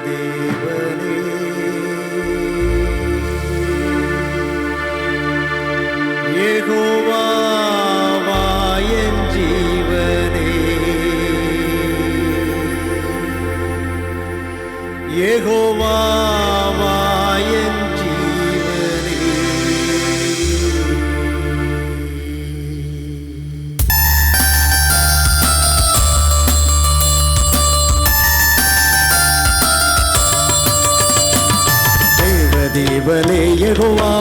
தேவனே யெகோவா என் ஜீவனே யெகோவா என் ஜீவனே தேவனே யெகோவா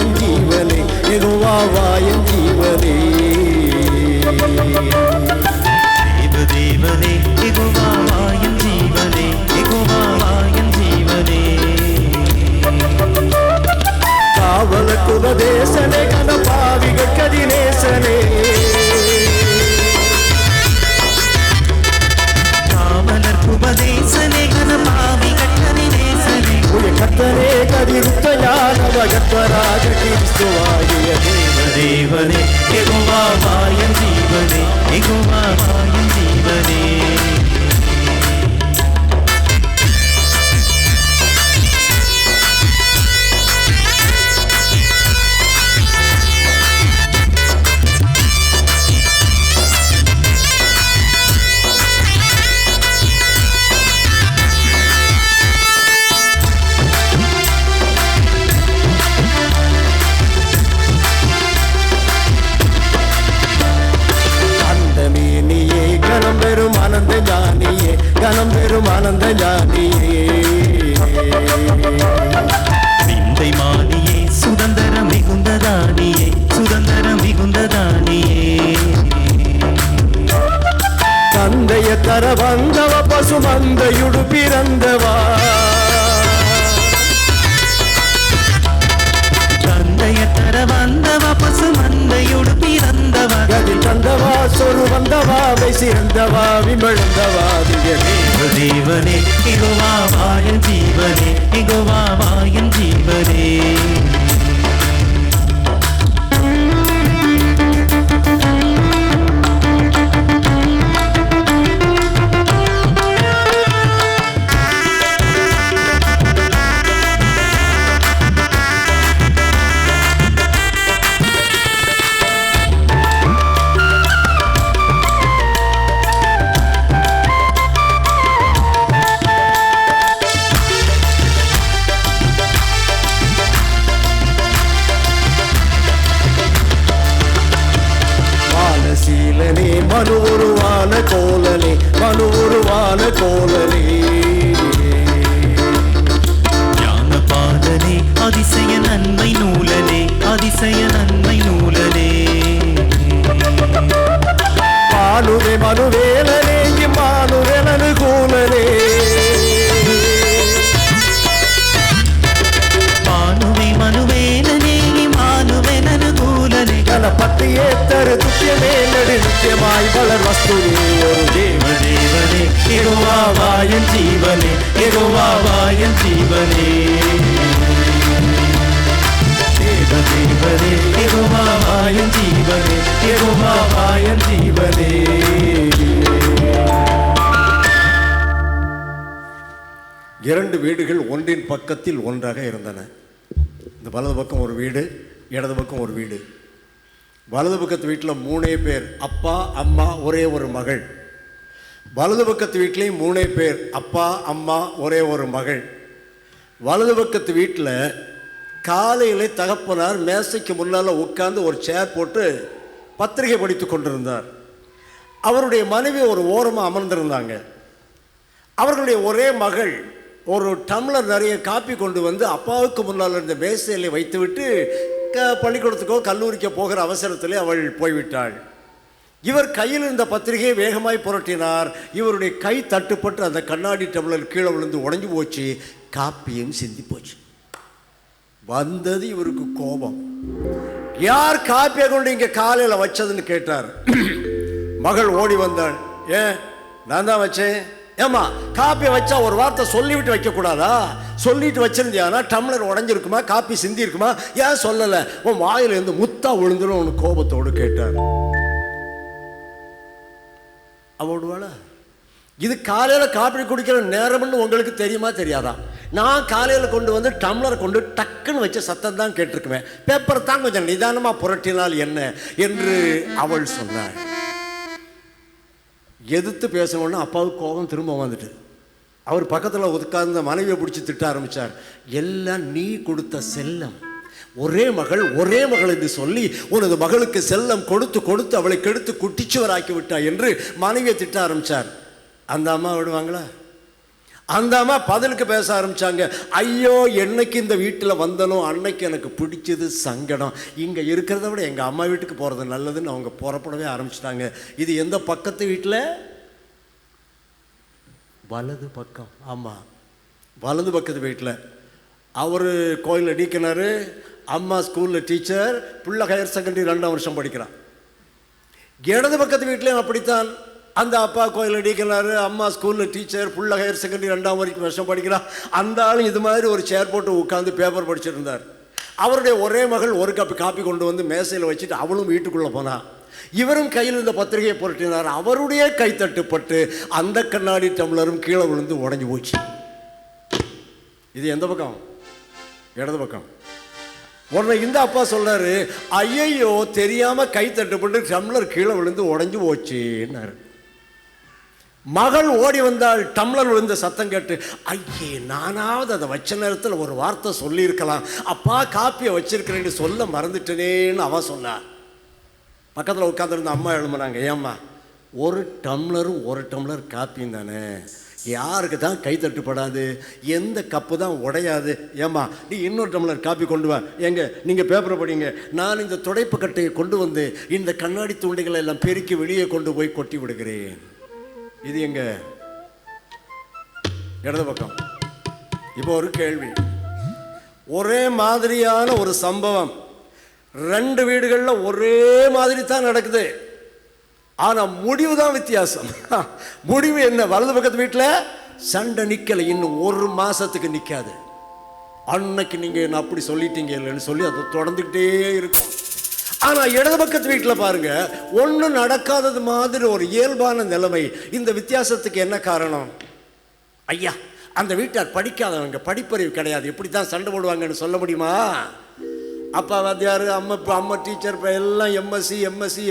என் ஜீவனே யெகோவா என் ஜீவனே தேவனே யெகோவா என் ஜீவனே யெகோவா என் ஜீவனே காவலுக்கு உபதேசனே கனபாவிகள் கதிநேசனே காவலர்க்கு உபதேசனே கனபாவிகள் கதிநேசனே கர்த்தனே கதிருத்த ஞானவ கர்த்தராக கிறிஸ்துவாகிய தேவனே யெகோவா என் ஜீவனே யெகோவா என் ஜீவனே கனம் பெரும் ஆனந்த ஞானியே விந்தை மானியே சுதந்திர மிகுந்ததானியே சுதந்திர மிகுந்ததானியே தந்தைய தர வந்தவ பசுமந்தையுடு பிறந்தவா தந்தைய தர வந்தவ பசுமந்தையுடு பிறந்தவா கதில் தந்தவா சொரு வந்தவா சிறந்தவா விமழ்ந்தவா தேவனே யெகோவா என் ஜீவனே யெகோவா என் ஜீவனே மனு உருவான கோலனே மனு உருவான கோலனே ஞான பாதனே அதிசய நன்மை நூலனே அதிசய நன்மை நூலனே மானுவே மனுவேலனே இம்மானுவேலனு கூலனே மானுவே மனுவேலனே இம்மானுவேலனு கூலனே கனபத்தியே தரு துத்தியமே நடு நித்தியமாய் வளர் வஸ்துவே ஒரு தேவனே யெகோவா என் ஜீவனே யெகோவா என் ஜீவனே தேவனே யெகோவா என் ஜீவனே யெகோவா என் ஜீவனே. இரண்டு வீடுகள் ஒன்றின் பக்கத்தில் ஒன்றாக இருந்தன. இந்த வலது பக்கம் ஒரு வீடு, இடது பக்கம் ஒரு வீடு. வலது பக்கத்து வீட்டில் 3 பேர், அப்பா அம்மா ஒரே ஒரு மகள். வலது பக்கத்து வீட்லேயும் 3 பேர், அப்பா அம்மா ஒரே ஒரு மகள். வலது பக்கத்து வீட்டில் காலையில் தகப்பனார் மேசைக்கு முன்னால் உட்கார்ந்து ஒரு சேர் போட்டு பத்திரிகை படித்து கொண்டிருந்தார். அவருடைய மனைவி ஒரு ஓரமாக அமர்ந்திருந்தாங்க. அவர்களுடைய ஒரே மகள் ஒரு டம்ளர் நிறைய காப்பி கொண்டு வந்து அப்பாவுக்கு முன்னால் இருந்த மேசையில் வைத்துவிட்டு பள்ளிக்கூடத்துக்கோ கல்லூரிக்கோ போகிற அவசரத்திலே அவள் போய்விட்டாள். இவர் கையில் இருந்த பத்திரிகையை வேகமாய் புரட்டினார். இவருடைய கை தட்டுப்பட்டு அந்த கண்ணாடி டம்ளர் கீழே விழுந்து உடைஞ்சு போச்சு. காப்பியும் சிந்தி போச்சு. வந்தது இவருக்கு கோபம். யார் காப்பியை கொண்டு இங்கே காலையில் வச்சதுன்னு கேட்டார். மகள் ஓடி வந்தாள். ஏன், நான் தான் வச்சேன். ஏமா, காப்பி வச்சா ஒரு வார்த்தை சொல்லிவிட்டு வைக்கக்கூடாதா? சொல்லிட்டு வச்சிருந்தியானா டம்ளர் உடஞ்சிருக்குமா, காப்பி சிந்தி இருக்குமா? ஏன் சொல்லலை? உன் வாயிலிருந்து முத்தா விழுந்துடும் உனக்கு கோபத்தோடு கேட்டார். அவடுவாளா இது காலையில் காப்பி குடிக்கிற நேரம்னு உங்களுக்கு தெரியுமா தெரியாதா? நான் காலையில் கொண்டு வந்து டம்ளரை கொண்டு டக்குன்னு வச்ச சத்தம் தான் கேட்டிருக்குவேன். பேப்பர் தான் கொஞ்சம் நிதானமாக புரட்டினால் என்ன என்று அவள் சொன்னாள். எதிர்த்து பேசணுன்னா அப்பாவுக்கு கோபம் திரும்ப வந்துட்டு அவர் பக்கத்தில் உட்கார்ந்த மனைவியை பிடிச்சி திட்ட ஆரம்பித்தார். எல்லாம் நீ கொடுத்த செல்லம், ஒரே மகள் என்று சொல்லி உனது மகளுக்கு செல்லம் கொடுத்து கொடுத்து அவளை கெடுத்து குட்டிச்சுவராக்கி விட்டாய் என்று மனைவியை திட்ட ஆரம்பித்தார். அந்த அம்மா விடுவாங்களா? அந்த அம்மா பதிலுக்கு பேச ஆரம்பித்தாங்க. ஐயோ, என்னைக்கு இந்த வீட்டில் வந்தனோ அன்னைக்கு எனக்கு பிடிச்சது சங்கடம். இங்கே இருக்கிறத விட எங்கள் அம்மா வீட்டுக்கு போகிறது நல்லதுன்னு அவங்க புறப்படவே ஆரம்பிச்சிட்டாங்க. இது எந்த பக்கத்து வீட்டில்? வலது பக்கம். ஆமாம், வலது பக்கத்து வீட்டில். அவர் கோயிலில் டீக்கனார், அம்மா ஸ்கூலில் டீச்சர், பிள்ளை ஹையர் செகண்டரி 2ஆம் வருஷம் படிக்கிறான். இடது பக்கத்து வீட்லேயும் அப்படித்தான். அந்த அப்பா கோயிலில் டீக்கனார், அம்மா ஸ்கூலில் டீச்சர், பிள்ளை ஹையர் செகண்டரி 2ஆம் வருஷம் படிக்கிறான். அந்த ஆளும் இது மாதிரி ஒரு சேர் போட்டு உட்காந்து பேப்பர் படிச்சுட்டு இருந்தார். அவருடைய ஒரே மகள் ஒரு கப் காப்பி கொண்டு வந்து மேசையில் வச்சுட்டு அவளும் வீட்டுக்குள்ளே போனான். இவரும் கையில் இந்த பத்திரிகையை புரட்டினார். அவருடைய கை தட்டுப்பட்டு அந்த கண்ணாடி டம்ளரும் கீழே விழுந்து உடஞ்சி போச்சு. இது எந்த பக்கம்? இடது பக்கம். உடனே இந்த அப்பா சொல்றாரு, ஐயையோ தெரியாம கை தட்டுப்பட்டு டம்ளர் கீழே விழுந்து உடஞ்சி போச்சுன்னாரு. மகள் ஓடி வந்தாள். டம்ளர் விழுந்த சத்தம் கேட்டு, ஐயே நானாவது அதை வச்ச நேரத்தில் ஒரு வார்த்தை சொல்லியிருக்கலாம், அப்பா காப்பியை வச்சிருக்கிறேன்னு சொல்ல மறந்துட்டேனேன்னு அவ சொன்னார். பக்கத்தில் உட்காந்துருந்த அம்மா எழும்புனாங்க, ஏம்மா ஒரு டம்ளர் காப்பியும் தானே, யாருக்கு தான் கை தட்டுப்படாது, எந்த கப்பு தான் உடையாது, ஏம்மா நீ இன்னொரு டம்ளர் காப்பி கொண்டு வா, எங்க நீங்கள் பேப்பரை படிங்க, நான் இந்த துடைப்பு கட்டையை கொண்டு வந்து இந்த கண்ணாடி துண்டைகளை எல்லாம் பெருக்கி வெளியே கொண்டு போய் கொட்டி விடுகிறேன். இது எங்க? இடது பக்கம். இப்போ ஒரு கேள்வி. ஒரே மாதிரியான ஒரு சம்பவம் 2 வீடுகளில் ஒரே மாதிரி தான் நடக்குது. ஆனால் முடிவு தான் வித்தியாசம். முடிவு என்ன? வலது பக்கத்து வீட்டில் சண்டை நிற்கலை, இன்னும் 1 மாதத்துக்கு நிற்காது. அன்னைக்கு நீங்கள் என்ன அப்படி சொல்லிட்டீங்க இல்லைன்னு சொல்லி அதை தொடர்ந்துக்கிட்டே இருக்கும். ஆனால் இடது பக்கத்து வீட்டில் பாருங்க, ஒன்றும் நடக்காதது மாதிரி ஒரு இயல்பான நிலைமை. இந்த வித்தியாசத்துக்கு என்ன காரணம்? ஐயா, அந்த வீட்டார் படிக்காதவங்க, படிப்பறிவு கிடையாது, எப்படி தான் சண்டை போடுவாங்கன்னு சொல்ல முடியுமா? அப்பா வாத்தியார், அம்மா டீச்சர், எல்லாம் எம்எஸ்சி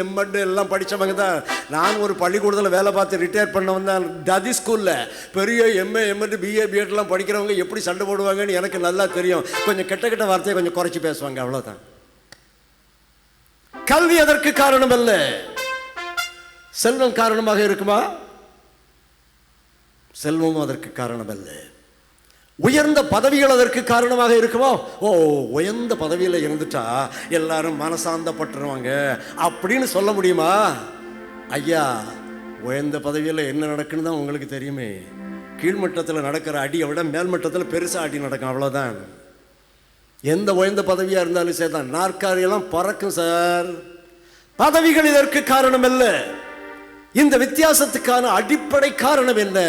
எம்எட் எல்லாம் படித்தவங்க தான். நான் ஒரு பள்ளிக்கூடத்தில் வேலை பார்த்து ரிட்டையர் பண்ணவன் தான். ததி ஸ்கூலில் பெரிய எம்ஏ எம்எட் பிஏ பிஎட்லாம் படிக்கிறவங்க எப்படி சண்டை போடுவாங்கன்னு எனக்கு நல்லா தெரியும். கொஞ்சம் கெட்ட வார்த்தையை கொஞ்சம் குறைச்சி பேசுவாங்க, அவ்வளோதான். கல்வி அதற்கு காரணம் அல்ல. செல்வம் காரணமாக இருக்குமா? செல்வமும் அதற்கு காரணம் அல்ல. உயர்ந்த பதவிகள் அதற்கு காரணமாக இருக்குமோ? உயர்ந்த பதவியில் இருந்துட்டா எல்லாரும் மனசாந்தப்பட்டுருவாங்க அப்படின்னு சொல்ல முடியுமா? ஐயா, உயர்ந்த பதவியில் என்ன நடக்குன்னு தான் உங்களுக்கு தெரியுமே. கீழ்மட்டத்தில் நடக்கிற அடியை விட மேல்மட்டத்தில் பெருசாக அடி நடக்கும், அவ்வளோதான். எந்த உயர்ந்த பதவியாக இருந்தாலும் சரி தான், நாற்காலியெல்லாம் பறக்கும் சார். பதவிகள் இதற்கு காரணம் அல்ல. இந்த வித்தியாசத்துக்கான அடிப்படை காரணம் என்ன?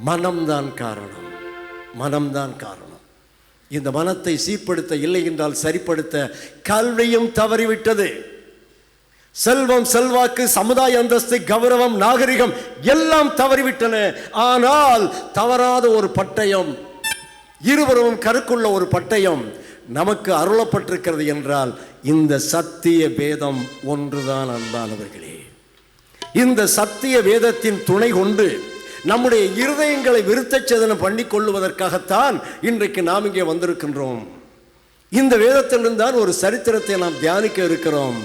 மனம்தான் காரணம். மனம்தான் காரணம். இந்த மனத்தை சீர்படுத்த, இல்லை என்றால் சரிப்படுத்த கல்வியும் தவறிவிட்டது. செல்வம், செல்வாக்கு, சமுதாய அந்தஸ்து, கௌரவம், நாகரிகம் எல்லாம் தவறிவிட்டன. ஆனால் தவறாத ஒரு பட்டயம், இருவரும் கருக்குள்ள ஒரு பட்டயம் நமக்கு அருளப்பட்டிருக்கிறது என்றால் இந்த சத்திய வேதம் ஒன்றுதான். அன்பானவர்களே, இந்த சத்திய வேதத்தின் துணை கொண்டு நம்முடைய இருதயங்களை விருத்தச்சேதனம் பண்ணி கொள்ளுவதற்காகத்தான் இன்றைக்கு நாம் இங்கே வந்திருக்கின்றோம். இந்த வேதத்திலிருந்து தான் ஒரு சரித்திரத்தை நாம் தியானிக்க இருக்கிறோம்.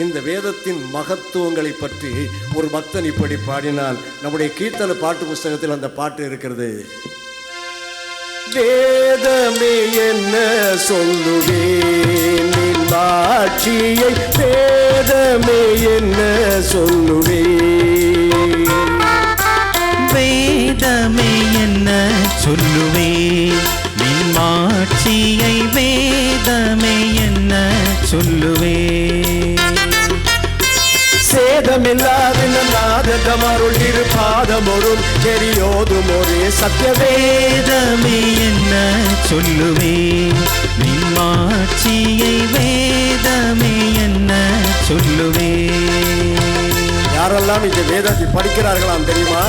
இந்த வேதத்தின் மகத்துவங்களை பற்றி ஒரு பக்தன் இப்படி பாடினால், நம்முடைய கீர்த்தனை பாட்டு புஸ்தகத்தில் அந்த பாட்டு இருக்கிறது. வேதமே என்ன சொல்லுவேன் நின் மாட்சியை, வேதமே என்ன சொல்லுவேன், வேதமே என்ன சொல்லுவேன் நின் மாட்சியை, வேதமே என்ன சொல்லுவேன். சேதமில்லாத நாதமருள் இருபாதமொருள் தெரியோதும் ஒரே சத்திய வேதமே என்ன சொல்லுவேன் நின் மாட்சியை, வேதமே என்ன சொல்லுவேன். யாரெல்லாம் இந்த வேதத்தை படிக்கிறார்களாம் தெரியுமா?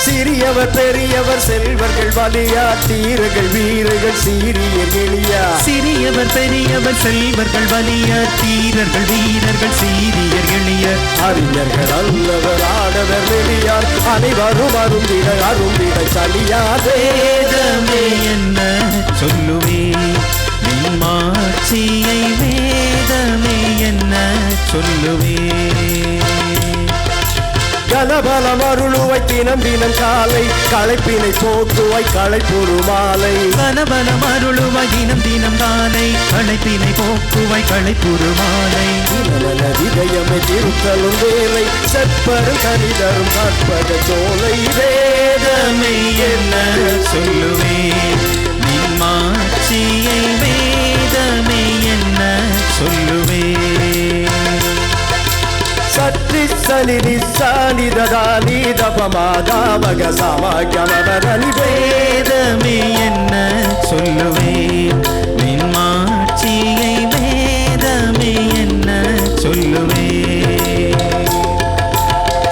சிறியவர் பெரியவர் செல்வர்கள் வலியார் தீரர்கள் வீரர்கள் சீரியர் எளியார் சிறியவர் பெரியவர் செல்வர்கள் வலியார் தீரர்கள் வீரர்கள் சீரியர் எளியர் அறிஞர்கள் அல்லவர் ஆடவர் வெளியார் அனைவரும் அருந்திட சலியார் வேதமே என்ன சொல்லுவே நின் மாட்சியை வேதமே என்ன சொல்லுவே கனபலம் அருளுவாய் தினம் தினம் காலை களைப்பினை போக்குவாய் களைப்புறு மாலை கனபலம் அருளுவாய் தினம் தினம் காலை களைப்பினை போக்குவாய் களைப்புறு மாலை இதயமை திருத்தலும் வேலை செப்பரும் கனிதரும் கற்பக சோலை வேதமே என்ன சொல்லுவே நின் மாட்சியை வேதமே என்ன சொல்லுவே சற்றி சனிதி சானிததானி தபமாதாமக சமாகமவரணி வேதமே என்ன சொல்லுவே நின் மாட்சியை வேதமே என்ன சொல்லுவே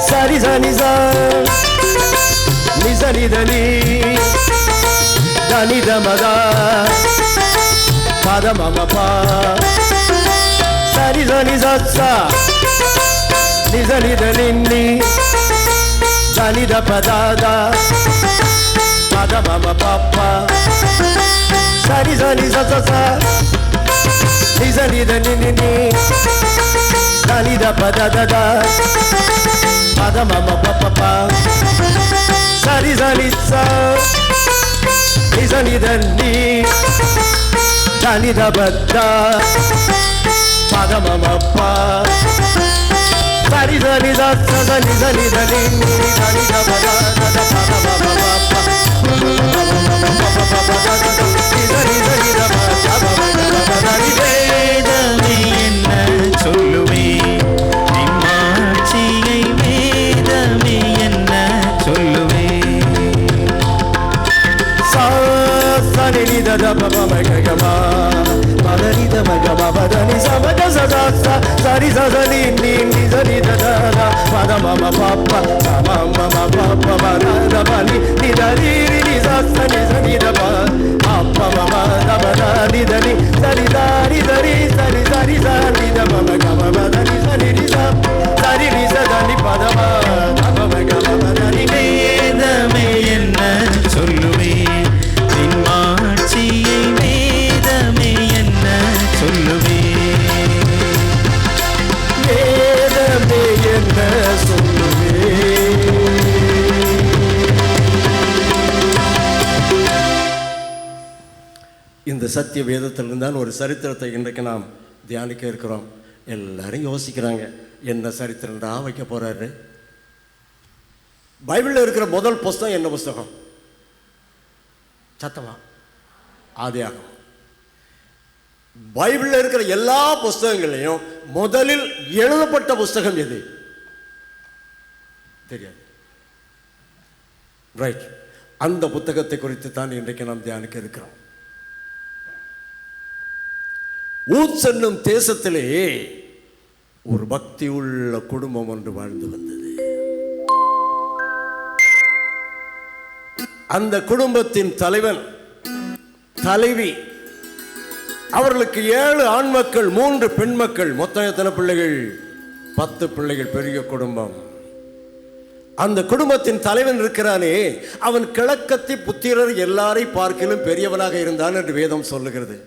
சரி சனிசா நிசனிதனி தனிதமதா பதமமபா சரி சனிசா நிசனிதனின்னி தனித பதாதா பதமம பாப்பா சரி சனி சசா நிசனிதனின்னி தனித பததா பதமம பப்பா சரி சனி சா நிசனிதன்னி தனித பத்தா பதமமப்பா சரி சனி சச நிசனி தனி தனி தபதா தத பதமமப்பா வேதமே என்ன சொல்லுவே நின் மாட்சியை வேதமே என்ன சொல்லுவே சரி சரி நீ சரி ததா பதமம பாப்பா சமமம பாப்பா பதபலி நிதரி நிசனி சனி தப அப்பமம தபதா நிதரி சரி தாரி தரி சரி சரி சரி தபம கமபதனி சனி ரிசா சரி ரிசதனி பதம தபம கமபதனி வேதமே என்ன சொல்லுவே நின் மாட்சியை வேதமே என்ன சொல்லுவே வேதமே என்ன சொல்லுவே இந்த சத்திய வேதத்திலிருந்து தான் ஒரு சரித்திரத்தை இன்றைக்கு நாம் தியானிக்க இருக்கிறோம். எல்லாரும் யோசிக்கிறாங்க, என்ன சரித்திரம்டா வைக்க போறாரு? பைபிளில் இருக்கிற முதல் புஸ்தகம் என்ன புஸ்தகம்? சத்தமா ஆதியாகமம். பைபிளில் இருக்கிற எல்லா புஸ்தகங்களையும் முதலில் எழுதப்பட்ட புஸ்தகம் எது தெரியாது. ரைட், அந்த புத்தகத்தை குறித்து தான் இன்றைக்கு நாம் தியானிக்க இருக்கிறோம். ஊத்ஸ் என்னும் தேசத்திலே ஒரு பக்தி உள்ள குடும்பம் ஒன்று வாழ்ந்து வந்தது. அந்த குடும்பத்தின் தலைவன், தலைவி, அவர்களுக்கு 7 ஆண் மக்கள், 3 பெண் மக்கள், மொத்தம் எத்தனை பிள்ளைகள்? 10 பிள்ளைகள். பெரிய குடும்பம். அந்த குடும்பத்தின் தலைவன் இருக்கிறானே, அவன் கிழக்கத்தி புத்திரர் எல்லாரை பார்க்கிலும் பெரியவனாக இருந்தான் என்று வேதம் சொல்லுகிறது.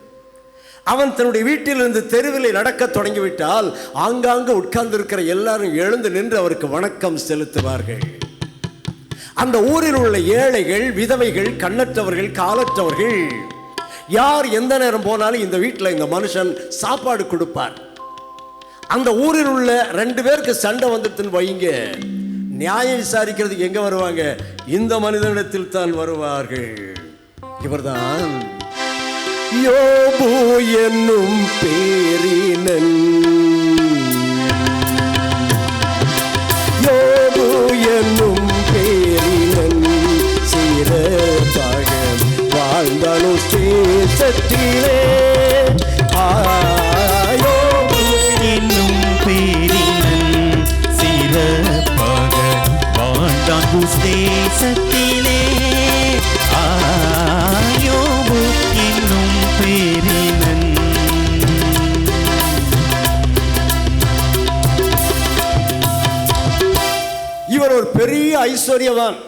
அவன் தன்னுடைய வீட்டிலிருந்து தெருவிலே நடக்க தொடங்கிவிட்டால் ஆங்காங்கு உட்கார்ந்து இருக்கிற எல்லாரும் எழுந்து நின்று அவருக்கு வணக்கம் செலுத்துவார்கள். அந்த ஊரில் உள்ள ஏழைகள், விதவைகள், கண்ணற்றவர்கள், காலற்றவர்கள் யார் எந்த நேரம் போனாலும் இந்த வீட்டில் இந்த மனுஷன் சாப்பாடு கொடுப்பார். அந்த ஊரில் உள்ள 2 பேருக்கு சண்டை வந்துட்டுன்னு வைங்க, நியாயம் விசாரிக்கிறதுக்கு எங்க வருவாங்க? இந்த மனிதனிடத்தில் தான் வருவார்கள். இவர்தான் யோபு என்னும் பேரினன். யோபு என்னும் பேரினன் சீரப்பாக வாழ்ந்தாலும் தேசத்திலே. யோபு என்னும் பேரினன் சீரப்பாக வாழ்ந்தான் தேசத்திலே. ஐஸ்வர்யவான்.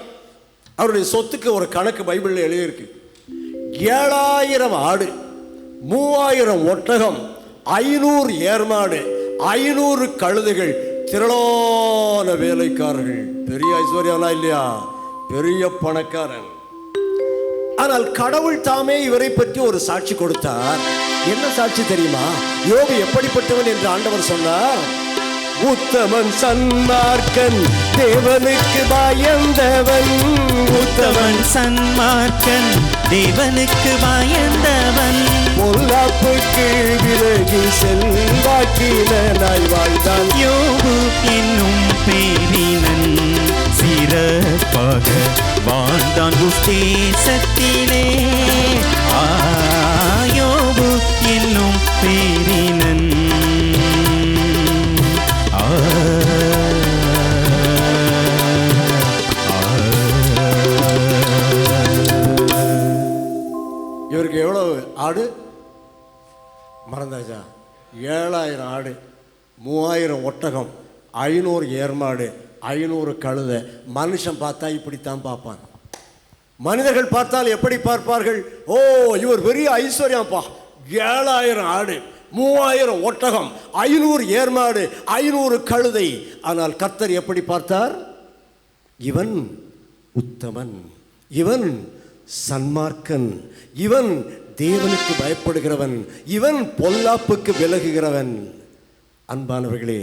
அவருடைய சொத்துக்கு ஒரு கணக்கு பைபிளில் எழுதியிருக்கு. 7000 ஆடு, 3000 ஒட்டகம், 500 ஏர்மாடு, 500 கழுதைகள், திரளான வேலைக்காரர்கள். பெரிய ஐஸ்வர்யவானா இல்லையா? பெரிய பணக்காரன். ஆனால் கடவுள் தாமே இவரை பற்றி ஒரு சாட்சி கொடுத்தார். என்ன சாட்சி தெரியுமா? யோபு எப்படிப்பட்டவன் என்று ஆண்டவர் சொன்னார். உத்தமன், சன்மார்க்கன், தேவனுக்கு பயந்தவன். உத்தமன், சன்மார்க்கன், தேவனுக்கு பயந்தவன். பொல்லாப்புக்கு விலகி செல்வாக்கினாய் வாழ்ந்தான். யோபு என்னும் பேரினன் சிறப்பாக வாழ்ந்தான் உத்தேசத்திலே. யோபு என்னும் பேரினன். இவருக்கு எவ்வளவு ஆடு மறந்தாச்சா? 7000 ஆடு, 3000 ஒட்டகம், 500 ஏர்மாடு, 500 கழுதை. மனுஷன் பார்த்தா இப்படித்தான் பார்ப்பான். மனிதர்கள் பார்த்தால் எப்படி பார்ப்பார்கள்? ஓ, இவர் பெரிய ஐஸ்வர்யம்ப்பா, 7000 ஆடு, 3000 ஒட்டகம், 500 ஏர்மாடு, 500 கழுதை. ஆனால் கர்த்தர் எப்படி பார்த்தார்? இவன் உத்தமன், இவன் சன்மார்க்கன், இவன் தேவனுக்கு பயப்படுகிறவன், இவன் பொல்லாப்புக்கு விலகுகிறவன். அன்பானவர்களே,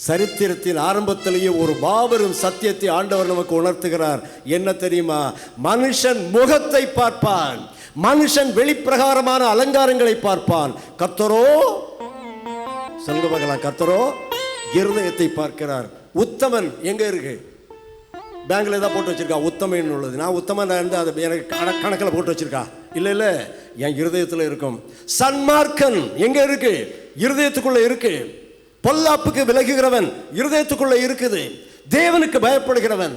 சரித்திரத்தின் ஆரம்பத்திலேயே ஒரு மாபெரும் சத்தியத்தை ஆண்டவர் நமக்கு உணர்த்துகிறார். என்ன தெரியுமா? மனுஷன் முகத்தை பார்ப்பான், மனுஷன் வெளிப்பிரகாரமான அலங்காரங்களை பார்ப்பான். கர்த்தரோ, சொல்லுங்க பார்க்கலாம், கர்த்தரோ இருதயத்தை பார்க்கிறார். உத்தமன் எங்க இருக்கு? பேங்க்ல தான் போட்டு வச்சிருக்கா உத்தமன் உள்ளது. நான் உத்தமன் இருந்து அதை எனக்கு கணக்கில் போட்டு வச்சிருக்கா? இல்லை இல்லை, என் இருதயத்தில் இருக்கும். சன்மார்க்கன் எங்க இருக்கு? இருதயத்துக்குள்ள இருக்கு. பொல்லாப்புக்கு விலகுகிறவன் இருதயத்துக்குள்ள இருக்குது. தேவனுக்கு பயப்படுகிறவன்.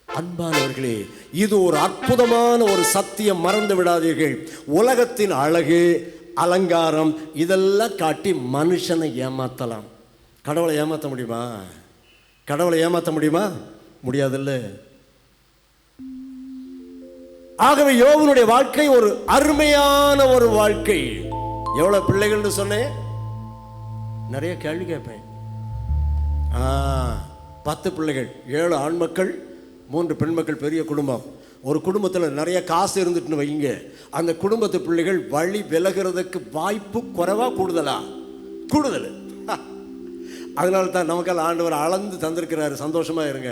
அன்பானவர்களே, இது ஒரு அற்புதமான ஒரு சத்தியம், மறந்து விடாதீர்கள். உலகத்தின் அழகு, அலங்காரம் இதெல்லாம் காட்டி மனுஷனை ஏமாத்தலாம். கடவுளை ஏமாற்ற முடியுமா? கடவுளை ஏமாற்ற முடியுமா? முடியாதுல்ல. ஆகவே யோபுனுடைய வாழ்க்கை ஒரு அருமையான ஒரு வாழ்க்கை. எவ்வளவு பிள்ளைகள்னு சொன்னேன்? நிறைய கேள்வி கேட்பேன். 10 பிள்ளைகள், 7 ஆண் மக்கள், 3 பெண் மக்கள். பெரிய குடும்பம். ஒரு குடும்பத்தில் நிறைய காசு இருந்துட்டுன்னு வைங்க, அந்த குடும்பத்து பிள்ளைகள் வழி விலகிறதுக்கு வாய்ப்பு குறைவா கூடுதலா? கூடுதல். அதனால தான் நமக்கெல்லாம் ஆண்டவர் அளந்து தந்திருக்கிறாரு. சந்தோஷமா இருங்க.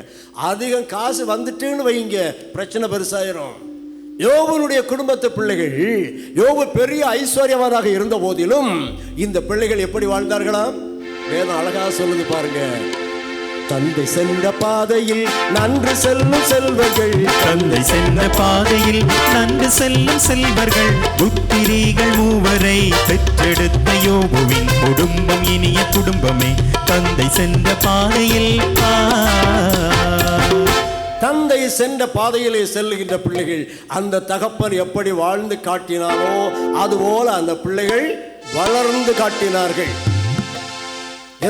அதிகம் காசு வந்துட்டுன்னு வைங்க, பிரச்சனை பெருசாயிரும். யோபுனுடைய குடும்பத்து பிள்ளைகள், யோபு பெரிய ஐஸ்வர்யவானாக இருந்த போதிலும் இந்த பிள்ளைகள் எப்படி வாழ்ந்தார்களாம்? வேதம் அழகா சொல்லுது பாருங்க. தந்தை சென்ற பாதையில் நன்று செல்லும் செல்வர்கள், தந்தை சென்ற பாதையில் நன்று செல்லும் செல்வர்கள், புத்திரிகள் 3 பெற்றெடுத்த யோபுவின் குடும்பம் இனிய குடும்பமே. தந்தை சென்ற பாதையில், தந்தை சென்ற பாதையிலே செல்லுகின்ற பிள்ளைகள், அந்த தகப்பன் எப்படி வாழ்ந்து காட்டினாரோ அதுபோல அந்த பிள்ளைகள் வளர்ந்து காட்டினார்கள்.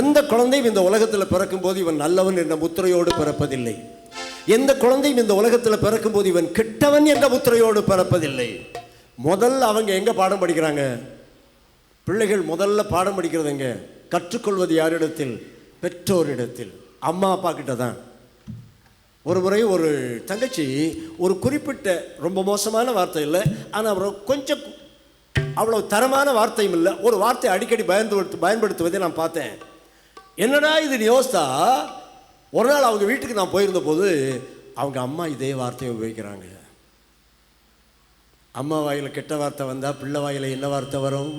எந்த குழந்தையும் இந்த உலகத்தில் பிறக்கும் போது இவன் நல்லவன் என்ற முத்திரையோடு பிறப்பதில்லை. எந்த குழந்தையும் இந்த உலகத்தில் பிறக்கும் போது இவன் கெட்டவன் என்ற முத்திரையோடு பிறப்பதில்லை. முதல்ல அவங்க எங்க பாடம் படிக்கிறாங்க? பிள்ளைகள் முதல்ல பாடம் படிக்கிறதுங்க, கற்றுக்கொள்வது யாரிடத்தில்? பெற்றோரிடத்தில், அம்மா அப்பா கிட்ட தான். ஒரு முறை ஒரு தங்கச்சி ஒரு குறிப்பிட்ட, ரொம்ப மோசமான வார்த்தை இல்லை, ஆனால் கொஞ்சம் அவ்வளோ தரமான வார்த்தையும் இல்லை, ஒரு வார்த்தை அடிக்கடி பயன்படுத்துவதை நான் பார்த்தேன். என்னடா இது யோசித்தா, ஒரு நாள் அவங்க வீட்டுக்கு நான் போயிருந்த போது அவங்க அம்மா இதே வார்த்தையை உபயோகிக்கிறாங்க. அம்மா வாயில் கெட்ட வார்த்தை வந்தால் பிள்ளை வாயில் என்ன வார்த்தை வரும்?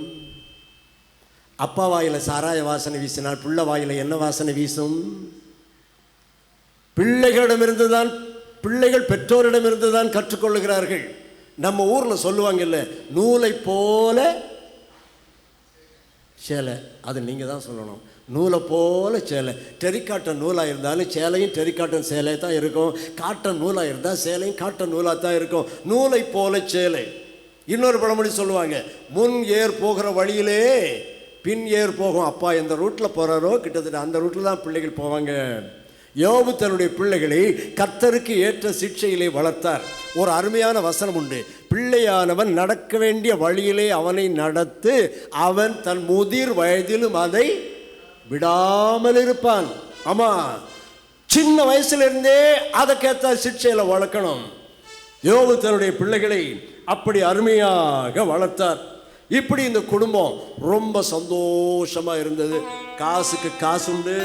அப்பா வாயில் சாராய வாசனை வீசினால் பிள்ளை வாயில் என்ன வாசனை வீசும்? பிள்ளைகளிடமிருந்து தான், பிள்ளைகள் பெற்றோரிடமிருந்து தான் கற்றுக்கொள்ளுகிறார்கள். நம்ம ஊரில் சொல்லுவாங்கல்ல, நூலை போல சேலை, அது நீங்கள் தான் சொல்லணும். நூலை போல சேலை. டெரிகாட்டன் நூலாக இருந்தாலும் சேலையும் டெரிகாட்டன் சேலை தான் இருக்கும். காட்டன் நூலாக இருந்தால் சேலையும் காட்டன் நூலாக தான் இருக்கும். நூலை போல சேலை. இன்னொரு பழமொழி சொல்லுவாங்க, முன் ஏர் போகிற வழியிலே பின் ஏர் போகும். அப்பா எந்த ரூட்டில் போகிறாரோ கிட்டத்தட்ட அந்த ரூட்டில் தான் பிள்ளைகள் போவாங்க. யோபு தன்னுடைய பிள்ளைகளை கர்த்தருக்கு ஏற்ற சிக்ஷையிலே வளர்த்தார். ஒரு அருமையான வசனம் உண்டு, பிள்ளையானவன் நடக்க வேண்டிய வழியிலே அவனை நடத்து, அவன் தன் முதிர் வயதிலும் அதை விடாமல் இருப்பான். ஆமா, சின்ன வயசுல இருந்தே அதற்கேற்ற சிக்ஷையில வளர்க்கணும். யோபு தன்னுடைய பிள்ளைகளை அப்படி அருமையாக வளர்த்தார். இப்படி இந்த குடும்பம் ரொம்ப சந்தோஷமா இருந்தது. காசுக்கு காசு உண்டு,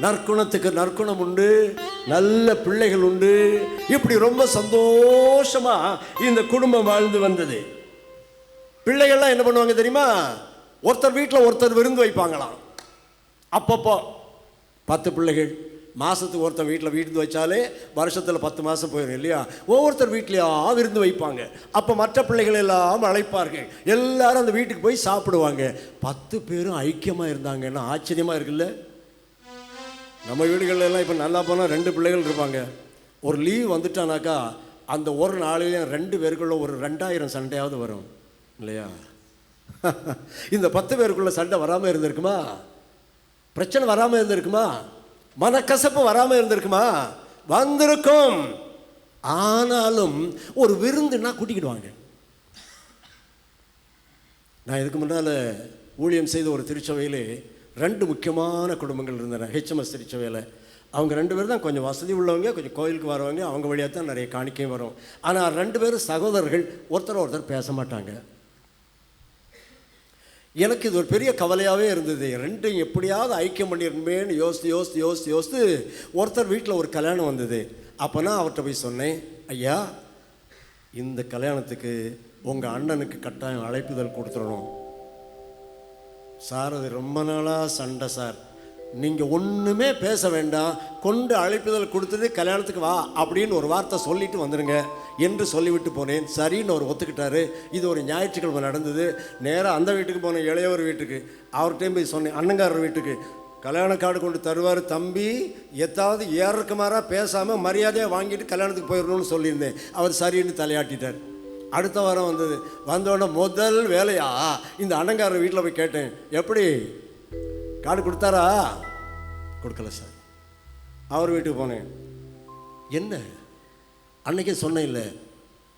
நற்குணத்துக்கு நற்குணம் உண்டு, நல்ல பிள்ளைகள் உண்டு. இப்படி ரொம்ப சந்தோஷமா இந்த குடும்பம் வாழ்ந்து வந்தது. பிள்ளைகள்லாம் என்ன பண்ணுவாங்க தெரியுமா? ஒருத்தர் வீட்டில் ஒருத்தர் விருந்து வைப்பாங்களாம். அப்பப்போ 10 பிள்ளைகள் மாதத்துக்கு ஒருத்தர் வீட்டில் விருந்து வச்சாலே வருஷத்தில் 10 மாதம் போயிடும் இல்லையா? ஒவ்வொருத்தர் வீட்லையா விருந்து வைப்பாங்க. அப்போ மற்ற பிள்ளைகள் எல்லாம் அழைப்பார்கள். எல்லாரும் அந்த வீட்டுக்கு போய் சாப்பிடுவாங்க. 10 பேரும் ஐக்கியமாக இருந்தாங்கன்னா ஆச்சரியமாக இருக்குல்ல? நம்ம வீடுகளெல்லாம் இப்போ நல்லா போனால் 2 பிள்ளைகள் இருப்பாங்க. ஒரு லீவ் வந்துட்டானாக்கா அந்த ஒரு நாளிலையும் 2 பேருக்குள்ள ஒரு 2000 சண்டையாவது வரும் இல்லையா? இந்த 10 பேருக்குள்ள சண்டை வராமல் இருந்திருக்குமா? பிரச்சனை வராமல் இருந்திருக்குமா? மனக்கசப்பு வராமல் இருந்திருக்குமா? வந்திருக்கும். ஆனாலும் ஒரு விருந்துன்னா கூட்டிக்கிடுவாங்க. நான் இதுக்கு முன்னால் ஊழியம் செய்த ஒரு திருச்சபையிலே 2 முக்கியமான குடும்பங்கள் இருந்தன. HMS திருச்சபையில் அவங்க 2 பேர் தான் கொஞ்சம் வசதி உள்ளவங்க, கொஞ்சம் கோயிலுக்கு வரவங்க. அவங்க வழியாக தான் நிறைய காணிக்கையும் வரும். ஆனால் 2 பேரும் சகோதரர்கள், ஒருத்தர் பேச மாட்டாங்க. எனக்கு இது ஒரு பெரிய கவலையாகவே இருந்தது. 2 எப்படியாவது ஐக்கியம் பண்ணிருந்தேன்னு யோசித்து ஒருத்தர் வீட்டில் ஒரு கல்யாணம் வந்தது. அப்போ நான் அவர்கிட்ட போய் சொன்னேன், ஐயா இந்த கல்யாணத்துக்கு உங்கள் அண்ணனுக்கு கட்டாயம் அழைப்புதல் கொடுத்துடணும். சார் அது ரொம்ப நாளாக சண்டை சார், நீங்கள் ஒன்றுமே பேச வேண்டாம், கொண்டு அழைப்புதல் கொடுத்தது கல்யாணத்துக்கு வா அப்படின்னு ஒரு வார்த்தை சொல்லிட்டு வந்துடுங்க என்று சொல்லிவிட்டு போனேன். சரின்னு அவர் ஒத்துக்கிட்டாரு. இது ஒரு ஞாயிற்றுக்கிழமை நடந்தது. நேராக அந்த வீட்டுக்கு போனேன், இளையவர் வீட்டுக்கு. அவர்கிட்டையும் போய் சொன்னேன், அண்ணங்காரர் வீட்டுக்கு கல்யாண கார்டு கொண்டு தருவார் தம்பி, எதாவது ஏறக்குமாராக பேசாமல் மரியாதையாக வாங்கிட்டு கல்யாணத்துக்கு போயிடணும்னு சொல்லியிருந்தேன். அவர் சரின்னு தலையாட்டிட்டார். அடுத்த வாரம் வந்தது. வந்தோடனே முதல் வேலையா இந்த அண்ணங்காரர் வீட்டில் போய் கேட்டேன், எப்படி கார்டு கொடுத்தாரா? கொடுக்கல சார். அவர் வீட்டுக்கு போனேன். என்ன அன்னைக்கே சொன்னேன் இல்லை,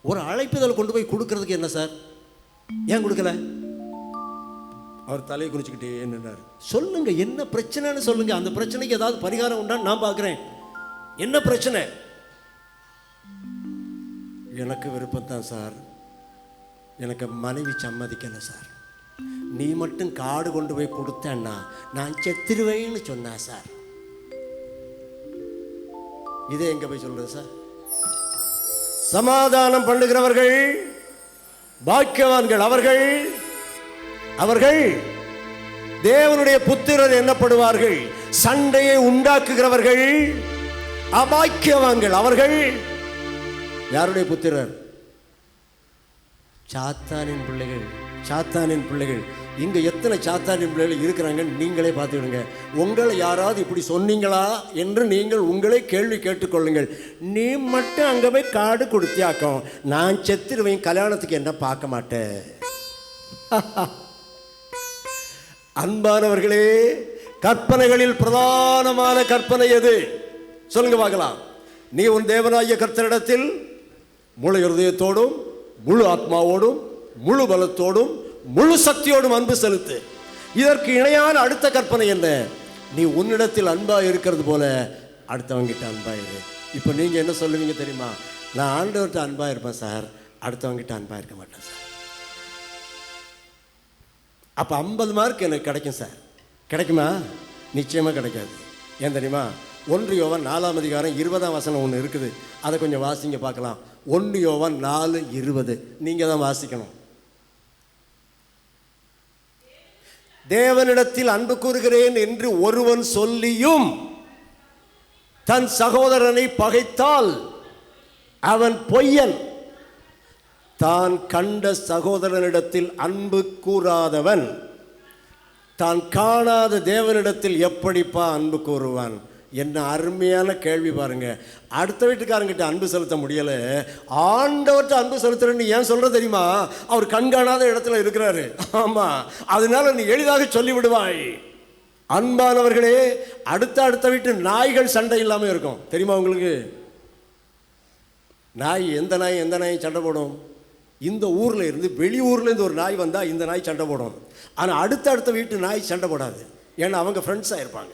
ஒரு அழைப்புதல் கொண்டு போய் கொடுக்கறதுக்கு என்ன சார், ஏன் கொடுக்கல? அவர் தலையை குறிச்சுக்கிட்டே நின்றார். சொல்லுங்க என்ன பிரச்சனைன்னு சொல்லுங்க, அந்த பிரச்சனைக்கு ஏதாவது பரிகாரம் உண்டான்னு நான் பார்க்குறேன். என்ன பிரச்சனை? எனக்கு விருப்பம் தான் சார், எனக்கு மனைவி சம்மதிக்கலை சார். நீ மட்டும் கார்டு கொண்டு போய் கொடுத்தேன்னா நான் செத்துருவேன்னு சொன்னா சார். இதே எங்க போய் சொல்றது சார்? சமாதானம் பண்ணுகிறவர்கள் பாக்கியவான்கள், அவர்கள் அவர்கள் தேவனுடைய புத்திரர் எண்ணப்படுவார்கள். சண்டையை உண்டாக்குகிறவர்கள் அபாக்கியவான்கள், அவர்கள் யாருடைய புத்திரர்? சாத்தானின் பிள்ளைகள். சாத்தானின் பிள்ளைகள். இங்க எத்தனை சாத்தானின் பிள்ளைகள் இருக்கிறாங்கன்னு நீங்களே பார்த்துக்கிடுங்க. உங்களை யாராவது இப்படி சொன்னீங்களா என்று நீங்கள் உங்களே கேள்வி கேட்டுக்கொள்ளுங்கள். நீ மட்டும் அங்கே போய் கார்டு கொடுத்தியாக்கும், நான் செத்துருவேன், கல்யாணத்துக்கு என்ன பார்க்க மாட்டேன். அன்பானவர்களே, கற்பனைகளில் பிரதானமான கற்பனை எது சொல்லுங்க பார்க்கலாம். நீ உன் தேவனாகிய கர்த்தரிடத்தில் முழு இருதயத்தோடும் முழு ஆத்மாவோடும் முழு பலத்தோடும் முழு சக்தியோடும் அன்பு செலுத்து. இதற்கு இணையான அடுத்த கற்பனை என்ன? நீ உன்னிடத்தில் அன்பா இருக்கிறது போல அடுத்தவங்கிட்ட அன்பா இரு. இப்போ நீங்க என்ன சொல்லுவீங்க தெரியுமா? நான் ஆண்டவர்கிட்ட அன்பா இருப்பேன் சார், அடுத்தவங்கிட்ட அன்பா இருக்க மாட்டேன் சார். அப்போ 50 மார்க் எனக்கு கிடைக்கும் சார். கிடைக்குமா? நிச்சயமா கிடைக்காது. ஏன் தெரியுமா? 1 யோவான் 4ஆம் அதிகாரம் 20ஆம் வசனம் ஒன்று இருக்குது. அதை கொஞ்சம் வாசிங்க பார்க்கலாம். 1 யோவான் 4:20 நீங்கள் தான் வாசிக்கணும். தேவனிடத்தில் அன்பு கூறுகிறேன் என்று ஒருவன் சொல்லியும் தன் சகோதரனை பகைத்தால் அவன் பொய்யன். தான் கண்ட சகோதரனிடத்தில் அன்பு கூறாதவன் தான் காணாத தேவனிடத்தில் எப்படிப்பா அன்பு கூறுவான்? என்ன அருமையான கேள்வி பாருங்க. அடுத்த வீட்டுக்காரங்கிட்ட அன்பு செலுத்த முடியல, ஆண்டவர்கிட்ட அன்பு செலுத்துறேன்னு ஏன் சொல்ற தெரியுமா? அவர் கண்காணாத இடத்துல இருக்கிறாரு. ஆமா, அதனால நீ எளிதாக சொல்லிவிடுவாய். அன்பானவர்களே, அடுத்த வீட்டு நாய்கள் சண்டை இல்லாமல் இருக்கும். தெரியுமா உங்களுக்கு? நாய் எந்த நாய் சண்டை போடும்? இந்த ஊரில் இருந்து வெளியூர்லேருந்து ஒரு நாய் வந்தால் இந்த நாய் சண்டை போடும். ஆனால் அடுத்த வீட்டு நாய் சண்டை போடாது. ஏன்னா அவங்க ஃப்ரெண்ட்ஸாக இருப்பாங்க.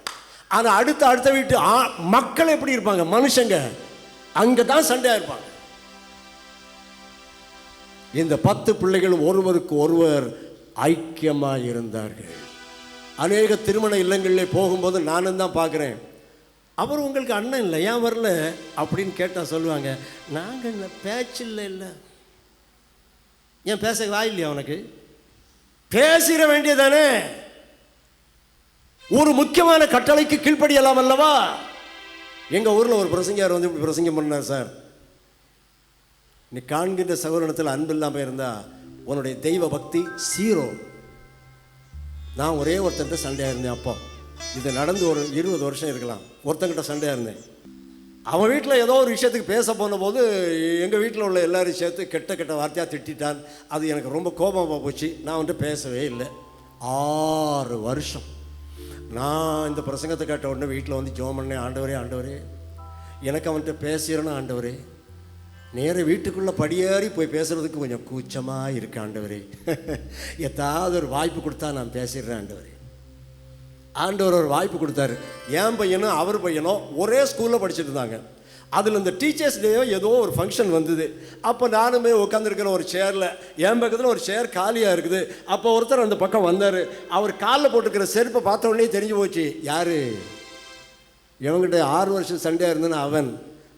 ஆனால் அடுத்த வீட்டு மக்கள் எப்படி இருப்பாங்க? மனுஷங்க அங்கே தான் சண்டையாக இருப்பாங்க. இந்த 10 பிள்ளைகளும் ஒருவருக்கு ஒருவர் ஐக்கியமாக இருந்தார்கள். அநேக திருமண இல்லங்களிலே போகும்போது நானும் தான் பார்க்குறேன், அவர் உங்களுக்கு அண்ணன் இல்லை, ஏன் வரல அப்படின்னு கேட்டால் சொல்லுவாங்க, நாங்கள் இந்த பேச்சில்லை இல்லை. ஏன் பேச வாய் இல்லையா உனக்கு? பேசிட வேண்டியதானே. ஒரு முக்கியமான கட்டளைக்கு கீழ்ப்படியலாம் அல்லவா? எங்கள் ஊரில் ஒரு பிரசங்கியார் வந்து இப்படி பிரசங்கம் பண்ணார், சார், நீ காண்கின்ற சகோதரத்தில் அன்பு இல்லாமல் இருந்தால் உன்னுடைய தெய்வ பக்தி 0. நான் ஒரே ஒருத்தன்ட்ட சண்டையாக இருந்தேன். அப்போ இது நடந்து ஒரு 20 வருஷம் இருக்கலாம். ஒருத்தங்கிட்ட சண்டையாக இருந்தேன். அவன் வீட்டில் ஏதோ ஒரு விஷயத்துக்கு பேச போன போது எங்கள் வீட்டில் உள்ள எல்லாரும் சேர்த்து கெட்ட வார்த்தையாக திட்டான். அது எனக்கு ரொம்ப கோபமாக போச்சு. நான் வந்துட்டு பேசவே இல்லை. 6 வருஷம் நான் இந்த பிரசங்கத்தை கேட்ட உடனே வீட்டில் வந்து ஜெபம் பண்ணேன், ஆண்டவரே எனக்கு அவன்கிட்ட பேசுகிறேன்னு ஆண்டவரே. நேர வீட்டுக்குள்ளே படியேறி போய் பேசுகிறதுக்கு கொஞ்சம் கூச்சமாக இருக்கு ஆண்டவரே. ஏதாவது ஒரு வாய்ப்பு கொடுத்தா நான் பேசிடுறேன் ஆண்டவரே. ஆண்டவர் ஒரு வாய்ப்பு கொடுத்தாரு. என் பையனும் அவர் பையனும் ஒரே ஸ்கூலில் படிச்சுட்டு இருந்தாங்க. அதில் இந்த டீச்சர்ஸ் டேயோ ஏதோ ஒரு ஃபங்க்ஷன் வந்தது. அப்போ நானுமே உட்காந்துருக்கிற ஒரு சேரில், என் பக்கத்தில் ஒரு சேர் காலியாக இருக்குது. அப்போ ஒருத்தர் அந்த பக்கம் வந்தார். அவர் காலில் போட்டுக்கிற செருப்பை பார்த்த உடனே தெரிஞ்சு போச்சு யார். இவங்கிட்ட 6 வருஷம் சண்டையாக இருந்தேன்னு அவன்.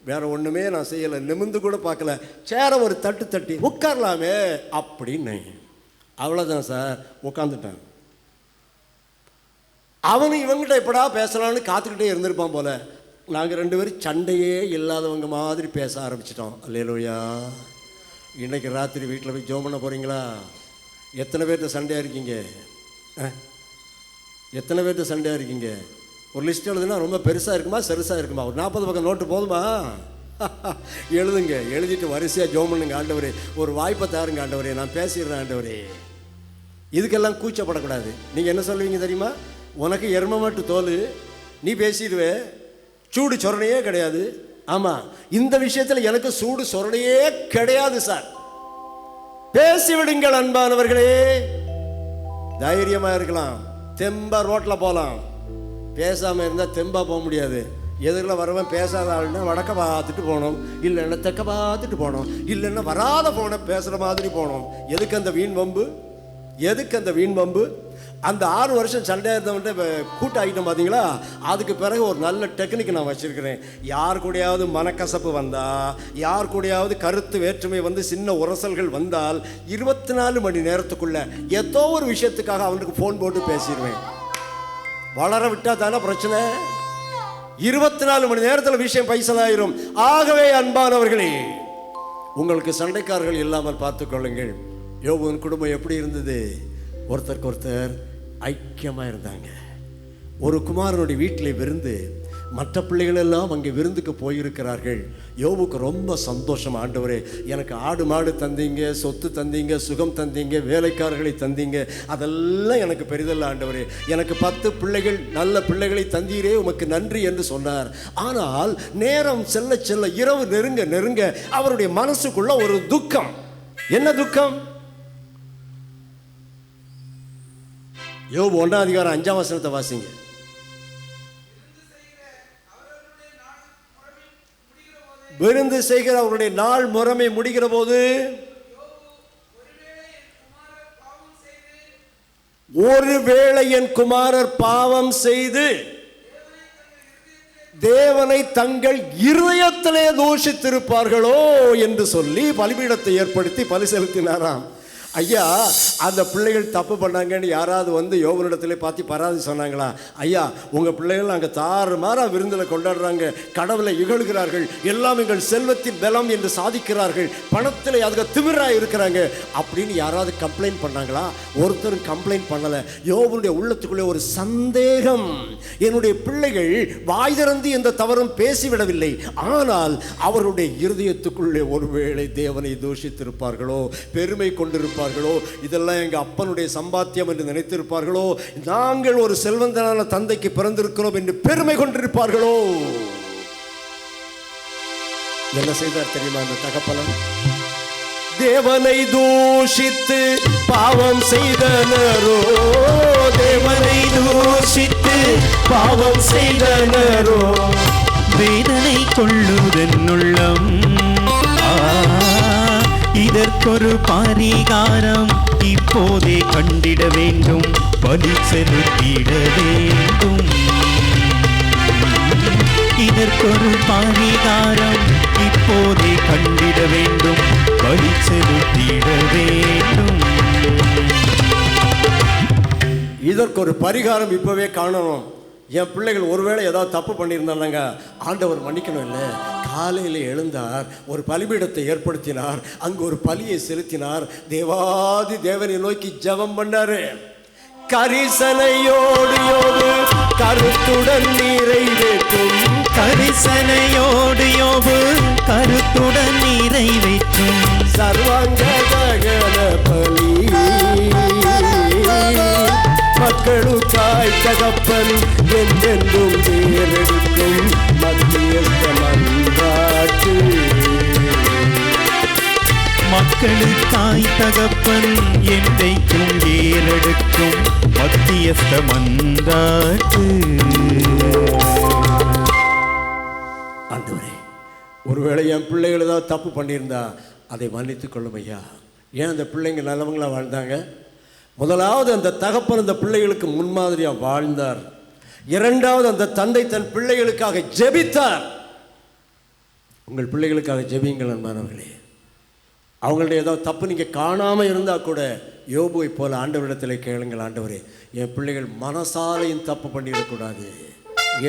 வேறு ஒன்றுமே நான் செய்யலை, நிமிந்து கூட பார்க்கல. சேரை ஒரு தட்டி உட்காரலாமே அப்படின்னு. அவ்வளோதான் சார், உட்காந்துட்டான். அவனு இவங்கிட்ட எப்படா பேசலான்னு காத்துக்கிட்டே இருந்திருப்பான் போல. நாங்கள் 2 பேரும் சண்டையே இல்லாதவங்க மாதிரி பேச ஆரம்பிச்சிட்டோம். அல்லேலூயா. இன்றைக்கி ராத்திரி வீட்டில் போய் ஜெபம் பண்ண போகிறீங்களா? எத்தனை பேர்கிட்ட சண்டையாக இருக்கீங்க? எத்தனை பேர்கிட்ட சண்டையாக இருக்கீங்க? ஒரு லிஸ்ட் எழுதுனா ரொம்ப பெருசாக இருக்குமா சிறுசாக இருக்குமா? ஒரு 40 பக்கம் நோட்டு போதுமா? எழுதுங்க. எழுதிட்டு வரிசையாக ஜெபம் பண்ணுங்க. ஆண்டவரே ஒரு வாய்ப்பை தாருங்க ஆண்டவரே, நான் பேசிடுறேன் ஆண்டவரே. இதுக்கெல்லாம் கூச்சப்படக்கூடாது. நீங்கள் என்ன சொல்லுவீங்க தெரியுமா? உனக்கு எருமை மாட்டு தோல், நீ பேசிடுவே, சூடு சொரணையே கிடையாது. ஆமாம், இந்த விஷயத்தில் எனக்கு சூடு சொரணையே கிடையாது சார். பேசிவிடுங்கள் அன்பானவர்களே. தைரியமாக இருக்கலாம், தெம்பா ரோட்டில் போகலாம். பேசாமல் இருந்தால் தெம்பாக போக முடியாது. எதிரில் வரவன் பேசாத ஆளுன்னா வடக்க பார்த்துட்டு போகணும், இல்லைன்னா தெற்க பார்த்துட்டு போகணும், இல்லைன்னா வராத போன பேசுகிற மாதிரி போகணும். எதுக்கு அந்த வீண் வம்பு? அந்த 6 வருஷம் சண்டையாக இருந்தவன்ட்டு கூட்டாகிட்டோம் பார்த்தீங்களா? அதுக்கு பிறகு ஒரு நல்ல டெக்னிக் நான் வச்சுருக்கிறேன். யார் கூடயாவது மனக்கசப்பு வந்தால், யார் கூடயாவது கருத்து வேற்றுமை வந்து சின்ன உரசல்கள் வந்தால் 24 மணி நேரத்துக்குள்ளே ஏதோ ஒரு விஷயத்துக்காக அவனுக்கு ஃபோன் போட்டு பேசிடுவேன். வளர விட்டால் தானே பிரச்சனை. 24 மணி நேரத்தில் விஷயம் பைசலாயிரும். ஆகவே அன்பானவர்களே, உங்களுக்கு சண்டைக்காரர்கள் இல்லாமல் பார்த்துக்கொள்ளுங்கள். யோபுவின் குடும்பம் எப்படி இருந்தது? ஒருத்தருக்கு ஒருத்தர் ஐக்கியமாக இருந்தாங்க. ஒரு குமாரனுடைய வீட்டில் விருந்து, மற்ற பிள்ளைகள் எல்லாம் அங்கே விருந்துக்கு போயிருக்கிறார்கள். யோபுக்கு ரொம்ப சந்தோஷம். ஆண்டவரே எனக்கு ஆடு மாடு தந்தீங்க, சொத்து தந்தீங்க, சுகம் தந்தீங்க, வேலைக்காரர்களை தந்தீங்க, அதெல்லாம் எனக்கு பெரிதல்ல ஆண்டவரே. எனக்கு 10 பிள்ளைகள், நல்ல பிள்ளைகளை தந்தீரே, உமக்கு நன்றி என்று சொன்னார். ஆனால் நேரம் செல்ல செல்ல, இரவு நெருங்க நெருங்க அவருடைய மனசுக்குள்ள ஒரு துக்கம். என்ன துக்கம்? யோபு 1ஆம் அதிகாரம் 5ஆம் வசனத்தை வாசிங்க. விருந்து செய்கிற அவருடைய நாள் முறைமை முடிகிற போது, ஒருவேளை என் குமாரர் பாவம் செய்து தேவனை தங்கள் இருதயத்திலே தூஷித்திருப்பார்களோ என்று சொல்லி பலிபீடத்தை ஏற்படுத்தி பலி செலுத்தினாராம். ஐயா, அந்த பிள்ளைகள் தப்பு பண்ணாங்கன்னு யாராவது வந்து யோபனிடத்திலே பார்த்து பராதி சொன்னாங்களா? ஐயா, உங்கள் பிள்ளைகள் அங்கே தாறுமாறாக விருந்தில் கொண்டாடுறாங்க, கடவுளை இகழ்கிறார்கள், எல்லாம் எங்கள் செல்வத்தின் பலம் என்று சாதிக்கிறார்கள், பணத்தில் அதுக்கு திமிராக இருக்கிறாங்க அப்படின்னு யாராவது கம்ப்ளைண்ட் பண்ணாங்களா? ஒருத்தரும் கம்ப்ளைண்ட் பண்ணலை. யோபனுடைய உள்ளத்துக்குள்ளே ஒரு சந்தேகம். என்னுடைய பிள்ளைகள் வாய் திறந்து எந்த தவறும் பேசிவிடவில்லை, ஆனால் அவருடைய இருதயத்துக்குள்ளே ஒருவேளை தேவனை தூஷித்திருப்பார்களோ, பெருமை கொண்டிருப்பார்கள் நினைத்திருப்பார்களோ, இதெல்லாம் எங்கள் அப்பனுடைய சம்பாத்தியம் என்று நினைத்திருப்பார்களோ, நாங்கள் ஒரு செல்வந்தனான தந்தைக்கு பிறந்திருக்கிறோம் என்று பெருமை கொண்டிருப்பார்களோ. என்ன செய்தார் தெரியுமா அந்த தகப்பனன்? தேவனை தூஷித்து பாவம் செய்தனரோ, தேவனை தூஷித்து பாவம் செய்தனரோ, வேதனை கொள்ளுதென்னுள்ளம். இதற்கொரு பரிகாரம் இப்போதே கண்டிட வேண்டும், பலி செலுத்திட வேண்டும். இதற்கொரு பரிகாரம் இப்போதே கண்டிட வேண்டும், பலி செலுத்திட வேண்டும். இதற்கு ஒரு பரிகாரம் இப்பவே காணணும். என் பிள்ளைகள் ஒருவேளை ஏதாவது தப்பு பண்ணியிருந்தாங்க, ஆண்டவர் மன்னிக்கணும். இல்லை, காலையில் எழுந்தார், ஒரு பலிபீடத்தை ஏற்படுத்தினார், அங்கு ஒரு பலியை செலுத்தினார், தேவாதி தேவனை நோக்கி ஜெபம் பண்ணாரு. கரிசனையோடு யோபு கருத்துடன் நிறைவேற்றும், கரிசனையோடு யோபு கருத்துடன் நிறைவேற்றும். சர்வாங்க தகன பலி மக்களுக்காய் தகப்பன் என்றென்றும் தேரெடுக்கும் மத்தியஸ்த மன்றாட்டு. மக்களுக்காய் தகப்பன் என்றைக்கும் ஏறெடுக்கும் மத்தியஸ்த மன்றாட்டு. ஆண்டவரே, ஒருவேளை என் பிள்ளைகள் ஏதாவது தப்பு பண்ணியிருந்தா அதை மன்னித்துக் கொள்ளும் ஐயா. ஏன் அந்த பிள்ளைங்க நல்லவங்களா வாழ்ந்தாங்க? முதலாவது அந்த தகப்பன் அந்த பிள்ளைகளுக்கு முன்மாதிரியாக வாழ்ந்தார். இரண்டாவது அந்த தந்தை தன் பிள்ளைகளுக்காக ஜெபித்தார். உங்கள் பிள்ளைகளுக்காக ஜெபியுங்கள் அன்பானவர்களே. அவங்கள்ட்ட ஏதாவது தப்பு நீங்கள் காணாமல் இருந்தால் கூட யோபுவை போல ஆண்டவரிடத்தில் கேளுங்கள், ஆண்டவரே என் பிள்ளைகள் மனசாலையும் தப்பு பண்ணிடக்கூடாது.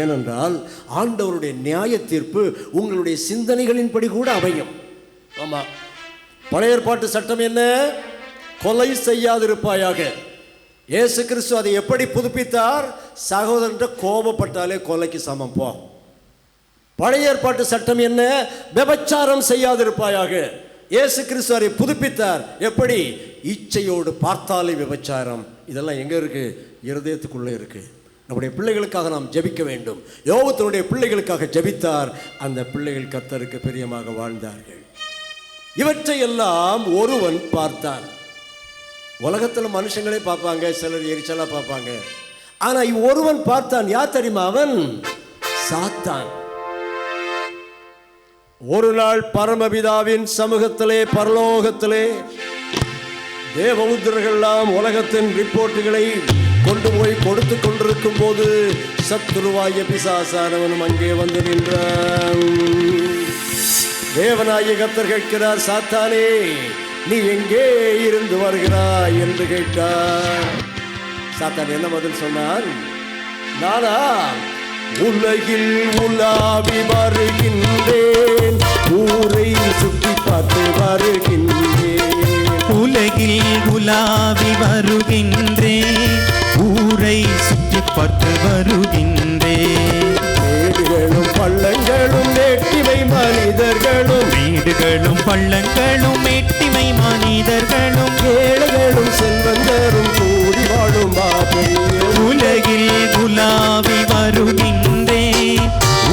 ஏனென்றால் ஆண்டவருடைய நியாய தீர்ப்பு உங்களுடைய சிந்தனைகளின்படி கூட அமையும். ஆமாம், பழைய ஏற்பாட்டு சட்டம் என்ன? கொலை செய்யாதிருப்பாயாக. இயேசு கிறிஸ்து அதை எப்படி புதுப்பித்தார்? சகோதரன்ட்ட கோபப்பட்டாலே கொலைக்கு சமம் போ. பழைய ஏற்பாட்டு சட்டம் என்ன? விபச்சாரம் செய்யாதிருப்பாயாக. இயேசு கிறிஸ்து அதை புதுப்பித்தார். எப்படி? இச்சையோடு பார்த்தாலே விபச்சாரம். இதெல்லாம் எங்கே இருக்கு? இருதயத்துக்குள்ளே இருக்கு. நம்முடைய பிள்ளைகளுக்காக நாம் ஜெபிக்க வேண்டும். யோபு தன்னுடைய பிள்ளைகளுக்காக ஜெபித்தார். அந்த பிள்ளைகள் கர்த்தருக்கு பிரியமாக வாழ்ந்தார்கள். இவற்றையெல்லாம் ஒருவன் பார்த்தான். உலகத்தில் மனுஷங்களே பார்ப்பாங்க, சிலர் எரிச்சலாக பார்ப்பாங்க. ஆனால் ஒருவன் பார்த்தான். யார் தெரியுமா அவன்? சாத்தான். ஒரு நாள் பரமபிதாவின் சமூகத்திலே, பரலோகத்திலே தேவமுத்திரர்கள்லாம் உலகத்தின் ரிப்போர்ட்டுகளை கொண்டு போய் கொடுத்து கொண்டிருக்கும் போது சத்துருவாய பிசாசானவனும் அங்கே வந்து நின்றான். தேவனாகிய கர்த்தர் கேட்கிறார், சாத்தானே நீ எங்கே இருந்து வருகிறாய் என்று கேட்டார். சாத்தான் என்ன பதில் சொன்னார்? நானா உலகில் உலாவி வருகின்றேன், ஊரை சுற்றி பார்த்து வருகின்றேன். உலகில் உலாவி வருகின்றேன், ஊரை சுற்றி பார்த்து வருகின்றேன். மேடுகளும் பள்ளங்களும் மேட்டிமை மனிதர்களும், வீடுகளும் பள்ளங்களும் மேட்டிமை மனிதர்களும், ஏழைகளும் செல்வந்தரும் கூடி வாழும் உலகில் உலாவி வருகின்றேன்,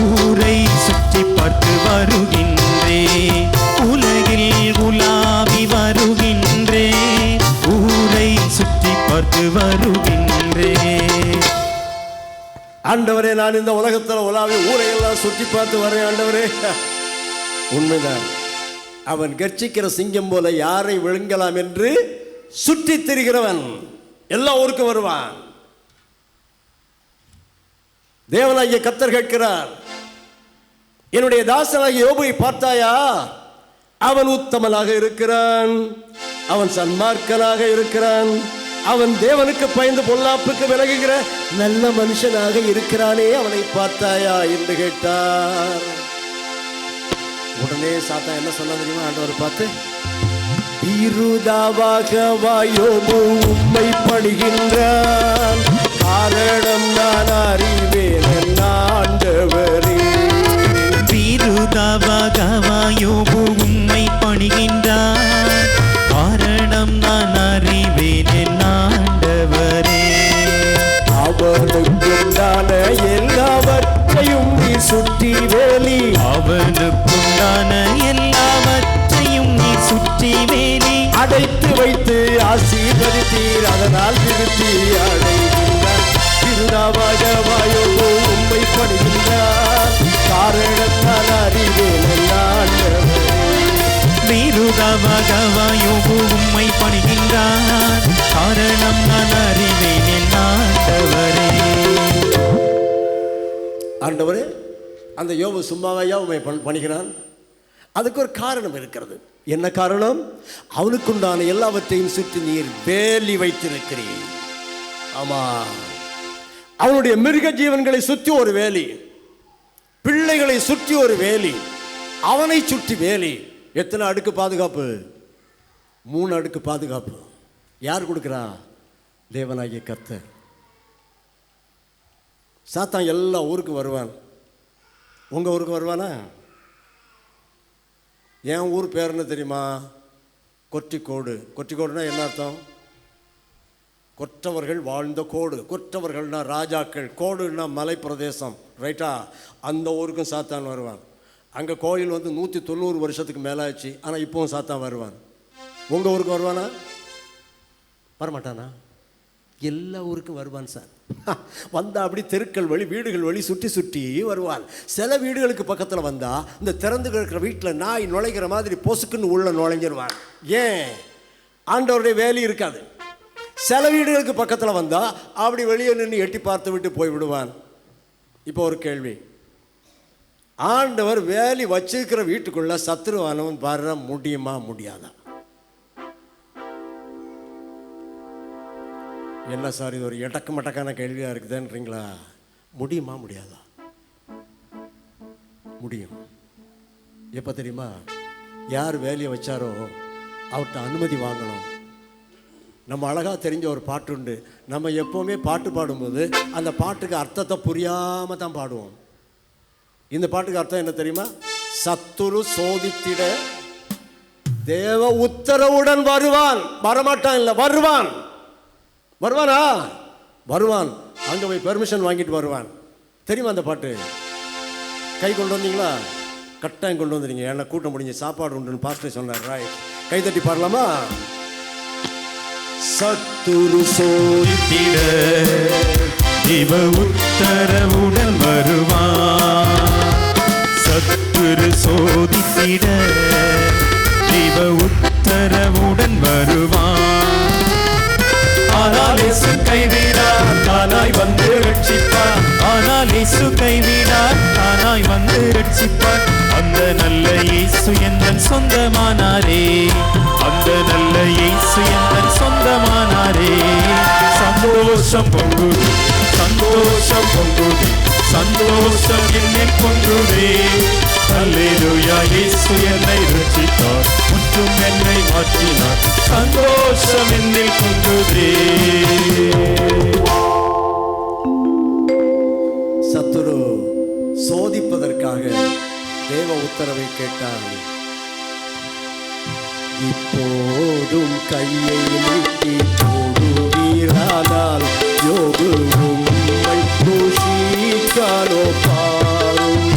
ஊரை சுற்றி பார்த்து வருகின்றேன். உலகில் உலாவி வருகின்றேன், ஊரை சுற்றி பார்த்து வருகின்றேன். ஆண்டவரே, நான் இந்த உலகத்தில் உலாவி ஊரையெல்லாம் சுற்றி பார்த்து வரேன் ஆண்டவரே. உண்மைதான். அவன் கர்ச்சிக்கிற சிங்கம் போல யாரை விழுங்கலாம் என்று சுற்றி திரிகிறவன் எல்லா ஊருக்கும் வருவான். தேவனாகிய கர்த்தர் கேட்கிறார், என்னுடைய தாசனாகிய யோபுவை பார்த்தாயா? அவன் உத்தமனாக இருக்கிறான், அவன் சன்மார்க்கனாக இருக்கிறான், அவன் தேவனுக்கு பயந்து பொல்லாப்புக்கு விலகுகிற நல்ல மனுஷனாக இருக்கிறானே, அவனை பார்த்தாயா என்று கேட்டார். உடனே சாத்தான் என்ன சொன்னா தெரியுமா? ஆண்டவர் பார்த்து, இருதாவாக யோபு உம்மை பணிகின்றான், காரணம் நான் அறிவேன் ஆண்டவரே. விருதாவாக யோபு உம்மை பணிகின்றான், காரணம் நான் சேர்த்து வைத்து ஆசீர்வதித்தீர், அதனால் திருப்தி அடைகின்றார். விருதாவாகவாயோ உம்மை பணிகின்றார், காரணத்தால் அறிவேன் ஆண்டவரே. விருதாவாகவாயோ உம்மை பணிகின்றார், காரணம் நான் அறிவேன் என் ஆண்டவரே. ஆண்டவரே, அந்த யோபு சும்மாவையா உம்மை பணிகிறான்? அதுக்கு ஒரு காரணம் இருக்கிறது. என்ன காரணம்? அவனுக்குண்டான எல்லாவற்றையும் சுற்றி நீர் வேலி வைத்திருக்கிறீர். ஆமா, அவனுடைய மிருக ஜீவன்களை சுற்றி ஒரு வேலி, பிள்ளைகளை சுற்றி ஒரு வேலி, அவனை சுற்றி வேலி. எத்தனை அடுக்கு பாதுகாப்பு? 3 அடுக்கு பாதுகாப்பு. யார் கொடுக்கிறா? தேவனாகிய கர்த்தர். சாத்தான் எல்லா ஊருக்கும் வருவான். உங்க ஊருக்கு வருவானா? என் ஊர் பேர் என்ன தெரியுமா? கொற்றிக்கோடு. கொற்றிக்கோடுனா என்ன அர்த்தம்? கொற்றவர்கள் வாழ்ந்த கோடு. கொற்றவர்கள்னா ராஜாக்கள், கோடுன்னா மலை பிரதேசம், ரைட்டா? அந்த ஊருக்கும் சாத்தான் வருவான். அங்கே கோயில் 190 வருஷத்துக்கு மேலாச்சு, ஆனால் இப்போவும் சாத்தான் வருவான். உங்கள் ஊருக்கு வருவானா? வரமாட்டானா? எல்லா ஊருக்கும் வருவான் சார். வந்தால் அப்படி தெருக்கள் வழி, வீடுகள் வழி சுற்றி சுற்றி வருவான். சில வீடுகளுக்கு பக்கத்தில் வந்தால் இந்த திறந்து கிடக்கிற வீட்டில் நாய் நுழைக்கிற மாதிரி பொசுக்குன்னு உள்ள நுழைஞ்சிருவான். ஏன்? ஆண்டவருடைய வேலி இருக்காது. சில வீடுகளுக்கு பக்கத்தில் வந்தால் அப்படி வெளியே நின்று எட்டி பார்த்து விட்டு போய் விடுவான். இப்போ ஒரு கேள்வி, ஆண்டவர் வேலி வச்சிருக்கிற வீட்டுக்குள்ள சத்துருவானவன் வர முடியுமா முடியாதா? என்ன சார் இது ஒரு எடக்கு மட்டக்கான கேள்வியாக இருக்குதுன்றீங்களா? முடியுமா முடியாதா? முடியும். எப்போ தெரியுமா? யார் வேலையை வச்சாரோ அவர்கிட்ட அனுமதி வாங்கணும். நம்ம அழகாக தெரிஞ்ச ஒரு பாட்டு உண்டு. நம்ம எப்போவுமே பாட்டு பாடும்போது அந்த பாட்டுக்கு அர்த்தத்தை புரியாமல் தான் பாடுவோம். இந்த பாட்டுக்கு அர்த்தம் என்ன தெரியுமா? சத்துரு சோதித்திட தேவ உத்தரவுடன் வருவான். வரமாட்டான் இல்லை, வருவான். வருவானா? வருவான். அங்கே போய் பெர்மிஷன் வாங்கிட்டு வருவான். தெரியுமா அந்த பாட்டு? கை கொண்டு வந்தீங்களா? கட்டாயம் கொண்டு வந்துடுங்க. ஏன்னா கூட்டம் முடிஞ்சு சாப்பாடு உண்டுன்னு பாஸ்டர் சொன்னார். ரைட், கை தட்டி பாடலாமா? சத்துரு சோதித்திட தேவ உத்தரவுடன் வருவான். சத்துரு சோதித்திட தேவ உத்தரவுடன் வருவான். ஆனால் இயேசு கைவிடார், தானாய் வந்து ரட்சிப்பார். ஆனால் இயேசு கைவிடார், தானாய் வந்து ரட்சிப்பார். அந்த நல்ல இயேசு எந்தன் சொந்தமானாரே, அந்த நல்ல இயேசு எந்தன் சொந்தமானாரே. சந்தோஷம் பொங்குது, சந்தோஷம் பொங்குது, சந்தோஷம் என்னை பொங்குதே. அல்லேலூயா, இயேசு என்னை ரட்சித்தார், முற்றும் என்னை மாற்றினார். சந்தோஷம் என்னை பொங்குதே. சத்துரு சோதிப்பதற்காக தேவ உத்தரவை கேட்டார். இப்போதும் கையை நீட்டி போடுவீரானால் யோபு உம்மை தூஷிக்காலோ பாரும்.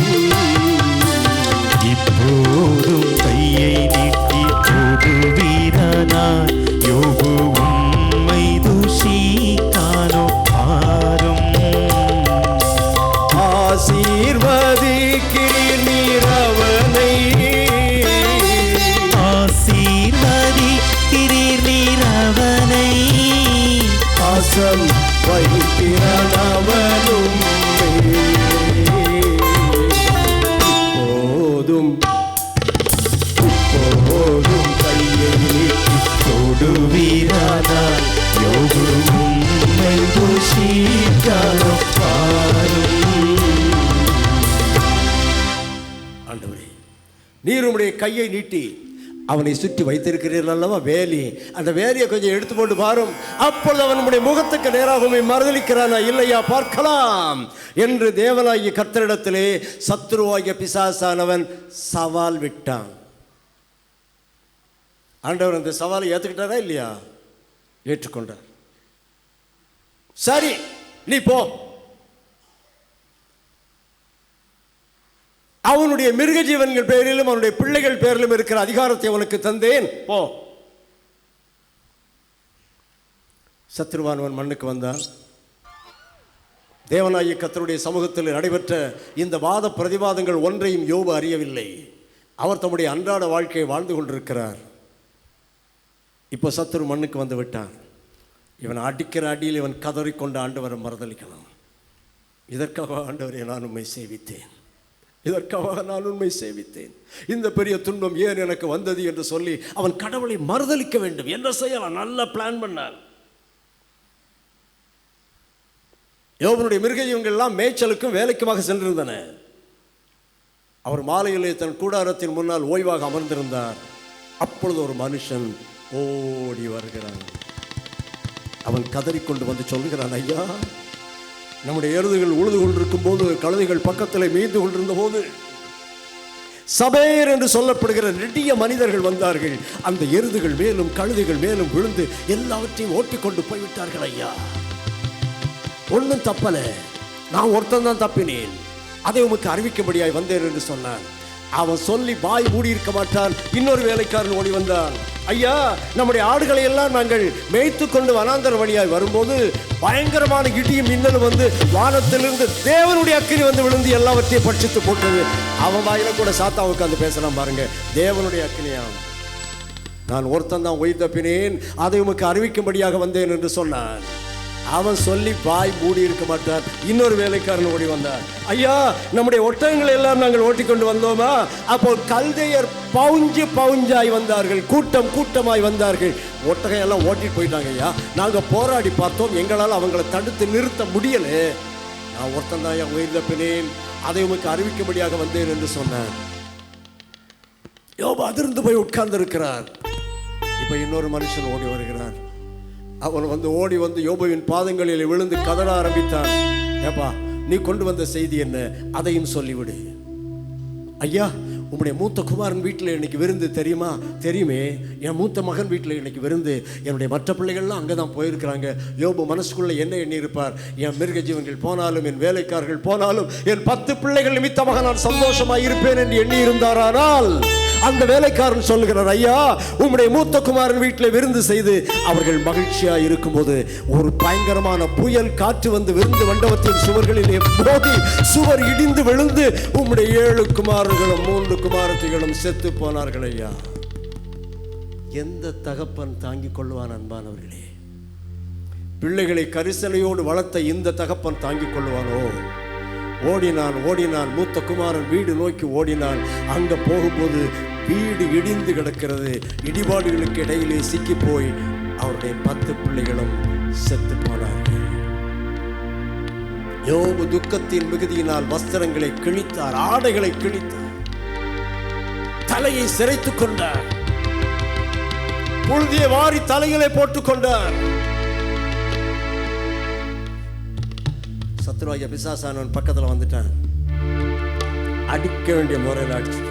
இப்போதும் கையை நீட்டி போடுவீரானால் யோபு உம்மை தூஷிக்காலோ பாரும். ஆசீர்வதிக்கிறீர் நீர் அவனை, ஆசீர்வதிக்கிறீர் நீர் அவனை. பாசம் வைக்கிறான் அவனும். இப்போதும் கையை நீட்டி தொடுவீரானால் யோபு உம்மை தூஷிக்காலோ பாரும். ஆண்டவரே, நீர் உம்முடைய கையை நீட்டி அவனை சுற்றி வைத்திருக்கிறீர்கள் அல்லவா வேலி. அந்த வேலியை கொஞ்சம் எடுத்து போட்டு பாரும். அப்பொழுது அவன் நம்முடைய முகத்துக்கு நேராக மறுதளிக்கிறானா இல்லையா பார்க்கலாம் என்று தேவனாகிய கர்த்தரிடத்திலே சத்துருவாகிய பிசாசானவன் சவால் விட்டான். ஆண்டவர் அந்த சவாலை ஏற்றுக்கிட்டாரா இல்லையா? ஏற்றுக்கொண்டார். சரி, நீ போ, அவனுடைய மிருக ஜீவன்கள் பேரிலும் அவனுடைய பிள்ளைகள் பேரிலும் இருக்கிற அதிகாரத்தை அவனுக்கு தந்தேன், போ. சத்ருவானவன் மண்ணுக்கு வந்தான். தேவனாகிய கர்த்தருடைய சமூகத்தில் நடைபெற்ற இந்த வாத பிரதிவாதங்கள் ஒன்றையும் யோபு அறியவில்லை. அவர் தம்முடைய அன்றாட வாழ்க்கையை வாழ்ந்து கொண்டிருக்கிறார். இப்போ சத்துரு மண்ணுக்கு வந்து விட்டான். இவன் அடிக்கிற அடியில் இவன் கதறிக்கொண்டு ஆண்டவரை மறுதளிக்கணும். இதற்காக ஆண்டவரை நான் உண்மை சேவித்தேன், இதற்காக நான் உண்மை சேவித்தேன், இந்த பெரிய துன்பம் ஏன் எனக்கு வந்தது என்று சொல்லி அவன் கடவுளை மறுதளிக்க வேண்டும். என்ன செய்யலாம்? நல்ல பிளான் பண்ணான். யோபனுடைய மிருகஜீவங்கள் எல்லாம் மேய்ச்சலுக்கும் வேலைக்குமாக சென்றிருந்தன. அவர் மாலையிலே தன் கூடாரத்தின் முன்னால் ஓய்வாக அமர்ந்திருந்தார். அப்பொழுது ஒரு மனுஷன் ஓடி வருகிறான். அவன் கதறிக்கொண்டு வந்து சொல்லுகிறான், ஐயா, நம்முடைய எருதுகள் உழுது கொண்டிருக்கும் போது, கழுதைகள் பக்கத்தில் மேய்ந்து கொண்டிருந்த போது சபேர் என்று சொல்லப்படுகிற நெடிய மனிதர்கள் வந்தார்கள். அந்த எருதுகள் மேலும் கழுதைகள் மேலும் விழுந்து எல்லாவற்றையும் ஓட்டிக்கொண்டு போய்விட்டார்கள். ஐயா, ஒன்றும் தப்பல, நான் ஒருத்தன் தான் தப்பினேன், அதை உமக்கு அறிவிக்கும்படியாய் வந்தேன் என்று சொன்னான். அவன் சொல்லி வாய் மூடி இருக்க மாட்டான். இன்னொரு வேலைக்காரன் ஓடி வந்தான். ஐயா, நம்முடைய ஆடுகளை எல்லாம் நாங்கள் மேய்த்து கொண்டு வனாந்தர வழியாய் வரும்போது பயங்கரமான இடியும் மின்னலும் வந்து வானத்திலிருந்து தேவனுடைய அக்கினி வந்து விழுந்து எல்லாவற்றையும் பட்சித்து போட்டது. அவன் வாயில கூட சாத்தா உட்கார்ந்து பேசலாம் பாருங்க. தேவனுடைய அக்கினியாம். நான் ஒருத்தன் தான் உயிர் தப்பினேன், அதை உமக்கு அறிவிக்கும்படியாக வந்தேன் என்று சொன்னான். அவன் சொல்லி வாய் மூடி இருக்க மாட்டார். இன்னொரு வேலைக்காரன் ஓடி வந்தார். ஐயா, நம்முடைய ஒட்டகங்களை எல்லாம் நாங்கள் ஓட்டிக்கொண்டு வந்தோமா? அப்போ கல்தையர் பவுஞ்சாய் வந்தார்கள், கூட்டம் கூட்டமாய் வந்தார்கள். ஒட்டகம் எல்லாம் ஓட்டிட்டு போயிட்டாங்க. ஐயா, நாங்கள் போராடி பார்த்தோம், எங்களால் அவங்களை தடுத்து நிறுத்த முடியல. நான் ஒருத்தன் தான் உயிர் தப்பினேன், அதை உமக்கு அறிவிக்கும்படியாக வந்தேன் என்று சொன்னான். யோபு அதிர்ந்து போய் உட்கார்ந்து இருக்கிறார். இப்போ இன்னொரு மனுஷன் ஓடி வருகிறார். அவன் வந்து ஓடி வந்து யோபுவின் பாதங்களில் விழுந்து கதற ஆரம்பித்தான். ஏப்பா, நீ கொண்டு வந்த செய்தி என்ன? அதையும் சொல்லிவிடு. ஐயா, உம்முடைய மூத்த குமாரன் வீட்டில் இன்னைக்கு விருந்து தெரியுமா? தெரியுமே, என் மூத்த மகன் வீட்டில் இன்னைக்கு விருந்து. என்னுடைய மற்ற பிள்ளைகள்லாம் அங்கே தான் போயிருக்கிறாங்க. யோபு மனசுக்குள்ளே என்ன எண்ணி இருப்பார்? என் மிருக ஜீவன்கள் போனாலும், என் வேலைக்காரர்கள் போனாலும், என் 10 பிள்ளைகள் நிமித்தமாக நான் சந்தோஷமாக இருப்பேன் என்று எண்ணி இருந்தாரானால், அந்த வேலைக்காரன் சொல்லுகிறார், ஐயா, உம்முடைய மூத்த குமாரன் வீட்டில் விருந்து செய்து அவர்கள் மகிழ்ச்சியா இருக்கும்போது ஒரு பயங்கரமான புயல் காற்று வந்து விருந்து மண்டபத்தின் சுவர்களிலே மோதி சுவர் இடிந்து விழுந்து உம்முடைய 7 குமாரர்களும் 3 குமாரத்திகளும் செத்து போனார்கள். ஐயா, எந்த தகப்பன் தாங்கிக் கொள்வான்? அன்பானவர்களே, பிள்ளைகளை கரிசனையோடு வளர்த்த இந்த தகப்பன் தாங்கிக் கொள்வானோ? ஓடினான். மூத்த குமாரன் வீடு நோக்கி ஓடினான். அங்க போகும்போது வீடு இடிந்து கிடக்கிறது. இடிபாடுகளுக்கு இடையிலே சிக்கி போய் அவருடைய 10 பிள்ளைகளும் செத்து போனார்கள். யோபு துக்கத்தின் மிகுதியினால் வஸ்திரங்களை கிழித்தார், ஆடைகளை கிழித்தார், தலையை சிரைத்துக் கொண்டார், புழுதியை வாரி தலைகளை போட்டுக் கொண்டார். சத்ருவாகிய பிசாசானவன் பக்கத்தில் வந்துட்டான். அடிக்க வேண்டிய முறையில் அடிச்சிட்டோம்,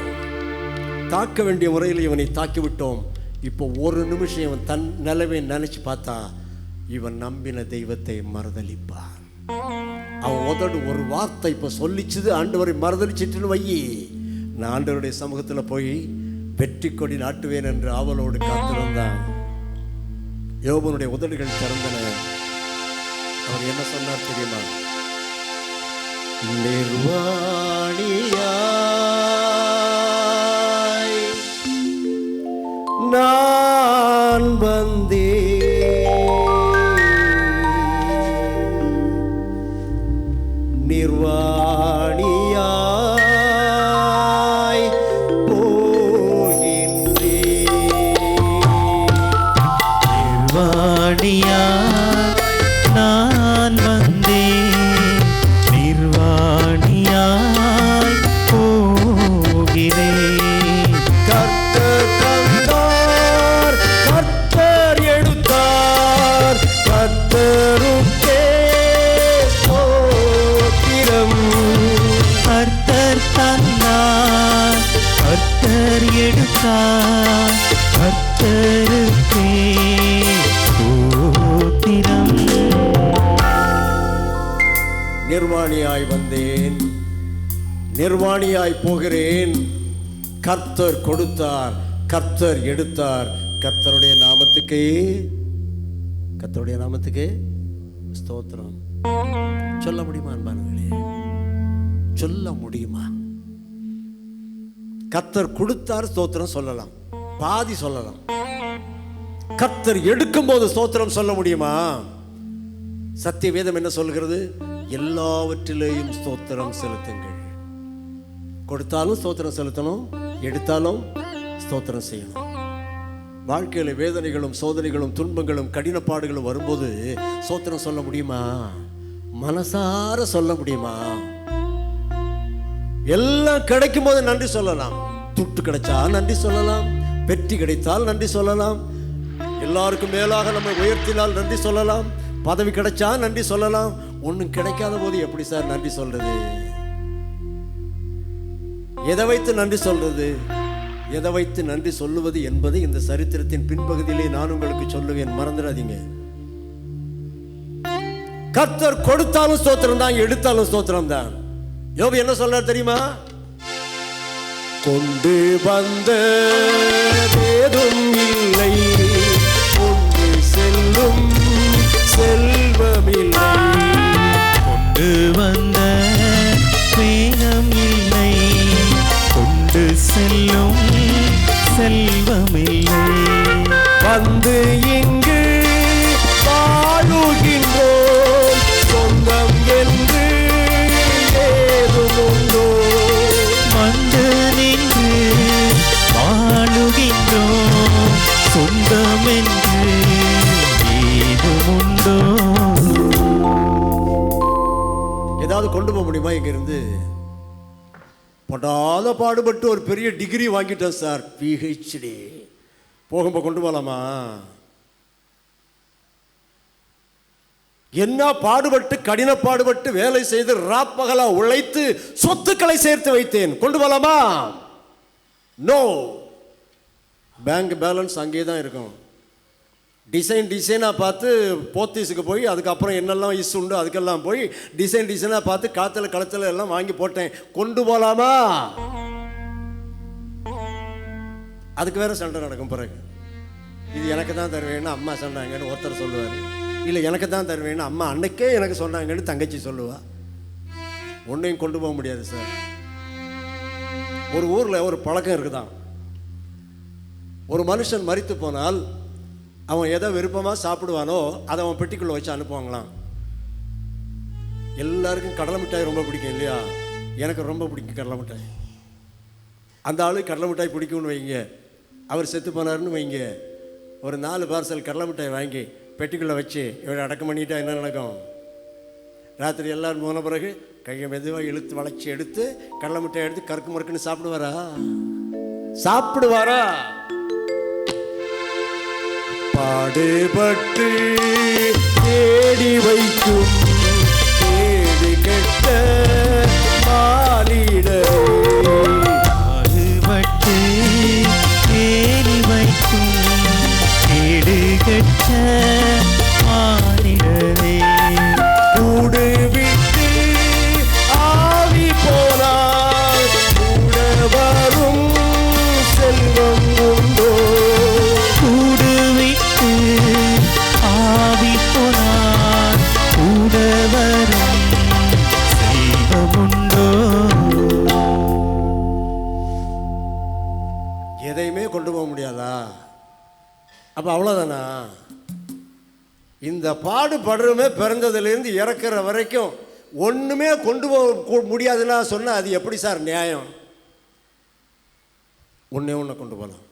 தாக்க வேண்டிய முறையில் இவனை தாக்கிவிட்டோம். இப்போ ஒரு நிமிஷம் இவன் தன் நிலைமை நினைச்சு பார்த்தா இவன் நம்பின தெய்வத்தை மறுதளிப்பான். அவன் உதடு ஒரு வார்த்தை இப்போ சொல்லிச்சுது, ஆண்டவரை மறுதளிச்சிட்டுன்னு வையி, நான் ஆண்டவருடைய சமூகத்தில் போய் வெற்றி கொடி நாட்டுவேன் என்று ஆவலோடு காத்திருந்தான். யோபனுடைய உதடுகள் திறந்தன. அவர் என்ன சொன்னார் தெரியுமா? நிர்வாணியாய் நான் வந்தேன், நிர்வாணியாய் போகின்றேன். நிர்வாணியாய் நான் வந்தேன், நிர்வாணியாய் போகிறேன். கர்த்தர் தந்தார், கர்த்தர் எடுத்தார், கர்த்தருக்கே ஸ்தோத்திரம். கர்த்தர் தந்தார், கர்த்தர் எடுத்தார், கர்த்தருக்கே ஸ்தோத்திரம். நிர்வாணியாய் வந்தேன், நிர்வாணியாய் போகிறேன். கர்த்தர் கொடுத்தார், கர்த்தர் எடுத்தார், கர்த்தருடைய நாமத்துக்கே கர்த்தருடைய நாமத்துக்கு ஸ்தோத்திரம். சொல்ல முடியுமா அன்பானவர்களே? சொல்ல முடியுமா? கர்த்தர் கொடுத்தார் ஸ்தோத்திரம் சொல்லலாம், பாதி சொல்லலாம். கர்த்தர் எடுக்கும் போது ஸ்தோத்திரம் சொல்ல முடியுமா? சத்திய வேதம் என்ன சொல்கிறது? எல்லாவற்றிலேயும் ஸ்தோத்திரம் செலுத்துங்கள். கொடுத்தாலும் ஸ்தோத்திரம் செலுத்தணும், எடுத்தாலும் ஸ்தோத்திரம் செய்யணும். வாழ்க்கையில் வேதனைகளும் சோதனைகளும் துன்பங்களும் கடினப்பாடுகளும் வரும்போது ஸ்தோத்திரம் சொல்ல முடியுமா? மனசார சொல்ல முடியுமா? எல்லாம் கிடைக்கும் போது நன்றி சொல்லலாம். துட்டு கிடைச்சா நன்றி சொல்லலாம், வெற்றி கிடைத்தால் நன்றி சொல்லலாம், எல்லாருக்கும் மேலாக நம்ம உயர்த்தினால் நன்றி சொல்லலாம், பதவி கிடைச்சா நன்றி சொல்லலாம். ஒன்றும் கிடைக்காத போது எப்படி சார் நன்றி சொல்றது? எதை வைத்து நன்றி சொல்றது? எதை வைத்து நன்றி சொல்லுவது என்பது இந்த சரித்திரத்தின் பின்பகுதியிலே நான் உங்களுக்கு சொல்லுவேன், மறந்துடாதீங்க. கர்த்தர் கொடுத்தாலும் ஸ்தோத்திரம் தான், எடுத்தாலும் ஸ்தோத்திரம் தான். யோபு என்ன சொல்றார் தெரியுமா? கொண்டு வந்த ஏதும் இல்லை, கொண்டு செல்லும் செல்வமில்லை, கொண்டு வந்த வேகம் இல்லை, கொண்டு செல்லும் செல்வமில்லை. வந்து இங்கு வாழுகின்றோம், சொந்தம் என்று ஏதும் உண்டோ? வந்து நின்று வாழுகின்றோம், சொந்தம் என்று ஏதும் உண்டோ? ஏதாவது கொண்டு போக முடியுமா? இங்க இருந்து படாத பாடுபட்டு ஒரு பெரிய டிகிரி வாங்கிட்டேன் சார், PhD. போகும்போது கொண்டு போகலாமா? என்ன பாடுபட்டு கடின பாடுபட்டு வேலை செய்து ராப்பகலா உழைத்து சொத்துக்களை சேர்த்து வைத்தேன், கொண்டு போகலாமா? நோ. பேங்க் பேலன்ஸ் அங்கே தான் இருக்கும். டிசைனாக பார்த்து போத்தீஸுக்கு போய் அதுக்கப்புறம் என்னெல்லாம் இஸ் உண்டு அதுக்கெல்லாம் போய் டிசைனாக பார்த்து காற்றுல களத்தில் எல்லாம் வாங்கி போட்டேன், கொண்டு போகலாமா? அதுக்கு வேற சண்டை நடக்கும். பிறகு இது எனக்கு தான் தருவேன்னு அம்மா சொன்னாங்கன்னு ஒருத்தர் சொல்லுவார், இல்லை எனக்கு தான் தருவேன்னு அம்மா அன்னைக்கே எனக்கு சொன்னாங்கன்னு தங்கச்சி சொல்லுவா. ஒன்றையும் கொண்டு போக முடியாது சார். ஒரு ஊரில் ஒரு பழக்கம் இருக்குதான், ஒரு மனுஷன் மரித்து போனால் அவன் எதை விருப்பமாக சாப்பிடுவானோ அதை அவன் பெட்டிக்குள்ளே வச்சு அனுப்புவாங்களாம். எல்லாருக்கும் கடலை மிட்டாய் ரொம்ப பிடிக்கும் இல்லையா? எனக்கு ரொம்ப பிடிக்கும் கடலை மிட்டாய். அந்த ஆளு கடலை மிட்டாய் பிடிக்கும்னு வைங்க, அவர் செத்து போனார்னு வைங்க, ஒரு 4 பார்சல் கடலை மிட்டாய் வாங்கி பெட்டிக்குள்ளே வச்சு இவரை அடக்கம் பண்ணிட்டா என்ன நடக்கும்? ராத்திரி எல்லாரும் போன பிறகு கையை மெதுவாக இழுத்து வளைச்சி எடுத்து கடலை மிட்டாய் எடுத்து கருக்கு மறுக்குன்னு சாப்பிடுவாரா? சாப்பிடுவாரா? பாடுபட்டு தேடி வைக்கும் தேடி கெட்ட மாலிடரே, பாடுபட்டு தேடி வைக்கும் தேடு கெட்ட மானிடரே, கூடு விட்டு ஆவி போனால் கூட வரும் செல்வம் உண்டோ? கூடு விட்டு ஆவி போனார் கூட வரும் செல்வமுண்டோ? எதையுமே கொண்டு போக முடியாதா? அப்போ அவ்வளோதானா? இந்த பாடுபடுறமே பிறந்ததுலேருந்து இறக்குற வரைக்கும் ஒன்றுமே கொண்டு போக முடியாதுன்னா சொன்னால் அது எப்படி சார் நியாயம்? ஒன்றே ஒன்று கொண்டு போகலாம்.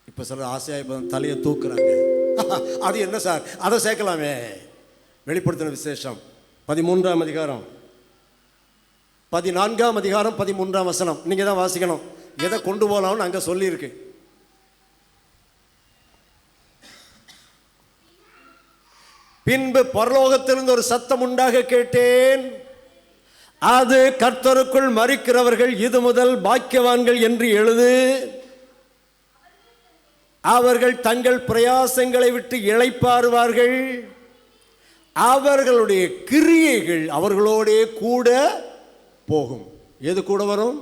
இப்போ சொல்கிற ஆசையாக இப்போ தலையை தூக்குறாங்க, அது என்ன சார்? அதை சேர்க்கலாமே. வெளிப்படுத்தின விசேஷம் 13ஆம் அதிகாரம் 14ஆம் அதிகாரம் 13ஆம் வசனம் நீங்கள் தான் வாசிக்கணும். எதை கொண்டு போகலாம்னு அங்கே சொல்லியிருக்கு. பின்பு பரலோகத்திலிருந்து ஒரு சத்தம் உண்டாக கேட்டேன், அது கர்த்தருக்குள் மரிக்கிறவர்கள் இது முதல் பாக்கியவான்கள் என்று எழுது. அவர்கள் தங்கள் பிரயாசங்களை விட்டு இளைப்பாறுவார்கள், அவர்களுடைய கிரியைகள் அவர்களோடே கூட போகும். எது கூட வரும்?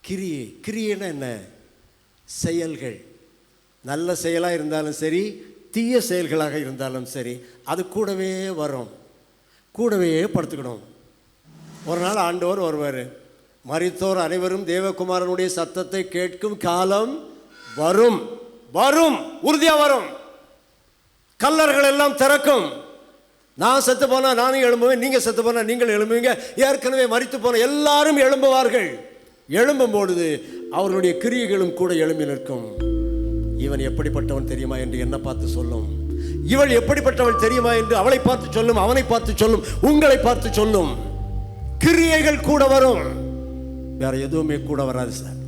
கிரியை. கிரியைன்னா என்ன? செயல்கள். நல்ல செயலாக இருந்தாலும் சரி, தீய செயல்களாக இருந்தாலும் சரி, அது கூடவே வரும், கூடவே படுத்துக்கணும். ஒரு நாள் ஆண்டவர் வருவார். மரித்தோர் அனைவரும் தேவகுமாரனுடைய சத்தத்தை கேட்கும் காலம் வரும், வரும், உறுதியாக வரும். கல்லறைகள் எல்லாம் திறக்கும். நான் செத்து போனால் நானும் எழும்புவேன், நீங்கள் செத்து போனால் நீங்கள் எழும்புவீங்க. ஏற்கனவே மரித்து போன எல்லாரும் எழும்புவார்கள். எழும்பும் பொழுது அவர்களுடைய கிரியைகளும் கூட எழும்பி நிற்கும். இவன் எப்படிப்பட்டவன் தெரியுமா என்று என்னை பார்த்து சொல்லும். இவள் எப்படிப்பட்டவள் தெரியுமா என்று அவளை பார்த்து சொல்லும், அவனை பார்த்து சொல்லும், உங்களை பார்த்து சொல்லும். கிரியைகள் கூட வரும். வேற எதுவுமே கூட வராது சார்,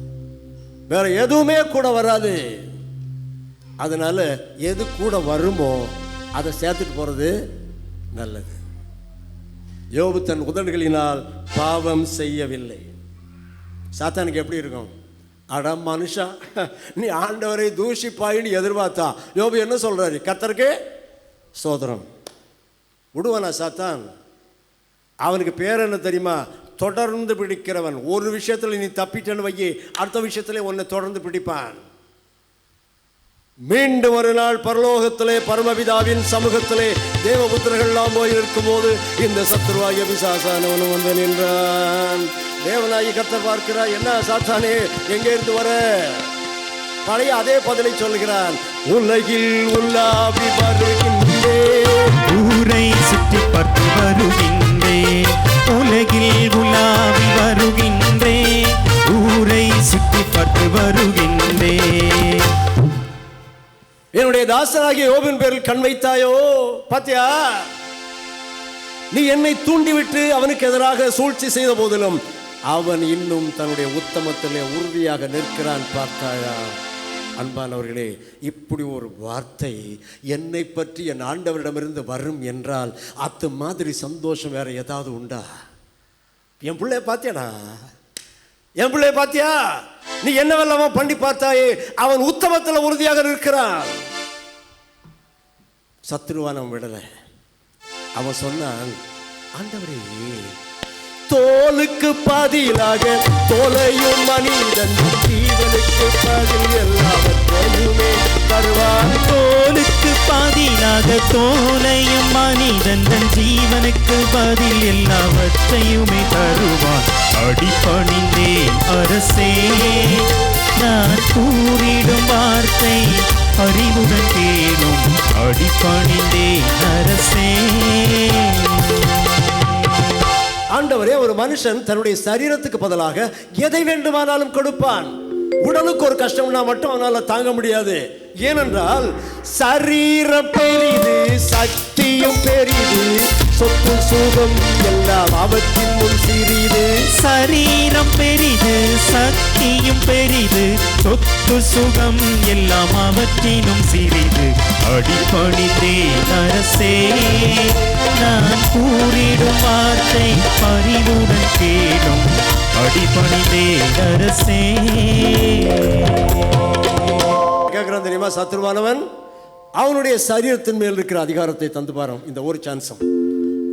வேற எதுவுமே கூட வராது. அதனால எது கூட வருமோ அதை சேர்த்துட்டு போறது நல்லது. யோபு தன் உதடுகளினால் பாவம் செய்யவில்லை. சாத்தானுக்கு எப்படி இருக்கும்? அட மனுஷா, நீ ஆண்டவரை தூஷிப்பாயின்னு எதிர்பார்த்தா யோபு என்ன சொல்றாரு? கர்த்தருக்கு சோதரம். விடுவானா சாத்தான்? அவனுக்கு பேர் என்ன தெரியுமா? தொடர்ந்து பிடிக்கிறவன். ஒரு விஷயத்தில் நீ தப்பிட்டேன்னு வையே, அடுத்த விஷயத்திலே உன்னை தொடர்ந்து பிடிப்பான். மீண்டும் ஒரு நாள் பரலோகத்திலே பரமபிதாவின் சமூகத்திலே தேவபுத்திரர்கள் எல்லாம் போய் இருக்கும் போது இந்த சத்துருவாகிய பிசாசானவனும் வந்து நின்றான். தேவனாகி கர்த்தர் பார்க்கிறார், என்ன சாத்தானே எங்கே இருந்து வர? பழைய அதே பதிலை சொல்கிறான். உலகில் உலாவி வருகின்றேன், ஊரை சுற்றி பார்த்து வருகின்றேன். உலகில் உலாவி வருகின்றேன், ஊரை சுற்றி பார்த்து வருகின்றேன். என்னுடைய தாசனாகிய யோபின் பேரில் கண் வைத்தாயோ? பாத்தியா, நீ என்னை தூண்டிவிட்டு அவனுக்கு எதிராக சூழ்ச்சி செய்த போதிலும் அவன் இன்னும் தன்னுடைய உத்தமத்திலே உறுதியாக நிற்கிறான். பார்த்தாயா? அன்பானவர்களே, இப்படி ஒரு வார்த்தை என்னை பற்றி என் ஆண்டவரிடமிருந்து வரும் என்றால் அது மாதிரி சந்தோஷம் வேற ஏதாவது உண்டா? என் பிள்ளைய பார்த்தியாடா, என் பிள்ளைய பார்த்தியா? நீ என்னவெல்லாமோ பண்ணி பார்த்தாயே, அவன் உத்தமத்தில் உறுதியாக நிற்கிறான். சத்துருவான் விடலை. அவன் சொன்னான், ஆண்டவரே, தோலுக்கு பதிலாக தோலையும் மனிதன் ஜீவனுக்கு பதில் எல்லாவற்றையுமே தருவான். தோலுக்கு பதிலாக தோலையும் மனிதன் தன் ஜீவனுக்கு பதில் எல்லாவற்றையுமே தருவான். அடிபணிந்தேன் அரசே, நான் கூறிடும் வார்த்தை அறிவுடன் கேளும். அடிபணிந்தேன் அரசே. ஆண்டவரே, ஒரு மனுஷன் தன்னுடைய சரீரத்துக்கு பதிலாக எதை வேண்டுமானாலும் கொடுப்பான். உடலுக்கு ஒரு கஷ்டம்னா மட்டும் அவனால தாங்க முடியாது. ஏனென்றால் சரீரம் பெரிது, சக்தியும் பெரிது, சொத்து சுகம் எல்லாம் அவற்றின் முன் சிறிது. சரீரம் பெரிது, சக்தியும் பெரிது, சொத்து சுகம் எல்லாம் அவற்றினும் சிறிது. அடிபணிந்தேன் அரசே, நான் கூறிடும் வார்த்தை பரிவுடன் கேளும். அடிபணிந்தேன் அரசே. கேட்கிறான் தெரியுமா? சத்துருவானவன் அவனுடைய சரீரத்தின் மேல் இருக்கிற அதிகாரத்தை தந்து பாரும். இந்த ஒரு சான்ஸும்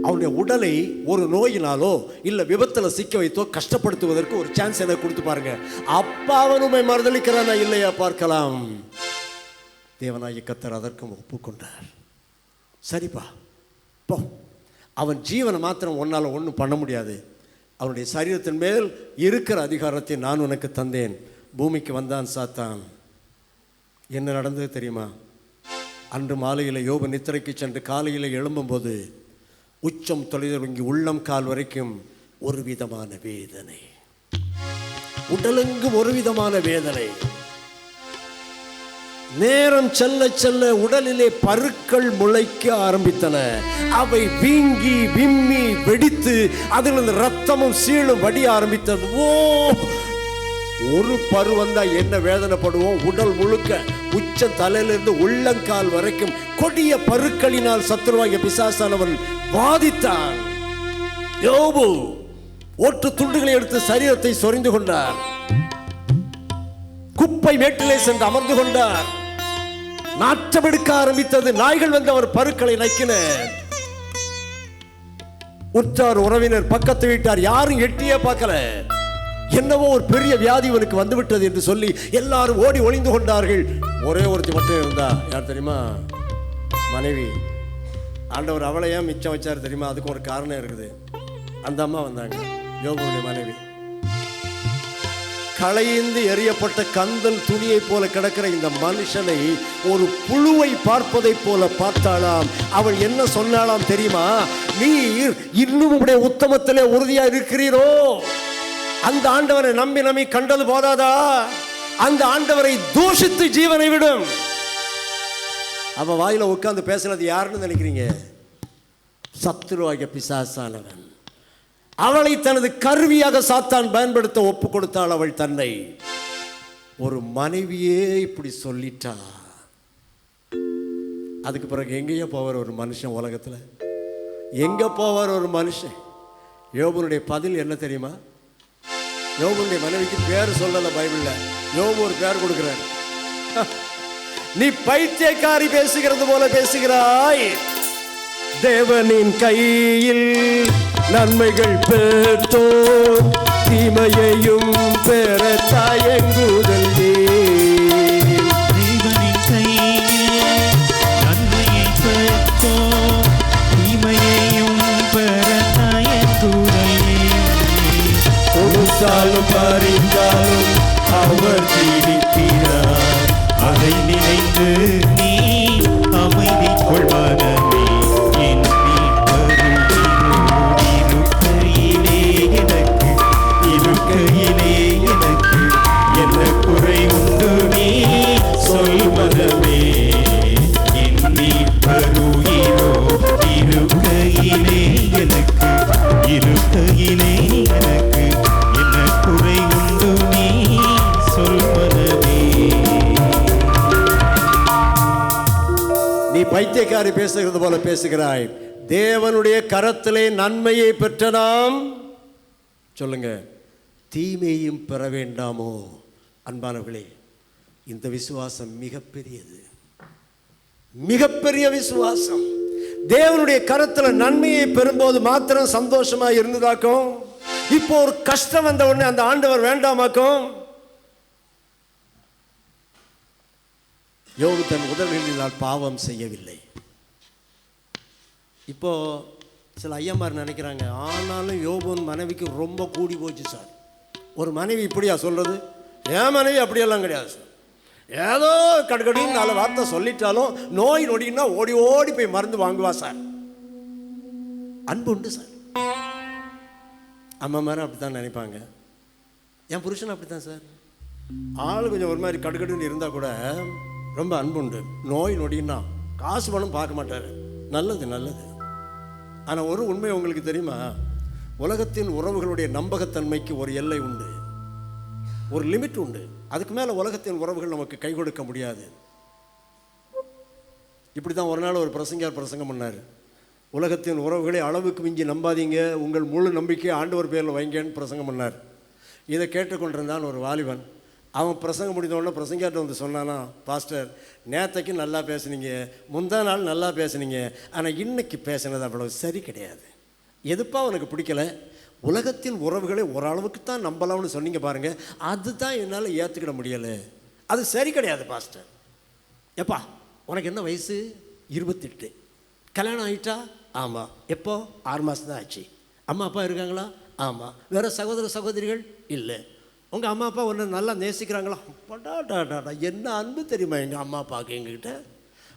அவனுடைய உடலை ஒரு நோயினாலோ இல்ல விபத்துல சிக்க வைத்தோ கஷ்டப்படுத்துவதற்கு ஒரு சான்ஸ் எனக்கு கொடுத்து பாருங்க. அப்பா அவனுமை மறுதளிக்கிறானா இல்லையா பார்க்கலாம். தேவனாகிய கர்த்தர் அதற்கும் ஒப்புக்கொண்டார். சரிப்பா போ, அவன் ஜீவனை மாத்திரம் ஒன்னால ஒன்றும் பண்ண முடியாது. அவனுடைய சரீரத்தின் மேல் இருக்கிற அதிகாரத்தை நான் உனக்கு தந்தேன். பூமிக்கு வந்தான் சாத்தான். என்ன நடந்தது தெரியுமா? அன்று மாலையில் யோபு நித்திரைக்கு சென்று காலையில் எழும்பும்போது உச்சம் தொலைதொடங்கி உள்ளம் கால் வரைக்கும் ஒரு விதமான வேதனை, உடலெங்கும் ஒரு விதமான வேதனை. நேரம் செல்ல செல்ல உடலிலே பருக்கள் முளைக்க ஆரம்பித்தன. அவை வீங்கி விம்மி வெடித்து அதிலிருந்து ரத்தமும் சீழும் வடிய ஆரம்பித்தது. ஓ, ஒரு பரு வந்தா என்ன வேதனைப்படுவோம்? உடல் முழுக்க உச்ச தலையிலிருந்து உள்ளங்கால் வரைக்கும் கொடிய பருக்களினால் சத்துருவாகிய பிசாசானவன் வாதித்தான். யோபு ஓட்டு துண்டுகளை எடுத்து சரீரத்தை சொரிந்து கொண்டார். குப்பை மேட்டிலே சென்று அமர்ந்து கொண்டார். நாற்றமெடுக்க ஆரம்பித்தது. நாய்கள் வந்து அவர் பருக்களை நக்கின. உற்றார் உறவினர் பக்கத்து வீட்டார் யாரும் எட்டியே பார்க்கல. என்னவோ ஒரு பெரிய வியாதி இவனுக்கு வந்துவிட்டது என்று சொல்லி எல்லாரும் ஓடி ஒளிந்து கொண்டார்கள். ஒரே ஒருத்தி மட்டும் இருந்தா. யார் தெரியுமா? மனைவி. ஆண்டவர் அவளை ஏன் மிச்சம் வச்சார் தெரியுமா? அதுக்கு ஒரு காரணம் இருக்குது. அந்த அம்மா வந்தாங்க, யோபுடைய மனைவி. களைந்து எறியப்பட்ட கந்தல் துணியை போல கிடக்கிற இந்த மனுஷனை ஒரு புழுவை பார்ப்பதை போல பார்த்தாளாம். அவள் என்ன சொன்னாலாம் தெரியுமா? நீர் இன்னும் உடைய உத்தமத்திலே உறுதியா இருக்கிறீரோ? அந்த ஆண்டவரை நம்பி கண்டது போதாதா? அந்த ஆண்டவரை தூஷித்து ஜீவனை விடும். அவன் வாயில உட்கார்ந்து பேசுனது யாருன்னு நினைக்கிறீங்க? சத்துருவாகிய பிசாசானவன். அவளை தனது கருவியாக சாத்தான் பயன்படுத்த ஒப்பு கொடுத்தாள். அவள் தன்னை. ஒரு மனைவியே இப்படி சொல்லிட்டா, அதுக்கு பிறகு எங்கேயோ போவார் ஒரு மனுஷன் உலகத்தில்? எங்க போவார் ஒரு மனுஷன்? யோபுனுடைய பதில் என்ன தெரியுமா? யோபுனுடைய மனைவிக்கு பேர் சொல்லல பைபிள்ல. யோபு ஒரு பேர் கொடுக்கிறார். நீ பைத்தியக்காரி பேசுகிறது போல பேசுகிறாய். தேவனின் கையில் நன்மைகள் பெற்றோ தீமையையும் பெற தயங்குதல். தேவனின் கையில் நன்மையை பெற்றோ தீமையையும் பெற தயங்குதல். கொடுத்தாலும் பறித்தாலும் அவர் தீடிக்கிறார். அதை நினைத்து நீ அமைதி கொள்வதமே. என் இருக்கையிலே எனக்கு என்ன குறை உண்டு நீ சொல்வதமே. என் மீட்பருயிரோ இருக்கையிலே எனக்கு என்ன குறை உண்டு நீ சொல்வதமே. நீ பைத்தியக்காரி பேசுகிறது போல பேசுகிறாய். தேவனுடைய கரத்திலே நன்மையை பெற்ற நாம் சொல்லுங்க, தீமையும் பெற வேண்டாமோ? அன்பானவர்களே, இந்த விசுவாசம் மிகப்பெரியது, மிகப்பெரிய விசுவாசம். தேவனுடைய கரத்தில் நன்மையை பெறும்போது மாத்திரம் சந்தோஷமா இருந்ததாக்கும், இப்போ ஒரு கஷ்டம் வந்த உடனே அந்த ஆண்டவர் வேண்டாமாக்கும். யோபு தன் உதவிகளினால் பாவம் செய்யவில்லை. இப்போ சில ஐயமார் நினைக்கிறாங்க, ஆனாலும் யோபுன் மனைவிக்கு ரொம்ப கூடி போச்சு சார். ஒரு மனைவி இப்படியா சொல்றது? என் மனைவி அப்படியெல்லாம் கிடையாது சார். ஏதோ கடுக்கடின்னு 4 வார்த்தை சொல்லிட்டாலும் நோய் நொடின்னா ஓடி ஓடி போய் மருந்து வாங்குவா சார். அன்பு உண்டு சார். அம்மா மாதிரி அப்படித்தான் நினைப்பாங்க. என் புருஷன் அப்படித்தான் சார். ஆள் கொஞ்சம் ஒரு மாதிரி கடுக்கடுன்னு இருந்தால் கூட ரொம்ப அன்பு உண்டு. நோய் நொடின்னா காசு பணம் பார்க்க மாட்டார். நல்லது நல்லது. ஆனால் ஒரு உண்மை உங்களுக்கு தெரியுமா? உலகத்தின் உறவுகளுடைய நம்பகத்தன்மைக்கு ஒரு எல்லை உண்டு, ஒரு லிமிட் உண்டு. அதுக்கு மேலே உலகத்தின் உறவுகள் நமக்கு கை கொடுக்க முடியாது. இப்படி தான் ஒரு நாள் ஒரு பிரசங்கம் பண்ணார். உலகத்தின் உறவுகளை அளவுக்கு மிஞ்சி நம்பாதீங்க, உங்கள் முழு நம்பிக்கை ஆண்டவர் பேரில் வைங்கன்னு பிரசங்கம் பண்ணார். இதை கேட்டுக்கொண்டிருந்தான் ஒரு வாலிபன். அவன் பிரசங்கம் முடிந்தவுடனே பிரசங்கியாட்ட வந்து சொன்னானா, பாஸ்டர் நேற்றைக்கு நல்லா பேசுனீங்க, முந்தா நாள் நல்லா பேசுனீங்க, ஆனால் இன்னைக்கு பேசுனது அவ்வளவு சரி கிடையாது. எதுப்பா உனக்கு பிடிக்கல? உலகத்தின் உறவுகளை ஓரளவுக்கு தான் நம்பலாம்னு சொன்னீங்க பாருங்க, அதுதான் என்னால் ஏற்றுக்கிட முடியலை. அது சரி கிடையாது பாஸ்டர். எப்பா உனக்கு என்ன வயசு? 28. கல்யாணம் ஆகிட்டா? ஆமாம். எப்போ? 6 மாதம் தான் ஆச்சு. அம்மா அப்பா இருக்காங்களா? ஆமாம். வேறு சகோதர சகோதரிகள்? இல்லை. உங்கள் அம்மா அப்பா ஒன்று நல்லா நேசிக்கிறாங்களா? படாடாடா, என்ன அன்பு தெரியுமா எங்கள் அம்மா அப்பாவுக்கு எங்ககிட்ட.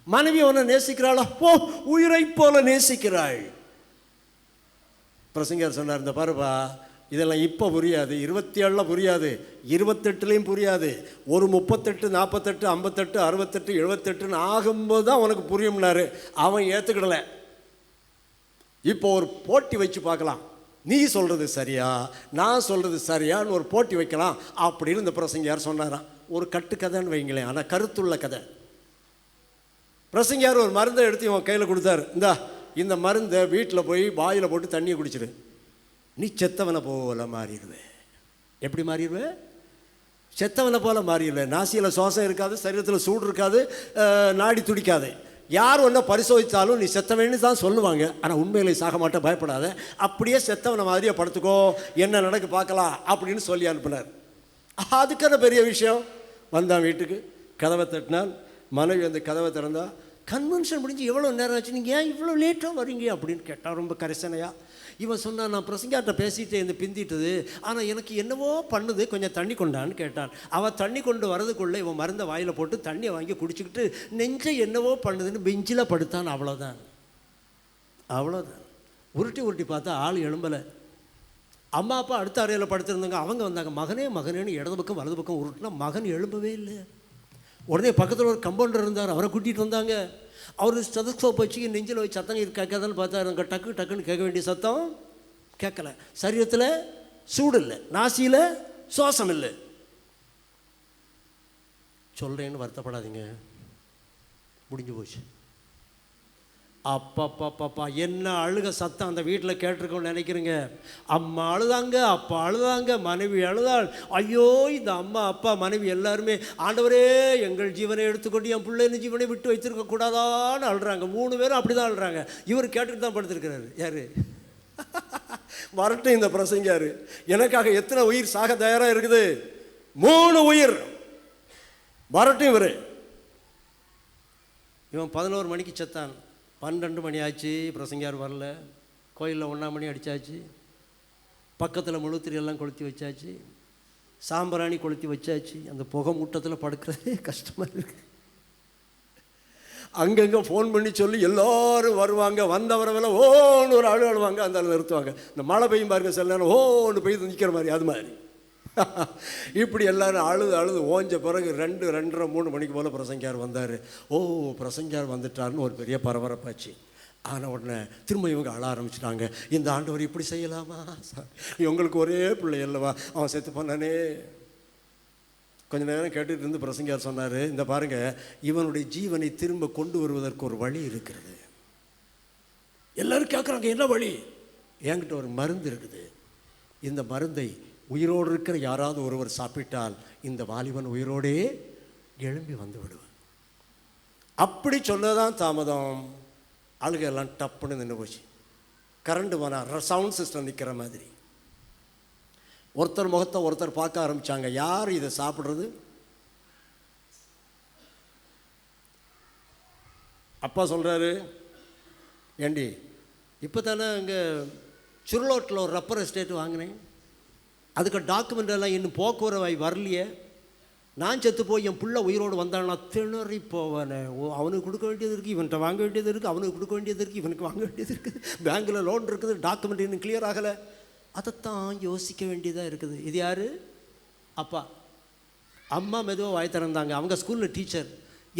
மனைவி ஒன்று நேசிக்கிறாளா? ஓ, உயிரை போல நேசிக்கிறாள். பிரசங்கர் சொன்னார், இந்த பாருப்பா, இதெல்லாம் இப்போ புரியாது, 27 புரியாது, 28 புரியாது, ஒரு 38, 48, 58, 68, 78 ஆகும்போது தான் உனக்கு புரியும்னாரு. அவன் ஏற்றுக்கிடலை. இப்போ ஒரு போட்டி வச்சு பார்க்கலாம், நீ சொல்கிறது சரியா நான் சொல்கிறது சரியான்னு ஒரு போட்டி வைக்கலாம் அப்படின்னு இந்த பிரசங்கியார் சொன்னாராம். ஒரு கட்டுக்கதைன்னு வைங்களேன், ஆனால் கருத்துள்ள கதை. பிரசங்கியார் ஒரு மருந்தை எடுத்து இவன் கையில் கொடுத்தாரு. இந்த மருந்தை வீட்டில் போய் வாயில் போட்டு தண்ணியை குடிச்சிரு, நீ செத்தவனை போல மாறிடுவே. எப்படி மாறிடுவே? செத்தவனை போல மாறிடுவேன். நாசியில் சுவாசம் இருக்காது, சரீரத்தில் சூடு இருக்காது, நாடி துடிக்காது. யார் ஒன்றை பரிசோதித்தாலும் நீ செத்தவன்னு தான் சொல்லுவாங்க, ஆனால் உண்மையிலே சாக மாட்டேன், பயப்படாத, அப்படியே செத்தவனை மாதிரியே படுத்துக்கோ, என்ன நடக்கு பார்க்கலாம் அப்படின்னு சொல்லி அனுப்பினார். அதுக்கான பெரிய விஷயம். வந்தான் வீட்டுக்கு, கதவை தட்டினான். மனைவி அந்த கதவை திறந்தா, கன்வென்ஷன் முடிஞ்சு எவ்வளோ நேரம் ஆச்சு, நீங்கள் ஏன் இவ்வளோ லேட்டாக வரீங்க அப்படின்னு கேட்டால் ரொம்ப கரிசனையாக. இவன் சொன்னான், நான் பிரசங்கியார்ட்ட பேசிட்டு இந்த பிந்திட்டுது, ஆனால் எனக்கு என்னவோ பண்ணுது, கொஞ்சம் தண்ணி கொண்டான்னு கேட்டான். அவன் தண்ணி கொண்டு வரதுக்குள்ளே இவன் மருந்தை வாயில் போட்டு தண்ணியை வாங்கி குடிச்சிக்கிட்டு நெஞ்சை என்னவோ பண்ணுதுன்னு பெஞ்சில் படுத்தான். அவ்வளோதான். உருட்டி பார்த்தா ஆள் எழும்பலை. அம்மா அப்பா அடுத்த அறையில் படுத்திருந்தாங்க. அவங்க வந்தாங்க, மகனேன்னு இடது பக்கம் வலது பக்கம் உருட்டுனா மகன் எழும்பவே இல்லை. உடனே பக்கத்தில் ஒரு கம்பவுண்டர் இருந்தார், அவரை கூட்டிகிட்டு வந்தாங்க. அவர் ஸ்டெதஸ்கோப் வச்சு நெஞ்சில் வச்சு சத்தம் கேட்காதான்னு பார்த்தாரு. அங்கே டக்குன்னு கேட்க வேண்டிய சத்தம் கேட்கல. சரீரத்தில் சூடு இல்லை, நாசியில் சுவாசம் இல்லை. சொல்கிறேன்னு வருத்தப்படாதீங்க, முடிஞ்சு போச்சு. அப்பா என்ன அழுக சத்தம் அந்த வீட்டில் கேட்டிருக்கோன்னு நினைக்கிறீங்க. அம்மா அழுதாங்க, அப்பா அழுதாங்க, மனைவி அழுதாள். ஐயோ, இந்த அம்மா அப்பா மனைவி எல்லாருமே, ஆண்டவரே எங்கள் ஜீவனை எடுத்துக்கொண்டு என் பிள்ளைன்னு ஜீவனை விட்டு வைத்திருக்க கூடாதான்னு அழுறாங்க. 3 பேரும் அப்படி தான் அழுறாங்க. இவர் கேட்டுட்டு தான் படுத்திருக்கிறாரு. யாரு? வரட்டும் இந்த பிரசங்கியாரு. எனக்காக எத்தனை உயிர் சாக தயாராக இருக்குது? 3 உயிர் வரட்டும். இவன் 11 மணிக்கு செத்தான். 12 மணி ஆச்சு, பிரசங்கியார் வரல. கோயிலில் 1 மணி அடித்தாச்சு. பக்கத்தில் முழுத்திரி எல்லாம் கொளுத்தி வச்சாச்சு, சாம்பிராணி கொளுத்தி வச்சாச்சு. அந்த புகை மூட்டத்தில் படுக்கிறதே கஷ்டமாக இருக்குது. அங்கங்கே ஃபோன் பண்ணி சொல்லி எல்லோரும் வருவாங்க. வந்தவரவெல்லாம் ஓன்னு ஒரு அழுவாங்க, அந்த நிறுத்துவாங்க. இந்த மழை பெய்யும் பாருங்க, சில நேரம் ஓன்னு பெய்து நிற்கிற மாதிரி, அது மாதிரி. இப்படி எல்லாரும் அழுது ஓஞ்ச பிறகு 2, 2:30, 3 மணிக்கு போல் பிரசங்கியார் வந்தார். பிரசங்கியார் வந்துட்டார்னு ஒரு பெரிய பரபரப்பாச்சு. ஆனால் உடனே திரும்ப இவங்க அழ ஆரம்பிச்சிட்டாங்க. இந்த ஆண்டவர் இப்படி செய்யலாமா? இவங்களுக்கு ஒரே பிள்ளை அல்லவா, அவன் செத்து போனானே. கொஞ்ச நேரம் கேட்டுட்டு இருந்து பிரசங்கியார் சொன்னார், இந்த பாருங்க, இவனுடைய ஜீவனை திரும்ப கொண்டு வருவதற்கு ஒரு வழி இருக்கிறது. எல்லாரும் கேட்குறாங்க, என்ன வழி? என்கிட்ட ஒரு மருந்து இருக்குது. இந்த மருந்தை உயிரோடு இருக்கிற யாராவது ஒருவர் சாப்பிட்டால் இந்த வாலிபன் உயிரோடே எழும்பி வந்து விடுவான். அப்படி சொன்னதான் தாமதம். ஆளுகையெல்லாம் டப்புன்னு நின்று போச்சு. கரண்ட் போனால் சவுண்ட் சிஸ்டம் நிற்கிற மாதிரி. ஒருத்தர் முகத்தை ஒருத்தர் பார்க்க ஆரம்பித்தாங்க. யார் இதை சாப்பிட்றது? அப்பா சொல்கிறாரு, ஏண்டி இப்போ தானே இங்கே சுருளோட்டில் ஒரு ரப்பர் எஸ்டேட் வாங்கினேன், அதுக்கு டாக்குமெண்ட் எல்லாம் இன்னும் போக்குவரவாய் வரலையே. நான் செத்து போய் என் பிள்ளை உயிரோடு வந்தான்னா திணறி போவானே. அவனுக்கு கொடுக்க வேண்டியது இருக்குது, இவன்கிட்ட வாங்க வேண்டியது இருக்குது, அவனுக்கு கொடுக்க வேண்டியது இருக்குது, இவனுக்கு வாங்க வேண்டியது இருக்குது, பேங்கில் லோன் இருக்குது, டாக்குமெண்ட் இன்னும் கிளியர் ஆகலை. அதைத்தான் யோசிக்க வேண்டியதாக இருக்குது. இது யார்? அப்பா. அம்மா மெதுவாக வாய் திறந்தாங்க. அவங்க ஸ்கூலில் டீச்சர்.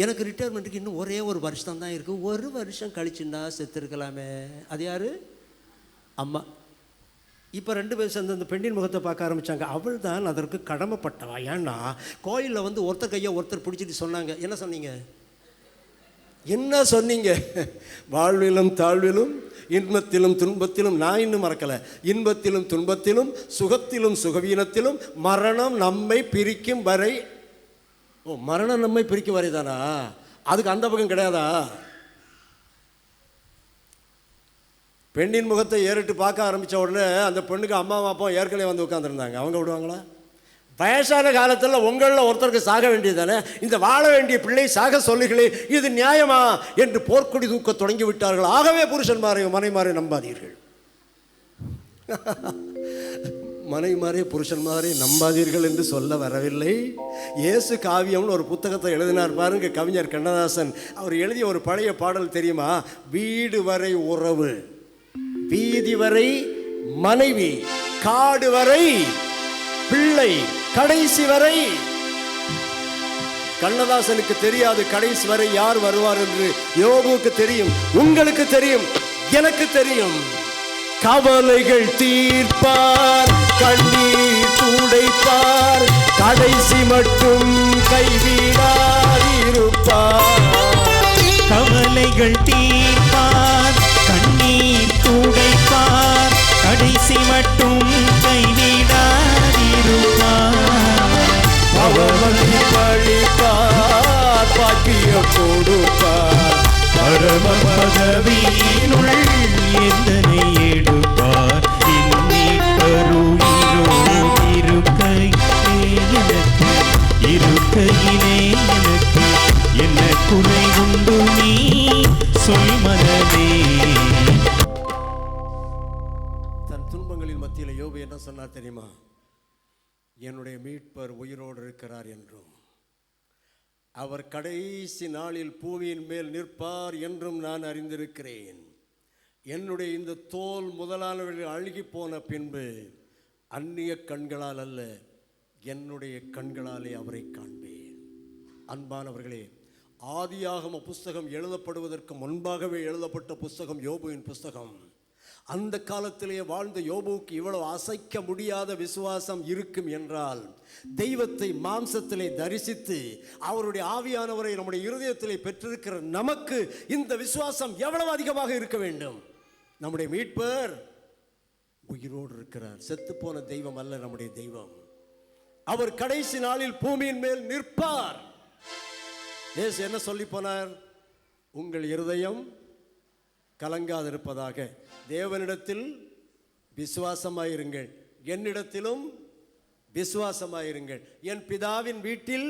எனக்கு ரிட்டையர்மெண்ட்டுக்கு இன்னும் ஒரே ஒரு வருஷம் தான் இருக்குது, 1 வருஷம் கழிச்சுன்னா செத்துருக்கலாமே. அது யார்? அம்மா. இப்போ 2 பேர் சேர்ந்து அந்த பெண்ணின் முகத்தை பார்க்க ஆரம்பித்தாங்க. அவள் தான் அதற்கு கடமைப்பட்டவா. ஏன்னா கோயிலில் வந்து ஒருத்தர் கையை ஒருத்தர் பிடிச்சிட்டு சொன்னாங்க. என்ன சொன்னீங்க? வாழ்விலும் தாழ்விலும் இன்பத்திலும் துன்பத்திலும், நான் இன்னும் மறக்கலை, இன்பத்திலும் துன்பத்திலும் சுகத்திலும் சுகவீனத்திலும் மரணம் நம்மை பிரிக்கும் வரை. மரணம் நம்மை பிரிக்கும் வரை தானா? அதுக்கு அந்த பக்கம் கிடையாதா? பெண்ணின் முகத்தை ஏறிட்டு பார்க்க ஆரம்பித்த உடனே அந்த பெண்ணுக்கு அம்மா அப்பா ஏற்கனவே வந்து உட்காந்துருந்தாங்க. அவங்க விடுவாங்களா? வயசான காலத்தில் உங்களில் ஒருத்தருக்கு சாக வேண்டியதானே, இந்த வாழ வேண்டிய பிள்ளை சாக சொல்லுகளே, இது நியாயமா என்று போர்க்கொடி தூக்க தொடங்கி விட்டார்கள். ஆகவே புருஷன்மாரையும் மனைமாரை நம்பாதீர்கள். மனைமாரே புருஷன்மாரே நம்பாதீர்கள் என்று சொல்ல வரவில்லை. இயேசு காவியம்னு ஒரு புத்தகத்தை எழுதினார் பாருங்க கவிஞர் கண்ணதாசன். அவர் எழுதிய ஒரு பழைய பாடல் தெரியுமா? வீடு வரை உறவு, வீதி வரை மனைவி, காடு வரை பிள்ளை, கடைசி வரை. கண்ணதாசனுக்கு தெரியாது கடைசி வரை யார் வருவார் என்று. யோபுவுக்கு தெரியும், உங்களுக்கு தெரியும், எனக்கு தெரியும். கவலைகள் தீர்ப்பார், கண்ணீர் துடைப்பார், கடைசி மட்டும் கைவிடாதிருப்பார். கவலைகள் தீர்ப்பார், கண்ணீர் துடைப்பார், கடைசி மட்டும் கைவிடாதிருப்பார். அவனை பழிப்பார், பாக்கியம் கொடுப்பார், பரம பதவியினுள் எந்தனை எடுப்பார். இருக்கையிலே எனக்கு என்ன குறை உண்டு நீ மத்தியில் யோபு என்ன சொன்னார் தெரியுமா? என்னுடைய மீட்பர் உயிரோடு இருக்கிறார் என்றும் அவர் கடைசி நாளில் பூமியின் மேல் நிற்பார் என்றும் நான் அறிந்திருக்கிறேன். என்னுடைய இந்த தோல் முதலானவர்கள் அழுகி போன பின்பு அந்நிய கண்களால் அல்ல, என்னுடைய கண்களாலே அவரை காண்பேன். அன்பானவர்களே, ஆதியாகம புஸ்தகம் எழுதப்படுவதற்கு முன்பாகவே எழுதப்பட்ட புஸ்தகம் யோபுவின் புஸ்தகம். அந்த காலத்திலே வாழ்ந்த யோபுவுக்கு இவ்வளவு அசைக்க முடியாத விசுவாசம் இருக்கும் என்றால், தெய்வத்தை மாம்சத்திலே தரிசித்து அவருடைய ஆவியானவரை நம்முடைய இருதயத்திலே பெற்றிருக்கிற நமக்கு இந்த விசுவாசம் எவ்வளவு அதிகமாக இருக்க வேண்டும். நம்முடைய மீட்பர் உயிரோடு இருக்கிறார். செத்துப்போன தெய்வம் அல்ல நம்முடைய தெய்வம். அவர் கடைசி நாளில் பூமியின் மேல் நிற்பார். இயேசு என்ன சொல்லி போனார்? உங்கள் இருதயம் கலங்காதிருப்பதாக, தேவனிடத்தில் விசுவாசமாயிருங்கள், என்னிடத்திலும் விசுவாசமாயிருங்கள். என் பிதாவின் வீட்டில்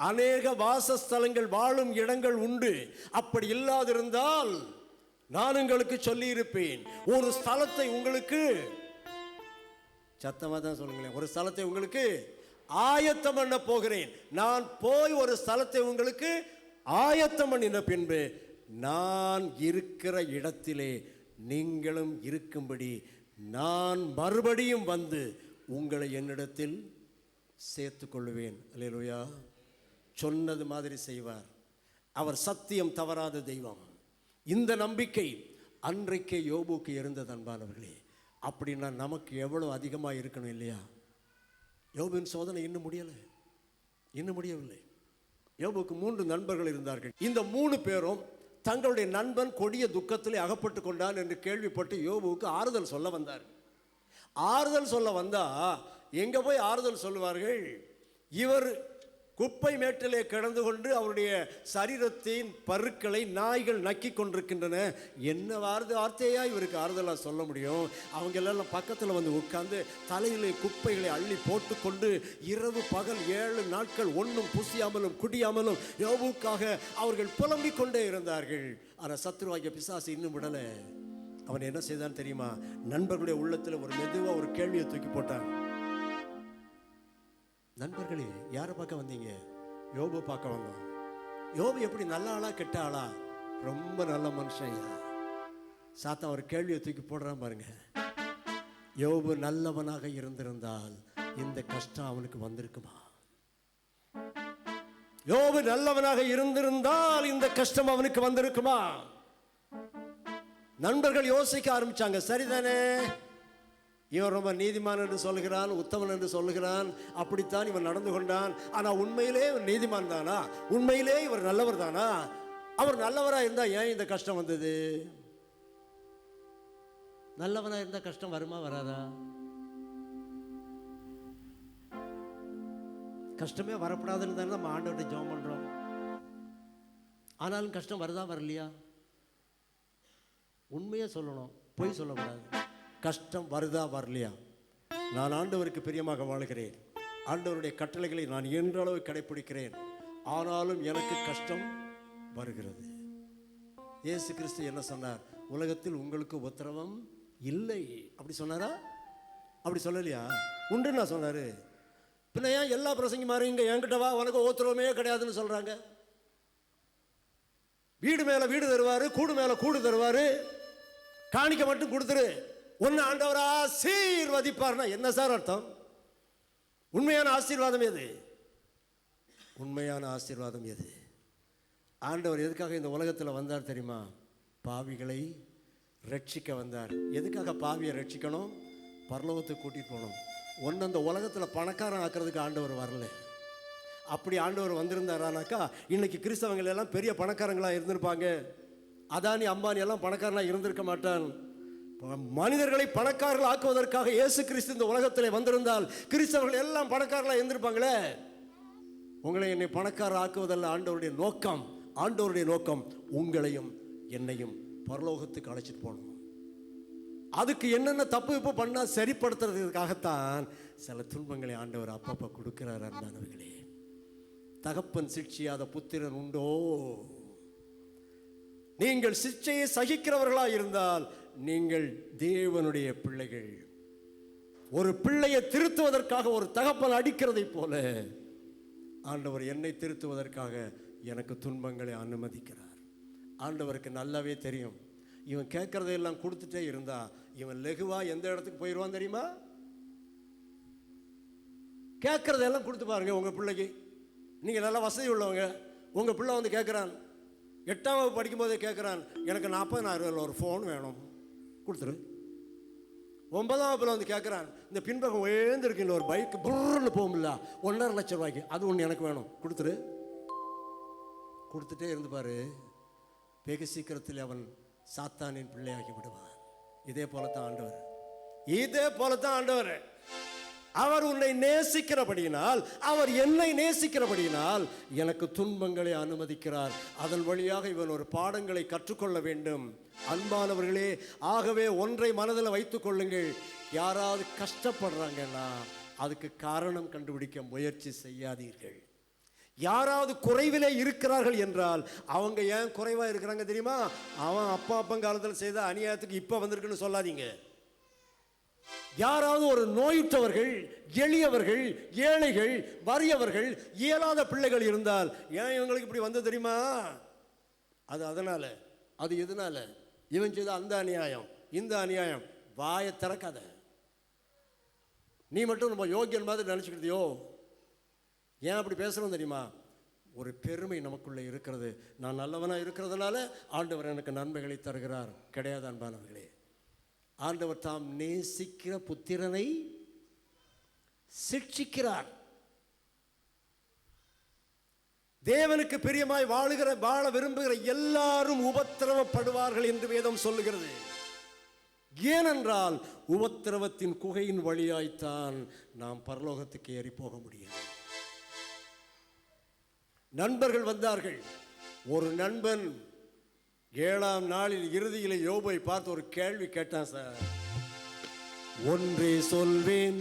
அநேக வாசஸ்தலங்கள், வாழும் இடங்கள் உண்டு. அப்படி இல்லாதிருந்தால் நான் உங்களுக்கு சொல்லியிருப்பேன். ஒரு ஸ்தலத்தை உங்களுக்கு, சத்தமாக தான் சொல்லுங்களேன், ஒரு ஸ்தலத்தை உங்களுக்கு ஆயத்தம் பண்ண போகிறேன். நான் போய் ஒரு ஸ்தலத்தை உங்களுக்கு ஆயத்தம் பண்ணின பின்பு நான் இருக்கிற இடத்திலே நீங்களும் இருக்கும்படி நான் மறுபடியும் வந்து உங்களை என்னிடத்தில் சேர்த்து கொள்ளுவேன். அல்லேலூயா. சொன்னது மாதிரி செய்வார். அவர் சத்தியம் தவறாத தெய்வம். இந்த நம்பிக்கை அன்றைக்கே யோபுக்கு இருந்தது. அன்பானவர்களே, அப்படின்னா நமக்கு எவ்வளோ அதிகமாக இருக்கணும் இல்லையா? யோபுவின் சோதனை இன்னும் முடியவில்லை. யோபுக்கு 3 நண்பர்கள் இருந்தார்கள். இந்த 3 பேரும் தங்களுடைய நண்பன் கொடிய துக்கத்திலே அகப்பட்டு கொண்டான் என்று கேள்விப்பட்டு யோபுவுக்கு ஆறுதல் சொல்ல வந்தார். ஆறுதல் சொல்ல வந்தா எங்கே போய் ஆறுதல் சொல்லுவார்கள்? இவர் குப்பை மேட்டிலே கிடந்து கொண்டு அவருடைய சரீரத்தின் பருக்களை நாய்கள் நக்கி கொண்டிருக்கின்றன. என்ன வார்த்தையா இவருக்கு ஆறுதலாக சொல்ல முடியும்? அவங்க எல்லாம் பக்கத்தில் வந்து உட்கார்ந்து தலையிலே குப்பைகளை அள்ளி போட்டுக்கொண்டு இரவு பகல் 7 நாட்கள் ஒன்றும் புசியாமலும் குடியாமலும் யோபுக்காக அவர்கள் புலம்பிக் கொண்டே இருந்தார்கள். ஆனால் சத்துருவாகிய பிசாசு இன்னும் விடலை. அவன் என்ன செய்தான் தெரியுமா? நண்பர்களுடைய உள்ளத்தில் ஒரு மெதுவாக ஒரு கேள்வியை தூக்கி போட்டான். நண்பர்களே, யாரை பார்க்க வந்தீங்க? யோபு பார்க்க வந்தோம். யோபு எப்படி நல்ல ஆளா கெட்ட ஆளா? ரொம்ப நல்ல மனுஷன். சாத்தான் ஒரு கேள்வியை தூக்கி போடுறான் பாருங்க. யோபு நல்லவனாக இருந்திருந்தால் இந்த கஷ்டம் அவனுக்கு வந்திருக்குமா? யோபு நல்லவனாக இருந்திருந்தால் இந்த கஷ்டம் அவனுக்கு வந்திருக்குமா? நண்பர்கள் யோசிக்க ஆரம்பிச்சாங்க. சரிதானே, இவன் ரொம்ப நீதிமான் என்று சொல்லுகிறான், உத்தமன் என்று சொல்லுகிறான், அப்படித்தான் இவன் நடந்து கொண்டான். ஆனால் உண்மையிலே இவன் நீதிமான் தானா? உண்மையிலே இவர் நல்லவர் தானா? அவர் நல்லவராக இருந்தால் ஏன் இந்த கஷ்டம் வந்தது? நல்லவனாக இருந்தால் கஷ்டம் வருமா வராதா? கஷ்டமே வரப்படாதுன்னு தானே நம்ம ஆண்டவர்கிட்ட ஜெபம் பண்ணுறோம். ஆனாலும் கஷ்டம் வருதா வரலையா? உண்மையாக சொல்லணும், பொய் சொல்லக்கூடாது. கஷ்டம் வருதா வரலையா? நான் ஆண்டவருக்கு பிரியமாக வாழ்கிறேன். ஆண்டவருடைய கட்டளைகளை நான் இன்றளவு கடைப்பிடிக்கிறேன். ஆனாலும் எனக்கு கஷ்டம் வருகிறது. இயேசு கிறிஸ்து என்ன சொன்னார்? உலகத்தில் உங்களுக்கு உத்தரவம் இல்லை. அப்படி சொன்னாரா? அப்படி சொல்லலையா? உண்டுன்னா சொன்னார். பின்ன ஏன் எல்லா பிரசங்கமாரும் இங்கே என்கிட்ட வா, உனக்கு உத்தரவமே கிடையாதுன்னு சொல்கிறாங்க? வீடு மேலே வீடு தருவார், கூடு மேலே கூடு தருவார், காணிக்க மட்டும் கொடுத்துரு, ஒன்று ஆண்டவர் ஆசீர்வதிப்பார்னா என்ன சார் அர்த்தம்? உண்மையான ஆசீர்வாதம் எது? உண்மையான ஆசீர்வாதம் எது? ஆண்டவர் எதுக்காக இந்த உலகத்தில் வந்தார் தெரியுமா? பாவிகளை ரட்சிக்க வந்தார். எதுக்காக பாவியை ரட்சிக்கணும்? பரலோகத்துக்கு கூட்டிகிட்டு போகணும். ஒன்று அந்த உலகத்தில் பணக்காரன் ஆக்கிறதுக்கு ஆண்டவர் வரல. அப்படி ஆண்டவர் வந்திருந்தாரானாக்கா இன்னைக்கு கிறிஸ்தவங்கள் எல்லாம் பெரிய பணக்காரங்களாக இருந்திருப்பாங்க. அதானி அம்பானி எல்லாம் பணக்காரனாக இருந்திருக்க மாட்டான். மனிதர்களை பணக்காரர்கள் ஆக்குவதற்காக இயேசு கிறிஸ்து இந்த உலகத்தில் வந்திருந்தால் கிறிஸ்தவர்கள் எல்லாம் பணக்காரர்களாக இருந்திருப்பாங்களே. உங்களை என்னை பணக்காரர் ஆக்குவதல்ல ஆண்டவருடைய நோக்கம். ஆண்டவருடைய நோக்கம் உங்களையும் என்னையும் பரலோகத்துக்கு அழைச்சிட்டு போகணும். அதுக்கு என்னென்ன தப்பு இப்போ பண்ணால் சரிப்படுத்துறதுக்காகத்தான் சில துன்பங்களை ஆண்டவர் அப்பப்போ கொடுக்கிறார். அன்பானவர்களே, தகப்பன் சிட்சியாத புத்திரன் உண்டோ? நீங்கள் சிட்சையை சகிக்கிறவர்களாக இருந்தால் நீங்கள் தேவனுடைய பிள்ளைகள். ஒரு பிள்ளையை திருத்துவதற்காக ஒரு தகப்பன் அடிக்கிறதை போல ஆண்டவர் என்னை திருத்துவதற்காக எனக்கு துன்பங்களை அனுமதிக்கிறார். ஆண்டவருக்கு நல்லாவே தெரியும், இவன் கேட்கறதையெல்லாம் கொடுத்துட்டே இருந்தா இவன் லெகுவா எந்த இடத்துக்கு போயிடுவான் தெரியுமா? கேட்கறதெல்லாம் கொடுத்து பாருங்க. உங்கள் பிள்ளைக்கு நீங்கள் நல்லா வசதி உள்ளவங்க, உங்கள் பிள்ளை வந்து கேட்குறான், 8ஆம் வகுப்பு படிக்கும்போதே கேட்குறான், எனக்கு 40,000 ஒரு ஃபோன் வேணும், கொடுத்துரு. 9ஆம் வகுப்பில் வந்து கேட்குறான், இந்த பின்பக்கம் உயர்ந்துருக்குல்ல ஒரு பைக் புர்ன்னு போகும்ல 1.5 லட்சம் ரூபாய்க்கு, அது ஒன்று எனக்கு வேணும், கொடுத்துரு. கொடுத்துட்டே இருந்து பாரு, வெகு சீக்கிரத்தில் அவன் சாத்தானின் பிள்ளையாகி விடுவான். இதே போலத்தான் ஆண்டவர், இதே போலத்தான் ஆண்டவர். அவர் உன்னை நேசிக்கிறபடியினால், அவர் என்னை நேசிக்கிறபடியினால் எனக்கு துன்பங்களை அனுமதிக்கிறார். அதன் வழியாக இவன் ஒரு பாடங்களை கற்றுக்கொள்ள வேண்டும். அன்பானவர்களே, ஆகவே ஒன்றை மனதில் வைத்துக் கொள்ளுங்கள், யாராவது கஷ்டப்படுறாங்கன்னா அதுக்கு காரணம் கண்டுபிடிக்க முயற்சி செய்யாதீர்கள். யாராவது குறைவிலே இருக்கிறார்கள் என்றால் அவங்க ஏன் குறைவாக இருக்கிறாங்க தெரியுமா? அவன் அப்பன் காலத்தில் செய்த அநியாயத்துக்கு இப்போ வந்திருக்குன்னு சொல்லாதீங்க. யாராவது ஒரு நோயுற்றவர்கள், எளியவர்கள், ஏழைகள், வறியவர்கள், இயலாத பிள்ளைகள் இருந்தால் ஏன் இவங்களுக்கு இப்படி வந்து தெரியுமா? அது அதனால, அது எதனால? இவன் செய்த அந்த அநியாயம், இந்த அநியாயம். வாயை திறக்காத. நீ மட்டும் நம்ம யோகியன் மாதிரி நினச்சிக்கிட்டியோ? ஏன் அப்படி பேசுகிறோம் தெரியுமா? ஒரு பெருமை நமக்குள்ளே இருக்கிறது. நான் நல்லவனாக இருக்கிறதுனால ஆண்டவர் எனக்கு நன்மைகளை தருகிறார். கிடையாது அன்பானவர்களே. ஆண்டவர் தாம் நேசிக்கிற புத்திரனை சிட்சிக்கிறார். தேவனுக்கு பிரியமாய் வாழ விரும்புகிற எல்லாரும் உபத்திரவப்படுவார்கள் என்று வேதம் சொல்லுகிறது. ஏனென்றால் உபத்திரவத்தின் குகையின் வழியாய்த்தான் நாம் பரலோகத்துக்கு ஏறி போக முடியும். நண்பர்கள் வந்தார்கள். ஒரு நண்பன் 7ஆம் நாளில் இறுதியில் யோபை பார்த்து ஒரு கேள்வி கேட்டான். சார், ஒன்றே சொல்வேன்,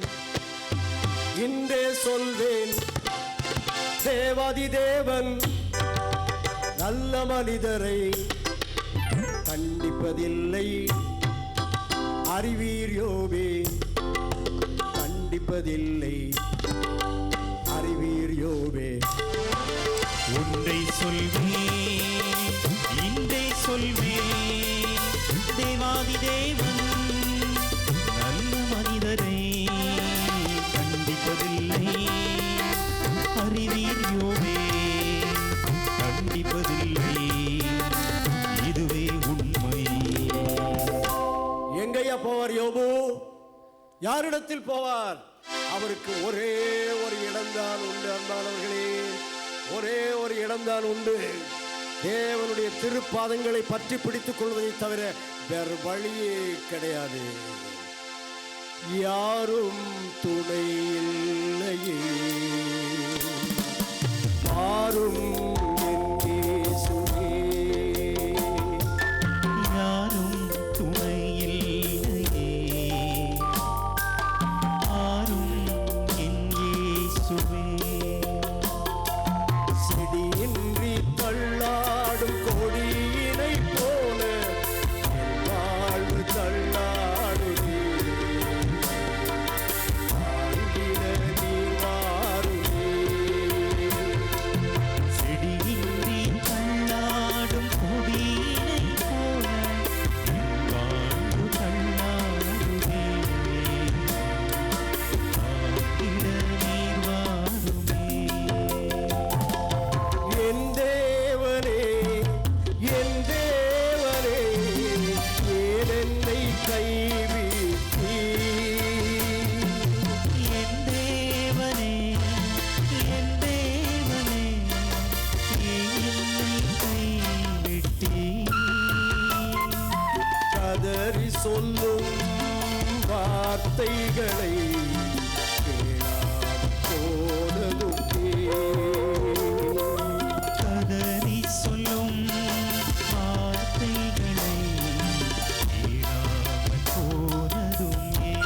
இன்றே சொல்வேன், தேவாதி தேவன் நல்ல மனிதரை கண்டிப்பதில்லை, அறிவீர் யோபே, கண்டிப்பதில்லை, அறிவீர் யோபே. ஒன்றை சொல்வேன், இன்றே சொல்வேன், தேவாதி தேவன் நல்ல மனிதரை கண்டிப்பதில்லை, அறிவீர் யோபே, கண்டிப்பதில்லை, இதுவே உண்மை. எங்கேயா போவார் யோபு? யாரிடத்தில் போவார்? அவருக்கு ஒரே ஒரு இடம்தான் உண்டு அன்பானவர்களே, ஒரே ஒரு இடம்தான் உண்டு. தேவனுடைய திருப்பாதங்களை பற்றி பிடித்துக் கொள்வதை தவிர வேறு வழியே கிடையாது. யாரும் துணை இல்லையே, யாரும் என் இயேசுவே, யாரும் துணை இல்லையே, யாரும் என் இயேசுவே. செடியின்றி தள்ளாடும் கொடியினை போல என் வாழ்வு தள்ளாடுமே, ஆண்டிட நீ வாருமே. செடியின்றி தள்ளாடும் கொடியினை போல என் வாழ்வு தள்ளாடுமே, ஆண்டிட நீர் வாருமே. என் தேவனே, என் தேவனே, ஏன் என்னை கைவிட்டீர்? என் தேவனே, என் தேவனே, என்னை கைவிட்டீர். கதறி சொல்லும் வார்த்தைகளை கேளாமல் போனதுண்டே. கதறி சொல்லும் வார்த்தைகளை கேளாமல் போனதும் ஏன்?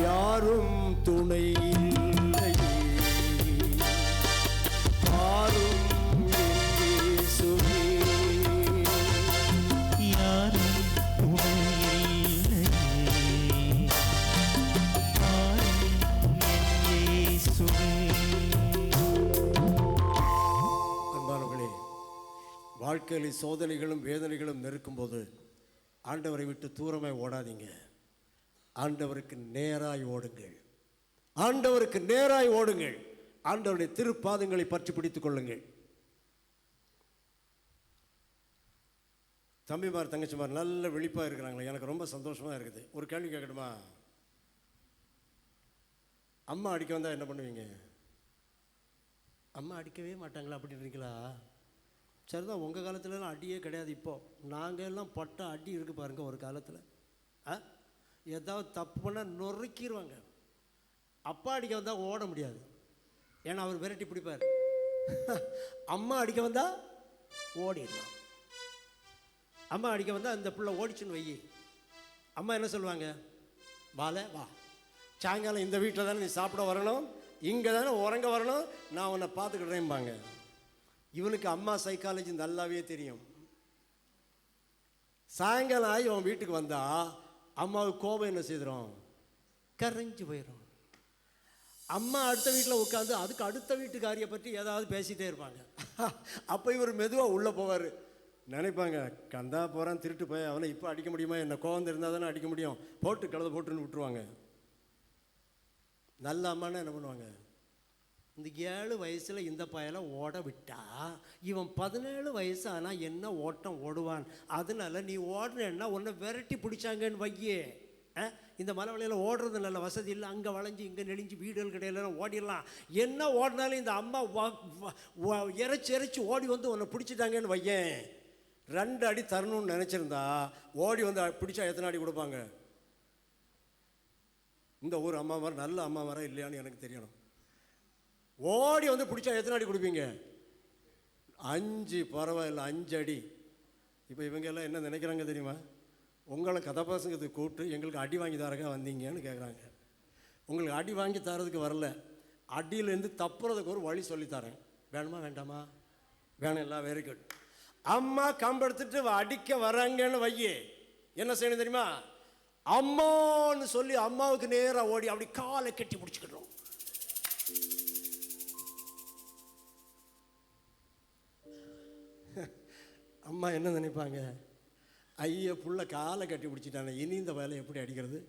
யாரும் துணை இல்லையே, யாரும் என் இயேசுவே. யாரும் துணை இல்லையே, வாழ்க்கையில் சோதனைகளும் வேதனைகளும் நெருக்கும்போது ஆண்டவரை விட்டு தூரமாய் ஓடாதீங்க. ஆண்டவருக்கு நேராய் ஓடுங்கள். ஆண்டவருக்கு நேராய் ஓடுங்கள். ஆண்டவருடைய திருப்பாதங்களை பற்றி பிடித்துக் கொள்ளுங்கள். தம்பிமார் தங்கச்சிமார் நல்ல விழிப்பாக இருக்கிறாங்களே, எனக்கு ரொம்ப சந்தோஷமாக இருக்குது. ஒரு கேள்வி கேட்கணுமா? அம்மா அடிக்க வந்தால் என்ன பண்ணுவீங்க? அம்மா அடிக்கவே மாட்டாங்களா அப்படின்றீங்களா? சரிதான், உங்கள் காலத்துலலாம் அடியே கிடையாது. இப்போது நாங்கள் எல்லாம் பட்ட அடி இருக்குது பாருங்கள். ஒரு காலத்தில் ஏதாவது தப்பு பண்ணால் நொறுக்கிடுவாங்க. அப்பா அடிக்க வந்தால் ஓட முடியாது, ஏன்னா அவர் விரட்டி பிடிப்பார். அம்மா அடிக்க வந்தால் ஓடிடலாம். அம்மா அடிக்க வந்தால் அந்த பிள்ளை ஓடிச்சுன்னு வை, அம்மா என்ன சொல்லுவாங்க? வால வா, சாயங்காலம் இந்த வீட்டில் தானே நீ சாப்பிட வரணும், இங்கே தானே உறங்க வரணும், நான் உன்னை பார்த்துக்கிட்டேன்பாங்க. இவனுக்கு அம்மா சைக்காலஜி நல்லாவே தெரியும். சாயங்காலம் ஆகி அவன் வீட்டுக்கு வந்தால் அம்மாவுக்கு கோபம் என்ன செய்கிறோம்? கரைஞ்சி போயிடும். அம்மா அடுத்த வீட்டில் உட்காந்து அதுக்கு அடுத்த வீட்டுக்காரியை பற்றி ஏதாவது பேசிகிட்டே இருப்பாங்க. அப்போ இவர் மெதுவாக உள்ளே போவார். நினைப்பாங்க, கந்தா போகிறான் திருட்டு போய் அவனை இப்போ அடிக்க முடியுமா? என்ன கோவம் இருந்தால் தானே அடிக்க முடியும், போட்டு கழுத போட்டுன்னு விட்டுருவாங்க. நல்ல அம்மானா என்ன பண்ணுவாங்க? இந்த 7 வயசில் இந்த பயலை ஓட விட்டா இவன் 17 வயசு ஆனால் என்ன ஓட்டம் ஓடுவான், அதனால நீ ஓடுறேன்னா உன்னை விரட்டி பிடிச்சாங்கன்னு வையே. இந்த மலை வழியில் ஓடுறது நல்ல வசதி இல்லை, அங்கே வளைஞ்சி இங்கே நெளிஞ்சு வீடுகள் கிடையாது, ஓடிடலாம். என்ன ஓடினாலும் இந்த அம்மா இறைச்சி ஓடி வந்து உன்னை பிடிச்சிட்டாங்கன்னு வையேன். 2 அடி தரணும்னு நினச்சிருந்தா ஓடி வந்து பிடிச்சா எத்தனை அடி கொடுப்பாங்க? இந்த ஊர் அம்மா மாதிரி நல்ல அம்மா மாதிரி இல்லையான்னு எனக்கு தெரியணும். ஓடி வந்து பிடிச்சா எத்தனை அடி கொடுப்பீங்க? 5, பரவாயில்ல 5 அடி. இப்போ இவங்க எல்லாம் என்ன நினைக்கிறாங்க தெரியுமா? உங்களை கதாபாசங்கத்துக்கு கூப்பிட்டு எங்களுக்கு அடி வாங்கி தரங்க வந்தீங்கன்னு கேட்குறாங்க. உங்களுக்கு அடி வாங்கி தரதுக்கு வரல, அடியிலேருந்து தப்புறதுக்கு ஒரு வழி சொல்லித்தரேன். வேணுமா வேண்டாமா? வேணும், எல்லாம் வெரி குட். அம்மா கம்பெடுத்துட்டு அடிக்க வராங்கன்னு வையே, என்ன செய்யணும் தெரியுமா? அம்மான்னு சொல்லி அம்மாவுக்கு நேராக ஓடி அப்படி காலை கட்டி பிடிச்சிக்கணும். அம்மா என்ன நினைப்பாங்க? ஐய புள்ள காலை கட்டி பிடிச்சிட்டானே, இனி இந்த வேலை எப்படி அடிக்கிறது?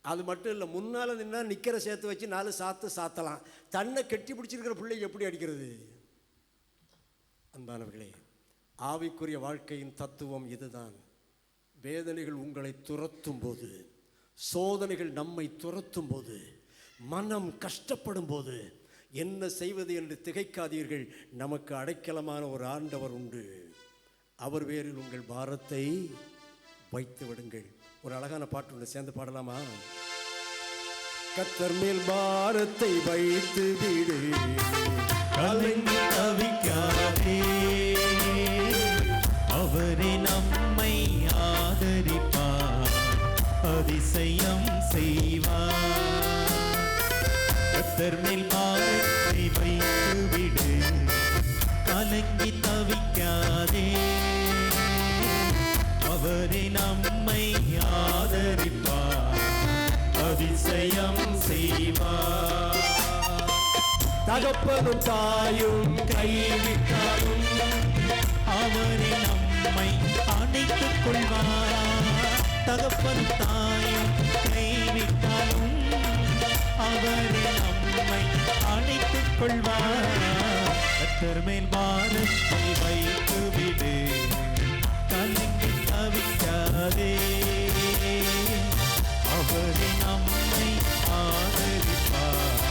அது மட்டும் இல்லை, முன்னால் நின்னா நிற்கிற சேர்த்து வச்சு 4 சாத்து சாத்தலாம், தன்னை கட்டி பிடிச்சிருக்கிற பிள்ளை எப்படி அடிக்கிறது? அன்பானவர்களே, ஆவிக்குரிய வாழ்க்கையின் தத்துவம் இதுதான். வேதனைகள் உங்களை துரத்தும் போது, சோதனைகள் நம்மை துரத்தும் போது, மனம் கஷ்டப்படும் போது என்ன செய்வது என்று திகைக்காதீர்கள். நமக்கு அடைக்கலமான ஒரு ஆண்டவர் உண்டு. அவர் பேரில் உங்கள் பாரத்தை வைத்து விடுங்கள். ஒரு அழகான பாட்டு ஒன்று சேர்ந்து பாடலாமா? கர்த்தர் மேல் பாரத்தை வைத்து விடு, கலங்கி தவிக்காதே, அவரே நம்மை ஆதரிப்பார், அதிசயம் செய்வார். கர்த்தர் மேல் பாரத்தை வைத்து விடு, கலங்கி தவிக்காதே, அவரே நம்மை ஆதரிப்பார், அதிசயம் செய்வார். தகப்பனும் தாயும் கைவிட்டாலும் அவரே நம்மை அணைத்துக் கொள்வார். தகப்பனும் தாயும் கைவிட்டாலும் அவரே நம்மை அணைத்துக் கொள்வார். கர்த்தர் மேல் பாரத்தை வைத்து விடு, கலங்கி தவிக்காதே, அவரே நம்மை ஆதரிப்பார்,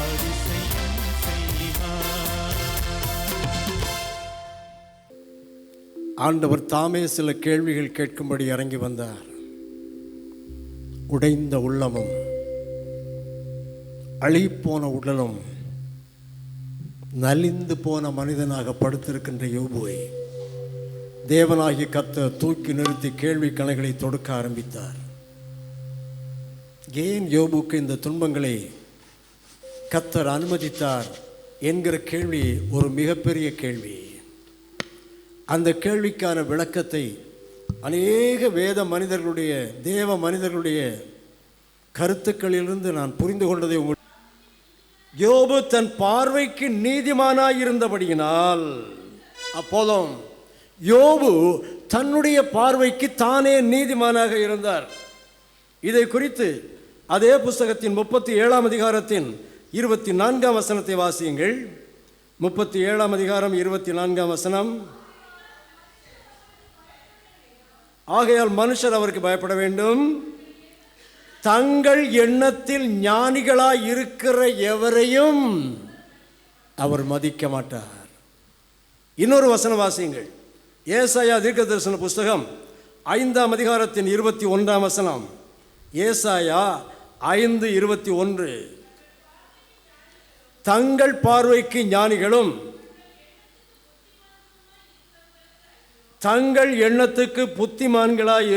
அதிசயம் செய்வார். ஆண்டவர் தாமே சில கேள்விகள் கேட்கும்படி இறங்கி வந்தார். உடைந்த உள்ளமும் அழிப்போன உடலும் நலிந்து போன மனிதனாக படுத்திருக்கின்ற யோபுவை தேவனாகிய கர்த்தர் தூக்கி நிறுத்தி கேள்வி கணைகளை தொடுக்க ஆரம்பித்தார். ஏன் யோபுக்கு இந்த துன்பங்களை கர்த்தர் அனுமதித்தார் என்கிற கேள்வி ஒரு மிகப்பெரிய கேள்வி. அந்த கேள்விக்கான விளக்கத்தை அநேக வேத மனிதர்களுடைய, தேவ மனிதர்களுடைய கருத்துக்களிலிருந்து நான் புரிந்து கொண்டதை உங்களுக்கு, யோபு தன் பார்வைக்கு நீதிமானாயிருந்தபடியினால் அப்போதும் யோபு தன்னுடைய பார்வைக்கு தானே நீதிமானாக இருந்தார். இதை குறித்து அதே புஸ்தகத்தின் 37ஆம் அதிகாரத்தின் 24ஆம் வசனத்தை வாசியுங்கள். 37ஆம் அதிகாரம் 24ஆம் வசனம். ஆகையால் மனுஷர் அவருக்கு பயப்பட வேண்டும், தங்கள் எண்ணத்தில் ஞானிகளாய் இருக்கிற எவரையும் அவர் மதிக்க மாட்டார். இன்னொரு வசனம் வாசியுங்கள். ஏசாயா தீர்க்கதரிசன புஸ்தகம் 5ஆம் அதிகாரத்தின் 21ஆம் வசனம். ஏசாயா 5:21. தங்கள் பார்வைக்கு ஞானிகளும் தங்கள் எண்ணத்துக்கு புத்திமான்களாய்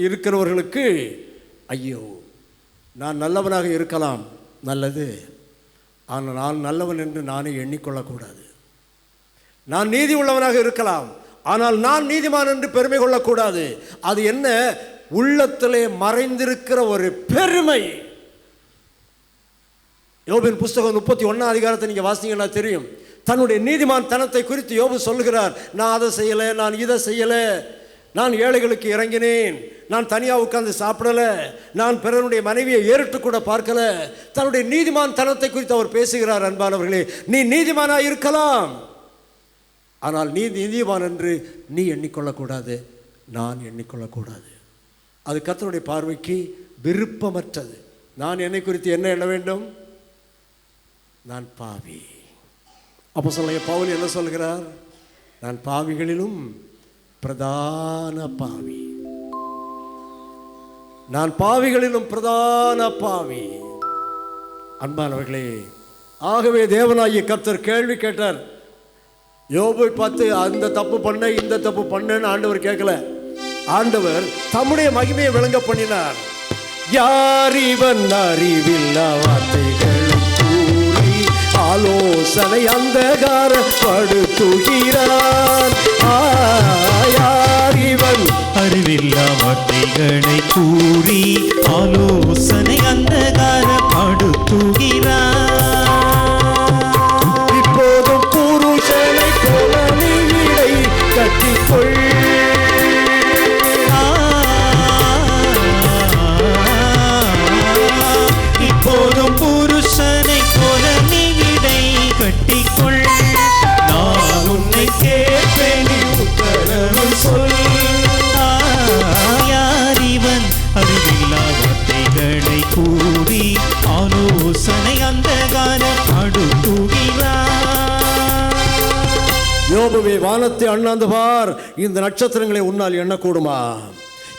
இருக்கிறவர்களுக்கு ஐயோ. நான் நல்லவனாக இருக்கலாம், நல்லது. ஆனால் நான் நல்லவன் என்று நானே எண்ணிக்கொள்ளக்கூடாது. நான் நீதி உள்ளவனாக இருக்கலாம், ஆனால் நான் நீதிமான் என்று பெருமை கொள்ளக்கூடாது. அது என்ன? உள்ளத்திலே மறைந்திருக்கிற ஒரு பெருமை. யோபின் புஸ்தகம் 31ஆம் அதிகாரத்தை நீங்கள் வாசிங்கன்னா தெரியும். தன்னுடைய நீதிமான் தனத்தை குறித்து யோபு சொல்லுகிறார். நான் அதை செய்யலை, நான் இதை செய்யலை, நான் ஏழைகளுக்கு இறங்கினேன், நான் தனியாக உட்கார்ந்து சாப்பிடலை, நான் பிறனுடைய மனைவியை ஏறிட்டு கூட பார்க்கல. தன்னுடைய நீதிமான் தனத்தை குறித்து அவர் பேசுகிறார். அன்பானவர்களே, நீ நீதிமானாக இருக்கலாம், ஆனால் நீ நீதிமான் என்று நீ எண்ணிக்கொள்ளக்கூடாது, நான் எண்ணிக்கொள்ளக்கூடாது. அது கர்த்தருடைய பார்வைக்கு விருப்பமற்றது. நான் என்னை குறித்து என்ன எண்ண வேண்டும்? நான் பாவி. அப்போ சொல்லுங்க, பவுல் என்ன சொல்கிறார்? நான் பாவிகளிலும் பிரதான பாவி. நான் பாவிகளிலும் பிரதான பாவி. அன்பானவர்களே, ஆகவே தேவனாகிய கர்த்தர் கேள்வி கேட்டார். யோபை பார்த்து அந்த தப்பு பண்ண இந்த தப்பு பண்ணன்னு ஆண்டவர் கேட்கல. ஆண்டவர் தம்முடைய மகிமையை விளங்க பண்ணினார். யார் இவன் அறிவில்லா வார்த்தைகள் கூறி ஆலோசனை அந்தகாரப்படுத்துகிறான். யார் இவன் அறிவில்லா வார்த்தைகளை கூறி ஆலோசனை அந்தகாரப்படுத்துகிறான். இப்போதும் புருஷனை போல நீ இடை கட்டிக்கொள். இப்போதும் புருஷனை போல நீ இடை கட்டிக்கொள். நான் உன்னை கேட்பேன், நீ உத்தரவு சொல். யார் இவன் அறிவில்லா வார்த்தைகளை கூறி ஆலோசனை அந்தகாரப்படுத்துகிறான். யோபுவே, வானத்தை அண்ணாந்து பார், இந்த நட்சத்திரங்களை உன்னால் எண்ணக்கூடுமா?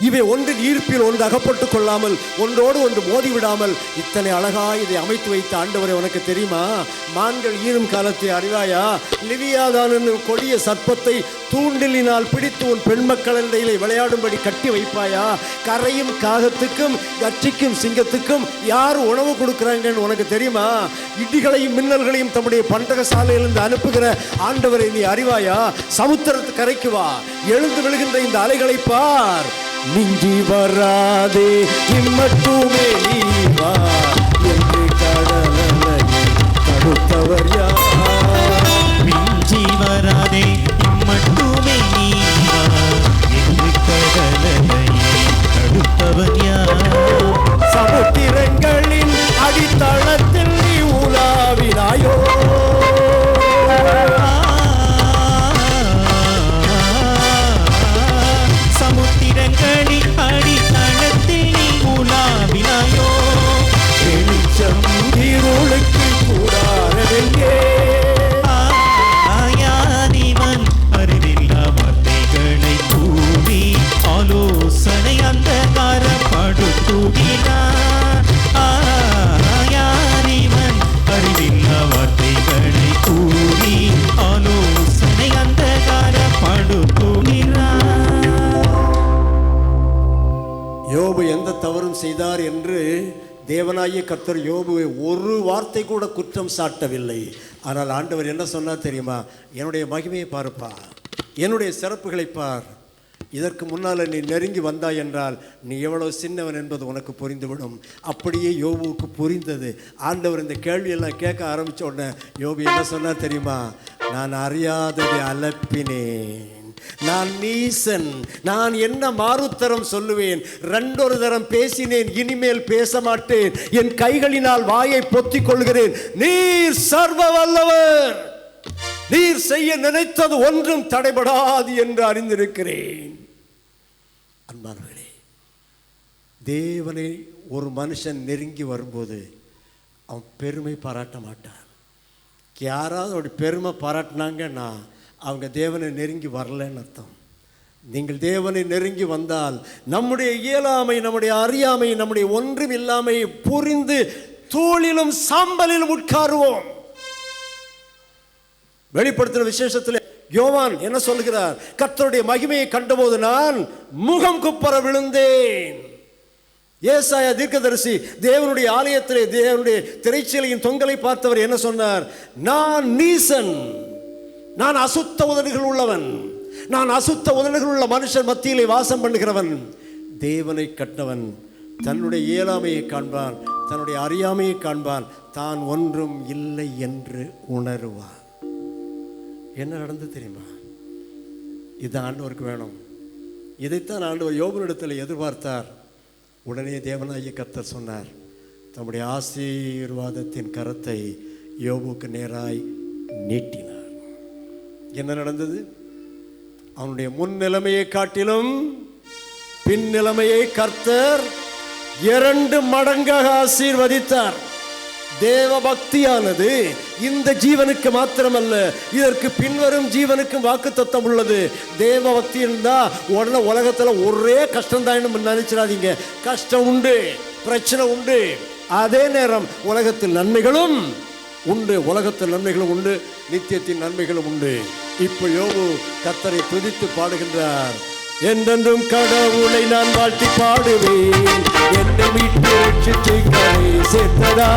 இவை ஒன்றின் ஈர்ப்பில் ஒன்று அகப்பட்டுக் கொள்ளாமல் ஒன்றோடு ஒன்று மோதிவிடாமல் இத்தனை அழகாய் இதை அமைத்து வைத்த ஆண்டவரை உனக்கு தெரியுமா? மான்கள் ஈரும் காலத்தை அறிவாயா? லிவியாதான் என்னும் கொடிய சர்ப்பத்தை தூண்டிலினால் பிடித்து உன் பெண்மக்கள் இடையிலே விளையாடும்படி கட்டி வைப்பாயா? கரையும் காகத்துக்கும் கட்சிக்கும் சிங்கத்துக்கும் யார் உணவு கொடுக்குறாங்கன்னு உனக்கு தெரியுமா? இடிகளையும் மின்னல்களையும் தம்முடைய பண்டக சாலையிலிருந்து அனுப்புகிற ஆண்டவரை நீ அறிவாயா? சமுத்திரத்து கரைக்கு வா, எழுந்து விழுகின்ற இந்த அலைகளை பார். மிஞ்சி வராதே இம்மட்டுமே நீ வா என்று கடலை தடுத்தவர் யார்? மிஞ்சி வராதே இம்மட்டுமே நீ வா என்று கடலை தடுத்தவர் யார்? சமுத்திரங்களின் அடித்தளத்தில் நீ உலாவினாயோ? சமுத்திரங்களின் அடித்தளத்தில் நீ உலாவினாயோ? வெளிச்சம் இருளுக்கு கூடாரவெங்கே? யாரிவன் அறிவில்லா வார்த்தைகளை கூறி ஆலோசனை அந்தகாரப்படுத்துகிறான். யாரிவன் அறிவில்லா வார்த்தைகளை கூறி ஆலோசனை அந்தகாரப்படுத்துகிறான். யோபு எந்த தவறும் செய்தார் என்று தேவனாகிய கர்த்தர் யோபுவை ஒரு வார்த்தை கூட குற்றம் சாட்டவில்லை. ஆனால் ஆண்டவர் என்ன சொன்னார் தெரியுமா? என்னுடைய மகிமையை பாருப்பா, என்னுடைய சிறப்புகளை பார். இதற்கு முன்னால் நீ நெருங்கி வந்தாய் என்றால் நீ எவ்வளோ சின்னவன் என்பது உனக்கு புரிந்துவிடும். அப்படியே யோபுவுக்கு புரிந்தது. ஆண்டவர் இந்த கேள்வியெல்லாம் கேட்க ஆரம்பித்த உடனே யோபு என்ன சொன்னார் தெரியுமா? நான் அறியாததை அலப்பினேன். நான் நீசன், நான் என்ன மாறுத்தரம் சொல்லுவேன்? 2 தரம் பேசினேன், இனிமேல் பேச மாட்டேன். என் கைகளினால் வாயை பொத்திக் கொள்கிறேன். நீர் சர்வ வல்லவர், நீர் செய்ய நினைத்தது ஒன்றும் தடைபடாது என்று அறிந்திருக்கிறேன். அன்பானவர்களே, தேவனை ஒரு மனுஷன் நெருங்கி வரும்போது அவன் பெருமை பாராட்ட மாட்டான். யாராவது அப்படி பெருமை பாராட்டினாங்கன்னா அவங்க தேவனை நெருங்கி வரலன்னு அர்த்தம். நீங்கள் தேவனை நெருங்கி வந்தால் நம்முடைய இயலாமை, நம்முடைய அறியாமை, நம்முடைய ஒன்றும் இல்லாமை புரிந்து தூளிலும் சாம்பலிலும் உட்காருவோம். வெளிப்படுத்தின விசேஷத்தில் யோவான் என்ன சொல்கிறார்? கர்த்தருடைய மகிமையை கண்டபோது நான் முகம் குப்புற விழுந்தேன். ஏசாயா தீர்க்கதரிசி தேவனுடைய ஆலயத்திலே தேவனுடைய திரைச்சீலையின் தொங்கலை பார்த்தவர் என்ன சொன்னார்? நான் நீசன், நான் அசுத்த உதடுகள் உள்ளவன், நான் அசுத்த உதடுகள் உள்ள மனுஷன் மத்தியிலே வாசம் பண்ணுகிறவன். தேவனை கட்டவன் தன்னுடைய இயலாமையை காண்பான், தன்னுடைய அறியாமையை காண்பான், தான் ஒன்றும் இல்லை என்று உணருவான். என்ன நடந்து தெரியுமா? இது ஆண்டவருக்கு வேணும். இதைத்தான் ஆண்டவர் யோபனிடத்தில் எதிர்பார்த்தார். உடனே தேவனாகிய கர்த்தர் சொன்னார், தம்முடைய ஆசீர்வாதத்தின் கரத்தை யோபுக்கு நேராய் நீட்டினார். என்ன நடந்தது? அவனுடைய முன் நிலைமையை காட்டிலும் பின் நிலைமையை கர்த்தர் 2 மடங்காக ஆசீர்வதித்தார். தேவ பக்தியானது இந்த ஜீவனுக்கு மாத்திரமல்ல, இதற்கு பின்வரும் ஜீவனுக்கும் வாக்குத்தத்தம் உள்ளது. தேவ பக்தி இருந்தா உடனே உலகத்துல ஒரே கஷ்டம் தான் நினைச்சிடாதீங்க. கஷ்டம் உண்டு, பிரச்சனை உண்டு, அதே நேரம் உலகத்தில் நன்மைகளும் உண்டு. உலகத்தில் நன்மைகளும் உண்டு, நித்தியத்தின் நன்மைகளும் உண்டு. இப்போ யோபு கர்த்தரை துதித்து பாடுகின்றார். என்றென்றும் கடவுளை நான் வாழ்த்தி பாடுவேன், என்னை மீட்டு ரட்சித்து கரை சேர்த்ததா.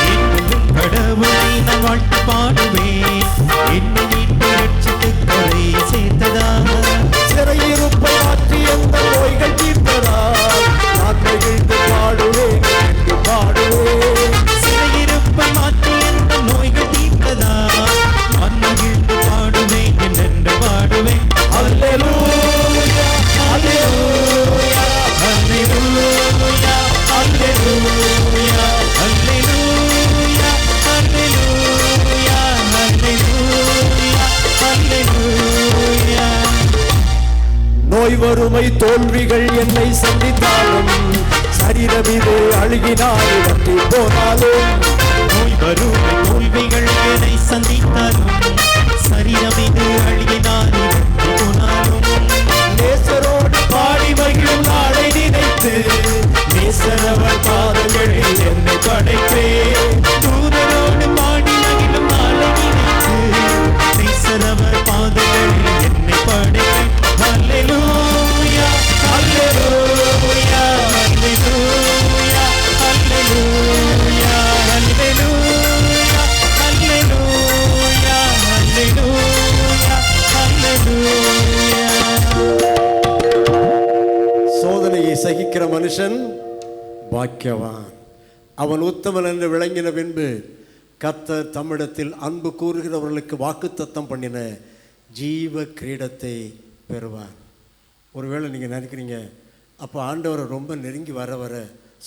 என்றென்றும் கடவுளை நான் வாழ்த்தி பாடுவேன், என்னை மீட்டு ரட்சித்து கரை சேர்த்ததா. சிறையிருப்பை மாற்றி எந்த நோய்கள் தீர்த்ததா. நான் மகிழ்ந்து பாடுவேன், என்று பாடுவேன். சிறையிருப்பை மாற்றி எந்த நோய்கள் தீர்த்ததா. நான் மகிழ்ந்து பாடுவேன், என்று பாடுவேன். அல்லேலூயா, அல்லேலூயா, அல்லேலூயா, அல்லேலூயா, அல்லேலூயா, அல்லேலூயா, அல்லேலூயா, அல்லேலூயா. நோய் வறுமை தோல்விகள் என்னை சந்தித்தாலும், சரீரம் இது அழுகினால் வற்றி போனாலும், நோய் வறுமை தோல்விகள் என்னை சந்தித்தாலும், சரீரம் இது அழுகினால் வற்றி போனாலும், நேசரோடு பாடி மகிழும் நாளை நினைத்து நேசரவர் பாதங்களில் என்னை படைப்பேன். தூதரோடு பாடி மகிழும் நாளை நினைத்து நேசரவர் பாதங்களில் என்னை படைப்பேன். அல்லேலூயா, அல்லேலூயா, அல்லேலூயா, அல்லேலூயா, அல்லேலூயா, அல்லேலூயா, அல்லேலூயா, அல்லேலூயா. சோதனையை சகிக்கிற மனுஷன் பாக்கியவான், அவன் உத்தமன் என்று விளங்கின பின்பு கர்த்தர் தம்மிடத்தில் அன்பு கூறுகிறவர்களுக்கு வாக்குத்தத்தம் பண்ணின ஜீவ கிரீடத்தை பெறுவான். ஒருவேளை நீங்கள் நினைக்கிறீங்க, அப்போ ஆண்டவரை ரொம்ப நெருங்கி வர வர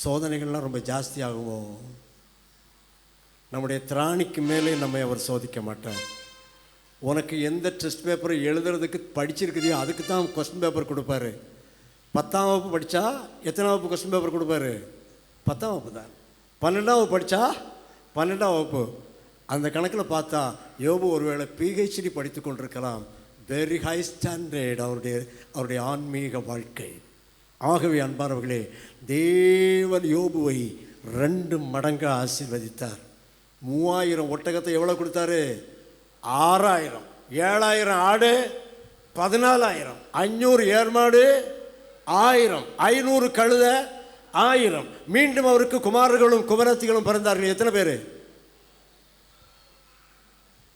சோதனைகள்லாம் ரொம்ப ஜாஸ்தி ஆகுமோ? நம்முடைய திராணிக்கு மேலே நம்மை அவர் சோதிக்க மாட்டார். உனக்கு எந்த டெஸ்ட் பேப்பரை எழுதுறதுக்கு படிச்சிருக்குதையோ அதுக்கு தான் கொஸ்டின் பேப்பர் கொடுப்பாரு. 10ஆம் வகுப்பு படித்தா எத்தனை வகுப்பு கொஸ்டின் பேப்பர் கொடுப்பாரு? 10ஆம் வகுப்பு தான். 12ஆம் வகுப்பு படித்தா 12ஆம் வகுப்பு. அந்த கணக்கில் பார்த்தா யோபு ஒருவேளை PhD படித்து கொண்டிருக்கலாம். வெரி ஹை ஸ்டாண்டர்ட் அவருடைய ஆன்மீக வாழ்க்கை. ஆகவே அன்பானவர்களே, தேவன் யோபுவை 2 மடங்கு ஆசீர்வதித்தார். 3000 ஒட்டகத்தை எவ்வளோ கொடுத்தாரு? 6000. 7000 ஆடு, 14000. 500 ஏர்மாடு, 1000. 500 கழுத, 1000. மீண்டும் அவருக்கு குமாரர்களும் குமரத்திகளும் பிறந்தார்கள். எத்தனை பேர்?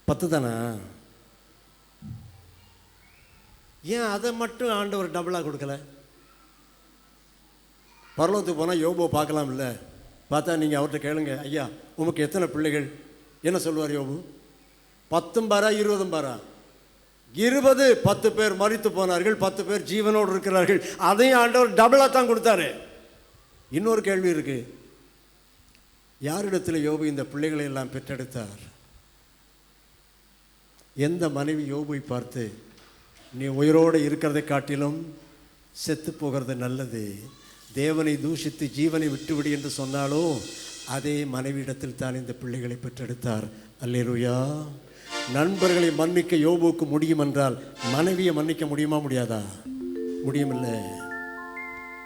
10 தானே? ஏன் அதை மட்டும் ஆண்டவர் டபுளாக கொடுக்கல? பரலோகத்துக்கு போனால் யோபுவை பார்க்கலாம் இல்லை? பார்த்தா நீங்கள் அவர்கிட்ட கேளுங்க, ஐயா உமக்கு எத்தனை பிள்ளைகள்? என்ன சொல்லுவார் யோபு? 10 பாரா 20 பாரா? 20. 10 பேர் மரித்து போனார்கள், 10 பேர் ஜீவனோடு இருக்கிறார்கள். அதையும் ஆண்டவர் டபுளாக தான் கொடுத்தாரு. இன்னொரு கேள்வி இருக்கு, யாரிடத்தில் யோபு இந்த பிள்ளைகளை எல்லாம் பெற்றெடுத்தார்? எந்த மனைவி யோபுவை பார்த்து நீ உயிரோடு இருக்கிறதை காட்டிலும் செத்து போகிறது நல்லது, தேவனை தூஷித்து ஜீவனை விட்டுவிடு என்று சொன்னாலோ அதே மனைவியிடத்தில் தான் இந்த பிள்ளைகளை பெற்றெடுத்தார். அல்லேலூயா. நண்பர்களை மன்னிக்க யோபுவுக்கு முடியும் என்றால் மனைவியை மன்னிக்க முடியுமா? முடியாதா?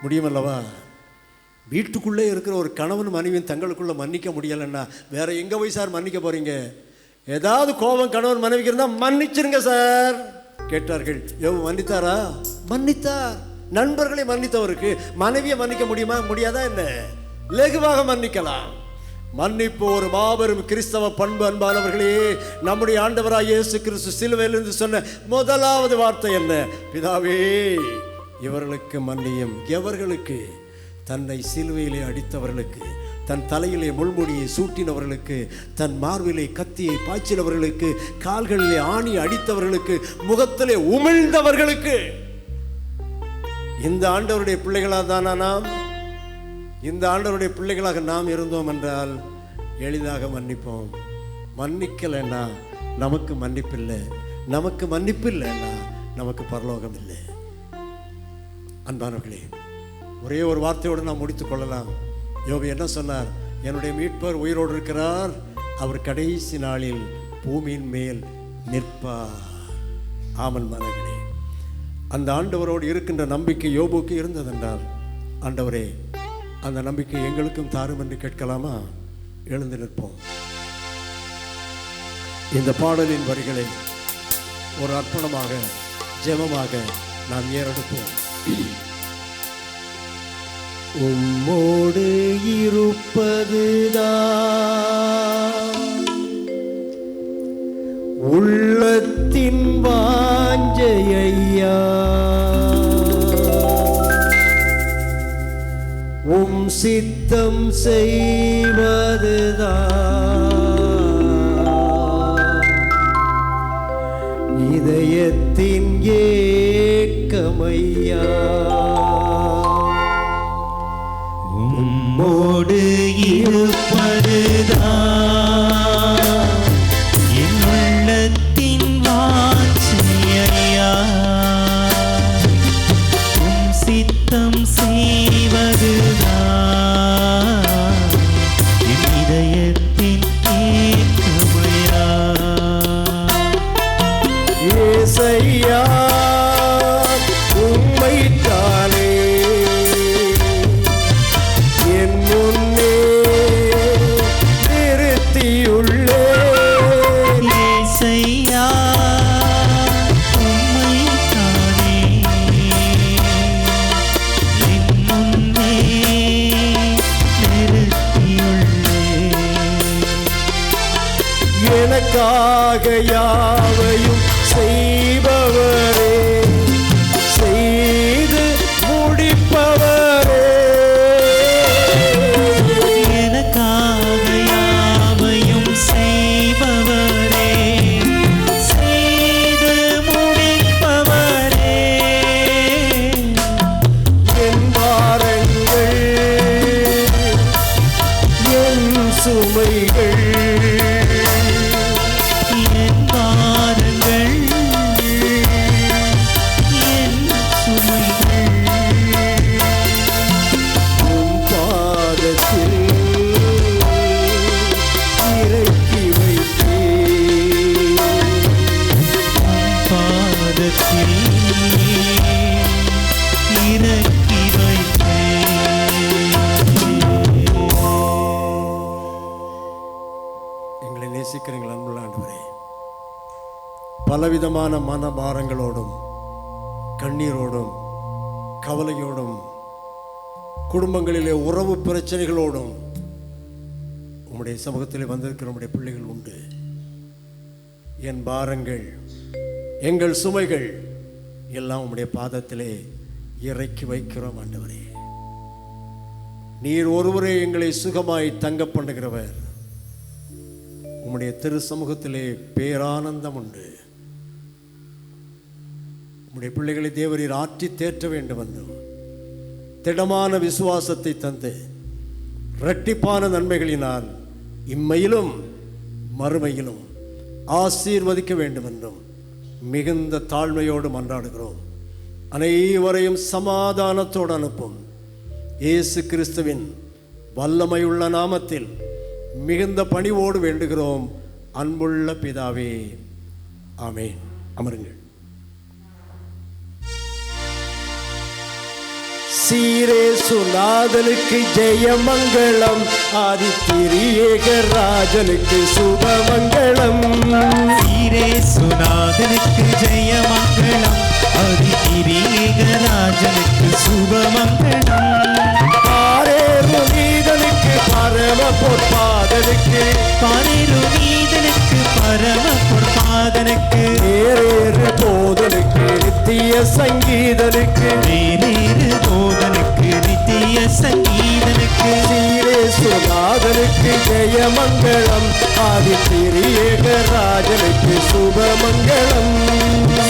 முடியுமல்லவா? வீட்டுக்குள்ளே இருக்கிற ஒரு கணவன் மனைவியும் தங்களுக்குள்ள மன்னிக்க முடியலைன்னா வேற எங்கே போய் சார் மன்னிக்க போறீங்க? ஏதாவது கோபம் கணவன் மனைவிக்கு இருந்தால் மன்னிச்சிருங்க சார் கேட்டார்கள். யோபு மன்னித்தாரா? மன்னித்தார். நண்பர்களை மன்னித்தவருக்கு மனைவியை மன்னிக்க முடியுமா? முடியாதா? என்ன லகுவாக மன்னிக்கலாம். மன்னிப்பு ஒரு மாபெரும் கிறிஸ்தவ பண்பு. அன்பானவர்களே, நம்முடைய ஆண்டவராய் இயேசு கிறிஸ்து சிலுவையிலிருந்து சொன்ன முதலாவது வார்த்தை என்ன? பிதாவே, இவர்களுக்கு மன்னியும். எவர்களுக்கு? தன்னை சிலுவையிலே அடித்தவர்களுக்கு, தன் தலையிலே முள்முடியை சூட்டினவர்களுக்கு, தன் மார்பிலே கத்தியை பாய்ச்சினவர்களுக்கு, கால்களிலே ஆணி அடித்தவர்களுக்கு, முகத்திலே உமிழ்ந்தவர்களுக்கு. இந்த ஆண்டவருடைய பிள்ளைகளாக தானா நாம்? இந்த ஆண்டவருடைய பிள்ளைகளாக நாம் இருந்தோம் என்றால் எளிதாக மன்னிப்போம். மன்னிக்கலைன்னா நமக்கு மன்னிப்பில்லை. நமக்கு மன்னிப்பில்லைன்னா நமக்கு பரலோகம் இல்லை. அன்பானவர்களே, ஒரே ஒரு வார்த்தையோடு நாம் முடித்துக் கொள்ளலாம். யோபு என்ன சொன்னார்? என்னுடைய மீட்பர் உயிரோடு இருக்கிறார், அவர் கடைசி நாளில் பூமியின் மேல் நிற்பார். ஆமன் மனங்களே, அந்த ஆண்டவரோடு இருக்கின்ற நம்பிக்கை யோபுக்கு இருந்ததென்றால், ஆண்டவரே அந்த நம்பிக்கை எங்களுக்கும் தாரும் என்று கேட்கலாமா? எழுந்து நிற்போம். இந்த பாடலின் வரிகளை ஒரு அர்ப்பணமாக, ஜெபமாக நாம் ஏறெடுப்போம். உம்மோடு இருப்பதுதான் உள்ளத்தின் வாஞ்சையா, உம் சித்தம் செய்வதுதான் இதயத்தின் ஏக்கமையா. உம்மோடு இருப்பதுதான் என் உள்ளத்தின் வாஞ்சையா, உம் சித்தம் செய்வதுதான் என் இதயத்தின் ஏக்கமையா. ஏசையா, உம்மைத்தானே என் முன்னே நிறுத்தியுள்ளேன். ஏசையா, உம்மைத்தானே என் முன்னே நிறுத்தியுள்ளேன். எனக்காக யாவையும் செய்பவரே, செய்து முடிப்பவரே. எனக்காக யாவையும் செய்பவரே, செய்து முடிப்பவரே. என் பாரங்கள், என் சுமைகள், என் பாரங்கள், என் சுமைகள் உம் பாதத்தில் இறக்கி வைத்தேன். பாதத்தில் இறக்கி வைத்தேன். எங்களை நேசிக்கிறீங்கள் அன்புள்ள ஆண்டவரே. பலவிதமான மனபாரங்களோடும், கண்ணீரோடும், கவலையோடும், குடும்பங்களிலே உறவு பிரச்சனைகளோடும் உம்முடைய சமூகத்திலே வந்திருக்கிற நம்முடைய பிள்ளைகள் உண்டு. என் பாரங்கள், எங்கள் சுமைகள் எல்லாம் உம்முடைய பாதத்திலே இறக்கி வைக்கிறோம் ஆண்டவரே. நீர் ஒருவரே எங்களை சுகமாய் தங்க பண்ணுகிறவர். உம்முடைய திரு சமூகத்திலே பேரானந்தம் உண்டு. உம்முடைய பிள்ளைகளை தேவரீர் ஆற்றி தேற்ற வேண்டும் என்றும் திடமான விசுவாசத்தை தந்து இரட்டிப்பான நன்மைகளினால் இம்மையிலும் மறுமையிலும் ஆசீர்வதிக்க வேண்டும் என்றும் மிகுந்த தாழ்மையோடு மன்றாடுகிறோம். அனைவரையும் சமாதானத்தோடு அனுப்பும் இயேசு கிறிஸ்துவின் வல்லமையுள்ள நாமத்தில் மிகுந்த பணிவோடு வேண்டுகிறோம் அன்புள்ள பிதாவே, ஆமென். அமருங்கள். சீரேசுநாதனுக்கு ஜெயமங்கலம், ஆதித்திரியேக ராஜனுக்கு சுபமங்கலம். சீரேசுநாதனுக்கு ஜெயமங்கலம், ஆதித்திரியேக ராஜனுக்கு சுபமங்கலம். பாரேருநீதனுக்கு பரம பொற்பாதனுக்கு, பாரேருநீதனுக்கு பரம பொற்பாதனுக்கு, ஏரேறு போதனுக்கு நித்திய சங்கீதனுக்கு, வேலேறு போதனுக்கு நித்திய சங்கீதனுக்கு. சீரேசுநாதனுக்கு ஜெயமங்கலம், ஆதித்திரியேக ராஜனுக்கு சுபமங்கலம்.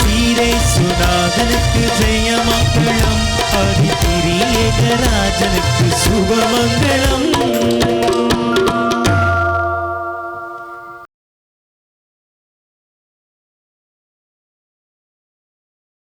சீரேசுநாதனுக்கு ஜெயமங்கலம், ஆதித்திரியேக ராஜனுக்கு சுபமங்கலம்.